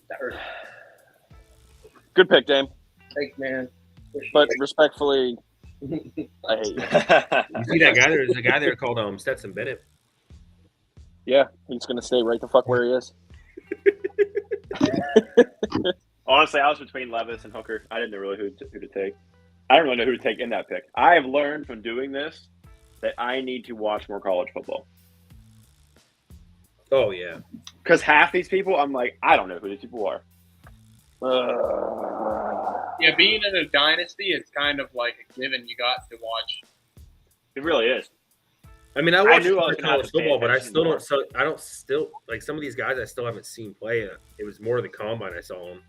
That hurt. Good pick, Dame. Thanks, man. But respectfully, I hate you. You see that guy there? There's a guy there called Stetson Bennett. Yeah, he's gonna stay right the fuck where he is. Honestly, I was between Levis and Hooker. I didn't know really who to take. I don't really know who to take in that pick. I have learned from doing this that I need to watch more college football. Oh yeah. Because half these people, I'm like, I don't know who these people are. yeah, being in a dynasty, it's kind of like a given. You got to watch. It really is. I mean, I watch knew I was gonna have college to pay football, but I attention still more. don't. So I don't still like some of these guys. I still haven't seen play. It was more the combine I saw them.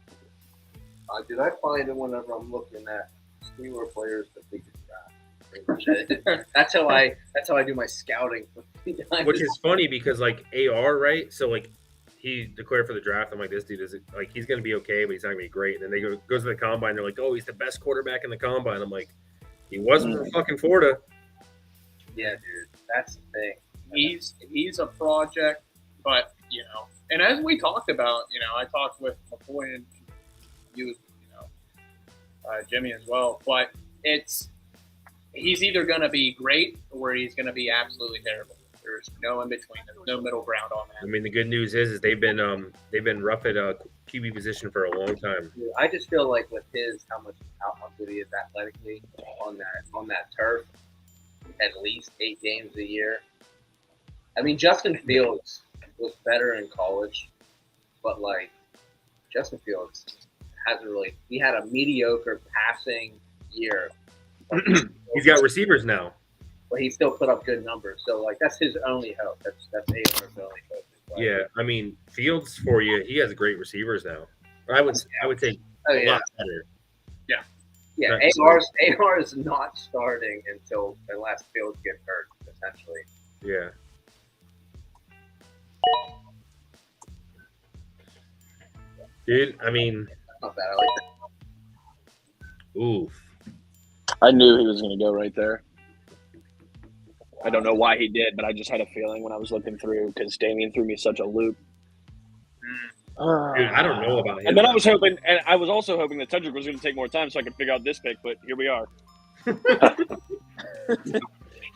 Dude, I find it whenever I'm looking at newer players the biggest draft. That's how I do my scouting. Which is funny because like AR, right? So like he declared for the draft. I'm like, this dude is like he's gonna be okay, but he's not gonna be great. And then they goes to the combine. They're like, oh, he's the best quarterback in the combine. I'm like, he wasn't from fucking Florida. Yeah, dude, that's the thing. He's a project, but and as we talked about, I talked with McCoy and you, Jimmy as well. But he's either going to be great or he's going to be absolutely terrible. There's no in between. There's no middle ground on I that. mean, the good news is they've been rough at QB position for a long time. Dude, I just feel like with how good he is athletically on that turf, at least 8 games a year. I mean, Justin Fields was better in college, but like Justin Fields hasn't really. He had a mediocre passing year. He's got receivers now. But he still put up good numbers. So like that's his only hope. That's AR's only hope. Yeah, I mean Fields for you. He has great receivers now. I would say Oh a yeah. lot better. Yeah, Right. AR is not starting unless Fields gets hurt, essentially. Yeah. Dude, I mean, Not bad. I like that. oof. I knew he was going to go right there. I don't know why he did, but I just had a feeling when I was looking through because Damian threw me such a loop. Dude, I don't know about him. And then I was hoping, and I was also hoping that Tedrick was going to take more time so I could figure out this pick, but here we are. These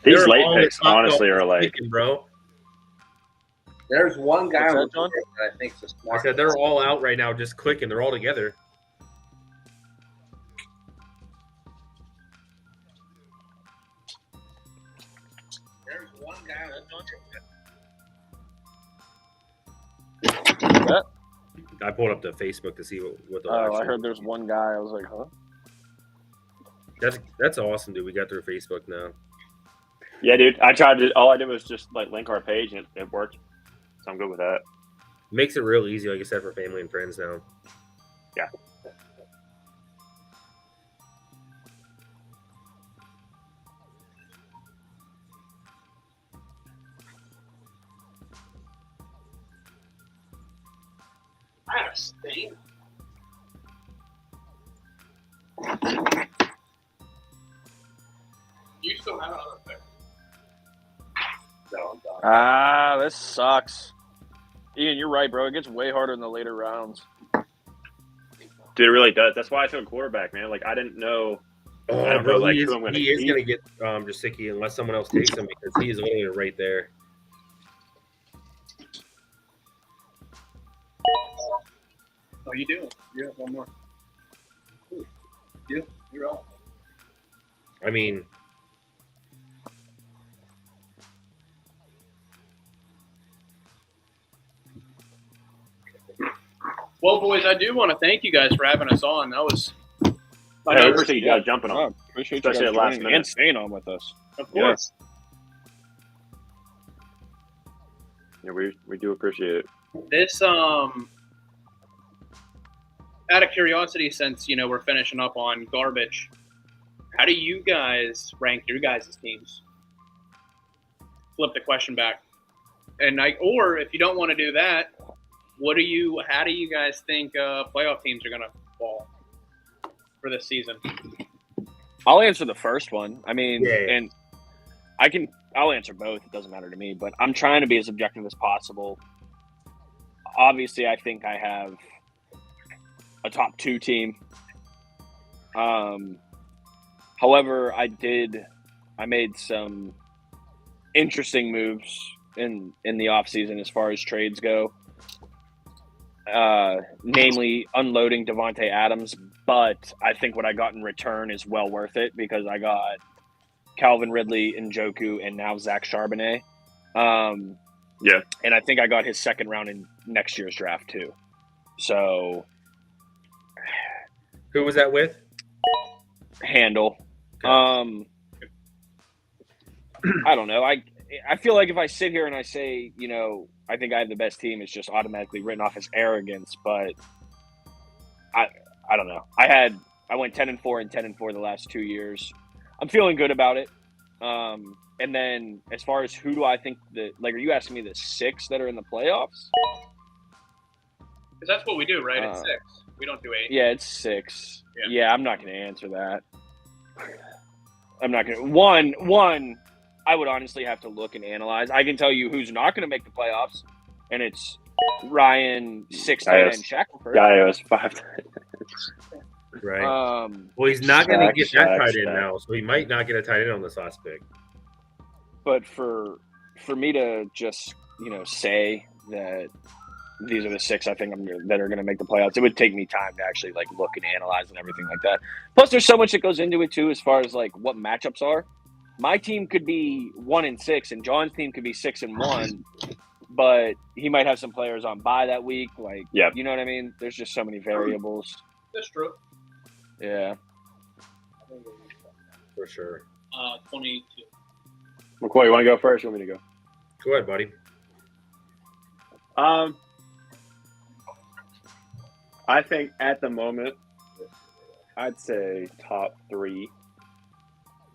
They're late all picks, top honestly, dog are like, picking, bro. There's one guy What's that, on the John? board that I think's a I smart. said they're all out right now, just clicking. They're all together. There's one guy on the I pulled up the Facebook to see what the. Oh, I heard there's one guy. I was like, huh? That's awesome, dude. We got through Facebook now. yeah, dude. I tried to. All I did was just like link our page, and it worked. So I'm good with that. Makes it real easy, like I said, for family and friends now. Yeah. Interesting. You still have another pick? No, I'm done. This sucks. Ian, you're right, bro. It gets way harder in the later rounds. Dude, it really does. That's why I took quarterback, man. Like I didn't know. Oh, I don't bro, know, like, he who I'm gonna is keep. going to get Jasicki unless someone else takes him because he is literally right there. Oh, you do. You have one more. Ooh. You're up. I mean, Well, boys, I do want to thank you guys for having us on. That was, I know, appreciate you guys jumping on. Oh, appreciate Especially you guys at last joining minute. and staying on with us. of course. Yeah, we do appreciate it. This, out of curiosity, since we're finishing up on garbage, how do you guys rank your guys' teams? Flip the question back, or if you don't want to do that, how do you guys think playoff teams are going to fall for this season? I'll answer the first one. I mean, Yeah. and I'll answer both. It doesn't matter to me, but I'm trying to be as objective as possible. Obviously, I think I have a top 2 team. However, I made some interesting moves in the offseason as far as trades go. Namely unloading Devontae Adams, but I think what I got in return is well worth it because I got Calvin Ridley, Njoku, and now Zach Charbonnet. Yeah. And I think I got his second round in next year's draft too. So who was that with? Handle. Okay. I don't know. I feel like if I sit here and I say, I think I have the best team, it's just automatically written off as arrogance. But I don't know. I went 10-4 and 10-4 the last 2 years. I'm feeling good about it. And then as far as who do I think are you asking me the 6 that are in the playoffs? Because that's what we do, right? It's 6. We don't do 8. Yeah, it's 6. Yeah. Yeah, I'm not going to answer that. I'm not going to. One, I would honestly have to look and analyze. I can tell you who's not going to make the playoffs, and it's Ryan 6 tight end Shackelford. Gaius 5. Right. Well, he's not going to get that tight end Shaq. now, so he might not get a tight end on this last pick. But for me to just say that these are the 6 I think that are going to make the playoffs, it would take me time to actually look and analyze and everything like that. Plus, there's so much that goes into it too, as far as what matchups are. My team could be 1-6, and John's team could be 6-1, but he might have some players on bye that week. Yeah. You know what I mean? There's just so many variables. That's true. Yeah. For sure. 22. McCoy, you want to go first? Or you want me to go? Go ahead, buddy. I think at the moment, I'd say top 3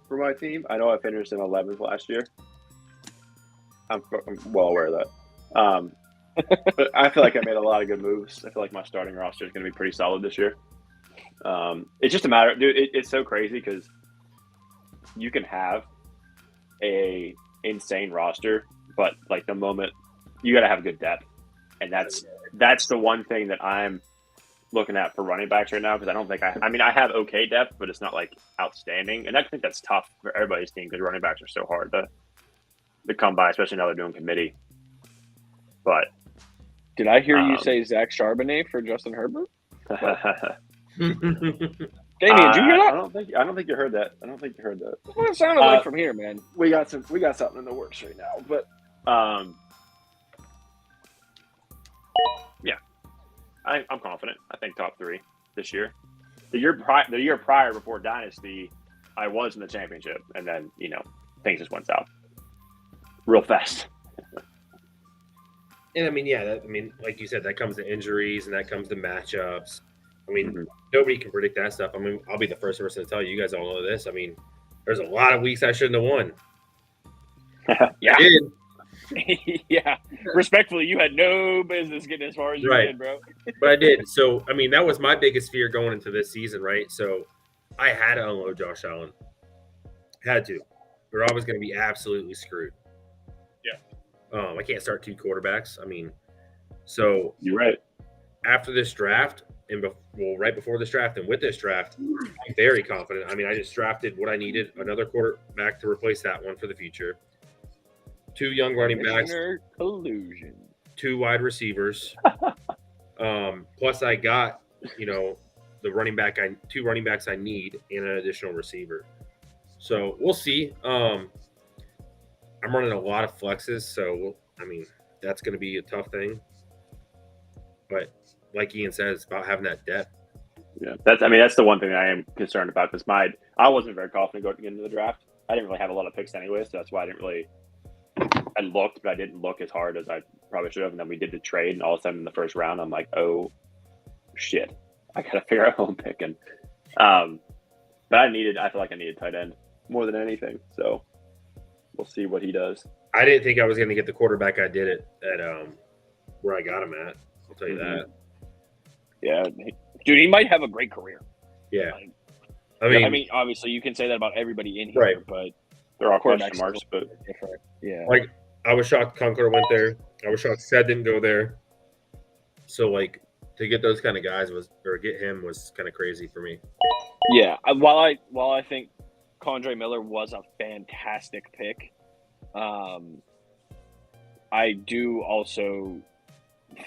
for my team. I know I finished in 11th last year. I'm well aware of that. But I feel like I made a lot of good moves. I feel like my starting roster is going to be pretty solid this year. It's just a matter, dude. It's so crazy because you can have a insane roster, but the moment you got to have good depth, and that's the one thing that I'm looking at for running backs right now because I don't think I have okay depth, but it's not outstanding, and I think that's tough for everybody's team because running backs are so hard to come by, especially now they're doing committee. But did I hear you say Zach Charbonnet for Justin Herbert? Damien, did you hear that? I don't think you heard that. That's what it sounded like from here, man. We got something in the works right now, but yeah, I'm confident. I think top 3 this year. The year prior before Dynasty, I was in the championship, and then things just went south real fast. And like you said, that comes to injuries and that comes to matchups. Nobody can predict that stuff. I'll be the first person to tell you. You guys all know this. There's a lot of weeks I shouldn't have won. Yeah. I did. Yeah. Respectfully, you had no business getting as far as you Right. did, bro. But I did. So, I mean, that was my biggest fear going into this season, right? So, I had to unload Josh Allen. Had to. We're always going to be absolutely screwed. Yeah. I can't start two quarterbacks. I mean, so You're right. after this draft, right before this draft and with this draft, I'm very confident. I mean, I just drafted what I needed, another quarterback to replace that one for the future, 2 young running backs, Commissioner collusion. 2 wide receivers. Plus, I got the running back, 2 running backs I need, and an additional receiver. So we'll see. I'm running a lot of flexes, so I mean that's going to be a tough thing. But like Ian said, it's about having that depth. Yeah, that's the one thing I am concerned about because I wasn't very confident going into the draft. I didn't really have a lot of picks anyway, so that's why I looked, but I didn't look as hard as I probably should have. And then we did the trade, and all of a sudden in the first round, I'm like, oh shit, I gotta figure out who I'm picking. But I feel like I needed tight end more than anything. So we'll see what he does. I didn't think I was going to get the quarterback I did at where I got him at. I'll tell you that. Yeah, dude, he might have a great career. Yeah. Like, I mean, obviously, you can say that about everybody in here, Right. but There are question quarterbacks marks, still but different. Yeah. like I was shocked Conklin went there. I was shocked Sed didn't go there. So like to get those kind of guys get him was kind of crazy for me. Yeah. While I think Condre Miller was a fantastic pick, I do also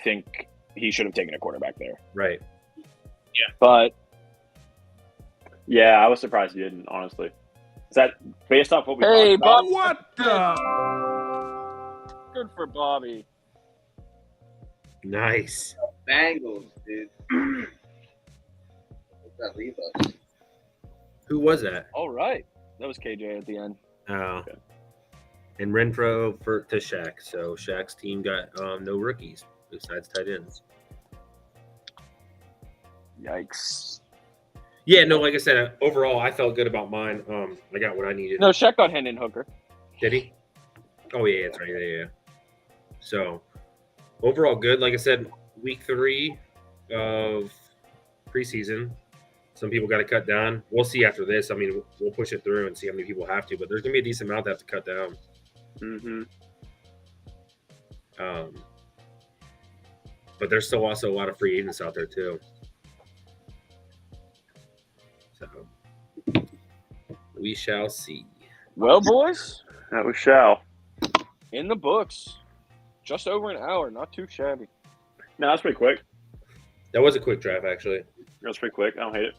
think he should have taken a quarterback there. Right. But yeah, I was surprised he didn't. Honestly, is that based off what we hey, talked about? Bob, what the? Good for Bobby. Nice. Bengals, dude. Where's that leave us? Who was that? All right, that was KJ at the end. Oh. Okay. And Renfro to Shaq. So Shaq's team got no rookies besides tight ends. Yikes. Yeah, no, like I said, overall I felt good about mine. I got what I needed. No, Shaq got Hendon Hooker. Did he? Oh yeah, that's right. Yeah. So overall good. Like I said, week 3 of preseason. Some people got to cut down. We'll see after this. I mean, we'll push it through and see how many people have to, but there's gonna be a decent amount that have to cut down. Mm-hmm. But there's still also a lot of free agents out there too. So we shall see. Well, boys, That was Shao. in the books, just over an hour. Not too shabby. No, that's pretty quick. That was a quick draft, actually. That's pretty quick. I don't hate it.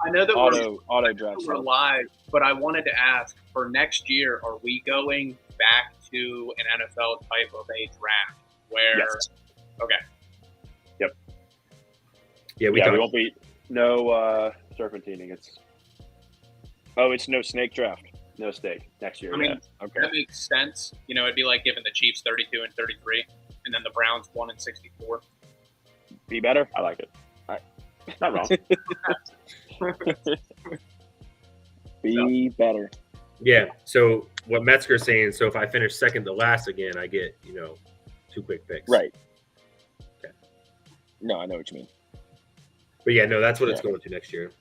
I know that Auto draft. we're live, but I wanted to ask for next year: are we going back to an NFL type of a draft where? Yes. Okay. Yeah, We won't be serpentining. It's It's no snake draft. no stake next year. I mean, yeah. Okay. that makes sense. You know, it'd be like giving the Chiefs 32 and 33, and then the Browns 1 and 64. Be better. I like it. Not wrong. Be better. Yeah. So what Metzger's saying, so if I finish second to last again, I get, 2 quick picks. Right. Okay. No, I know what you mean. But yeah, no, that's what it's going to next year.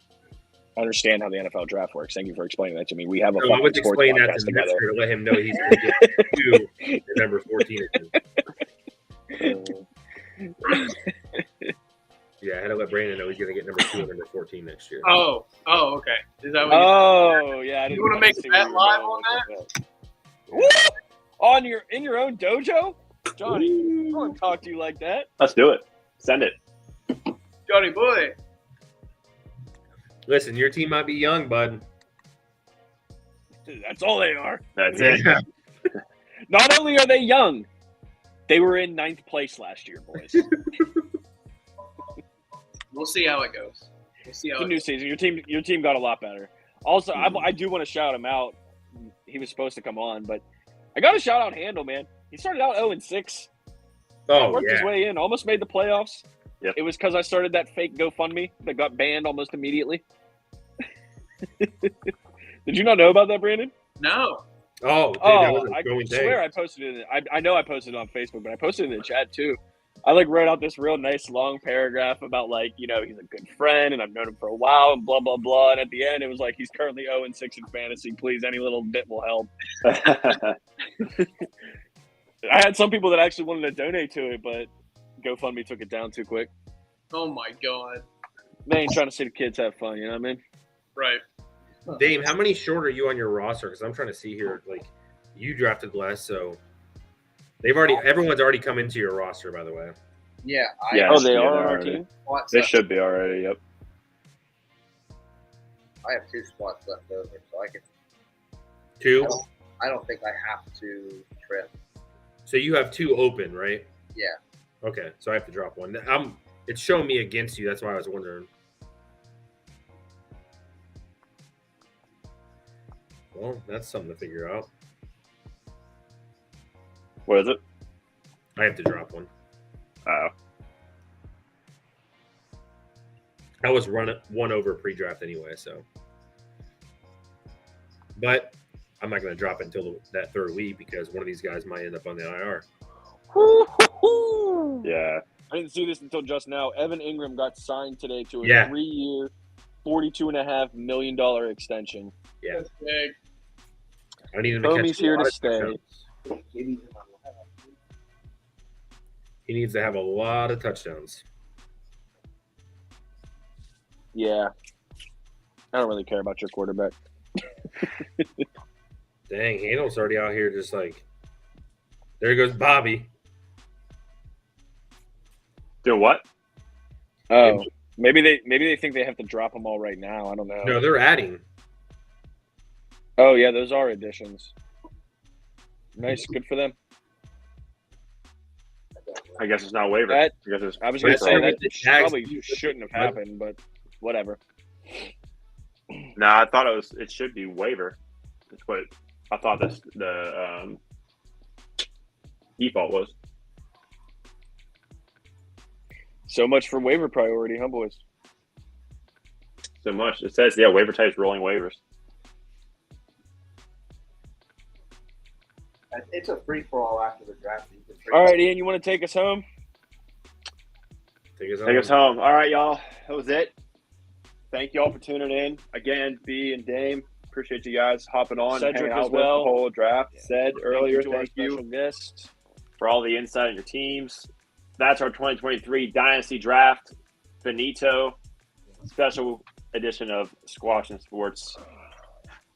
I understand how the NFL draft works. Thank you for explaining that to me. We have a So I would fucking sports explain that podcast to together. Metzger to let him know he's going to get 2 and number 14 again. Yeah, I had to let Brandon know he's going to get number 2 and number 14 next year. Oh, okay. Is that what Yeah. I didn't You wanna make see a where bet you were live going on with that? What? In your own dojo? Johnny, I don't talk to you like that. Let's do it. Send it. Johnny boy? Listen, your team might be young, bud. That's all they are. That's it. Not only are they young, they were in 9th place last year, boys. We'll see how it goes. It's a new season. Your team got a lot better. Also, I do want to shout him out. He was supposed to come on, but I got to shout out Handel, man. He started out 0-6. Oh, Worked his yeah. way in. Almost made the playoffs. Yep. It was because I started that fake GoFundMe that got banned almost immediately. Did you not know about that, Brandon? No. Oh, dude, that was a I going swear thing. I posted it. I know I posted it on Facebook, but I posted it in the chat too. I like wrote out this real nice long paragraph about like, you know, he's a good friend and I've known him for a while and blah blah blah. And at the end, it was like he's currently 0-6 in fantasy. Please, any little bit will help. I had some people that actually wanted to donate to it, but GoFundMe took it down too quick. Oh my god. They ain't trying to see the kids have fun, you know what I mean? Right. Dame, how many short are you on your roster? Because I'm trying to see here. Like, you drafted less, so everyone's already come into your roster, by the way. Yeah. Yeah. Oh, they yeah, are on they're our already. team? Spots They left. should be already. Yep. I have 2 spots left over, so I can. 2. I don't think I have to trip. So you have 2 open, right? Yeah. Okay, so I have to drop one. It's showing me against you. That's why I was wondering. Well, that's something to figure out. What is it? I have to drop one. Oh. I was one over pre-draft anyway, so. But I'm not going to drop it until that 3rd week because one of these guys might end up on the IR. Yeah. I didn't see this until just now. Evan Ingram got signed today to a Yeah. 3-year, $42.5 million extension. Yeah. That's big. I need him to catch Homie's a here lot to of stay. touchdowns. He needs to have a lot of touchdowns. Yeah. I don't really care about your quarterback. Dang, Handel's already out here just like, there goes Bobby. Do what? Oh. Maybe they think they have to drop them all right now. I don't know. No, they're adding. Oh, yeah, those are additions. Nice. Good for them. I guess it's not waiver. That- I guess it's I was going to That's say right. that The Jags probably do, shouldn't have happened, but whatever. No, I thought it should be waiver. That's what I thought the default was. So much for waiver priority, huh, boys? So much. It says, yeah, waiver types rolling waivers. It's a free for all after the draft. You can trade. All right, Ian, you want to take us home? Take us Take us home. All right, y'all. That was it. Thank you all for tuning in. Again, B and Dame, appreciate you guys hopping on and Cedric hanging as out with well. the whole draft. Said earlier, to our thank you special guest. for all the insight on your teams. That's our 2023 Dynasty Draft. Benito, special edition of Squatchin Sports.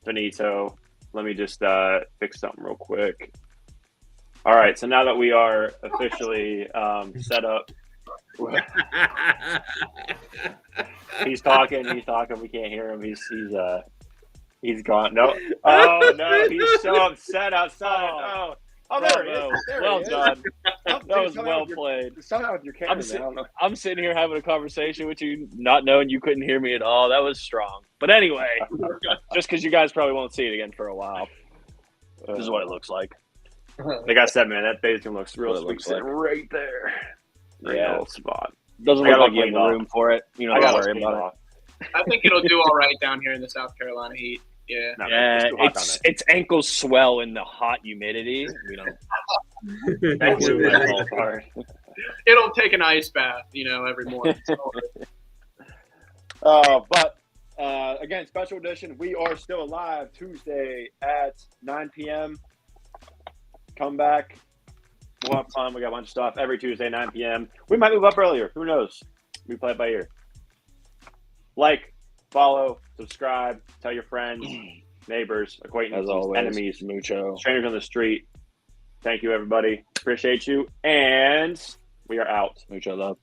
Benito. Let me just fix something real quick. All right, so now that we are officially set up, he's talking. We can't hear him. He's gone. No. Oh no, he's so upset outside. Oh, there he is. There Well he is. done. Oh, That was dude, well played. Somehow with your camera, man, I don't know. I'm sitting here having a conversation with you, not knowing you couldn't hear me at all. That was strong. But anyway, just because you guys probably won't see it again for a while, this is what it looks like. Like I said, man, that basing looks real What it sweet. looks Sitting like. right there. Right in the little spot. Doesn't I look got like it you have cleaned the off. room for it. You I don't have got to to worry worry about it. I think it'll do all right down here in the South Carolina heat. Yeah. No, man, Yeah, it's too hot down its ankles swell in the hot humidity. You know, there. That glue might fall apart. It'll take an ice bath, every morning. But again, special edition. We are still alive Tuesday at 9 p.m. Come back. We'll have fun. We got a bunch of stuff every Tuesday, 9 p.m. We might move up earlier. Who knows? We play it by ear. Like, follow, subscribe, tell your friends, neighbors, acquaintances, as always, enemies, mucho. strangers on the street. Thank you, everybody. Appreciate you. And we are out. Mucho love.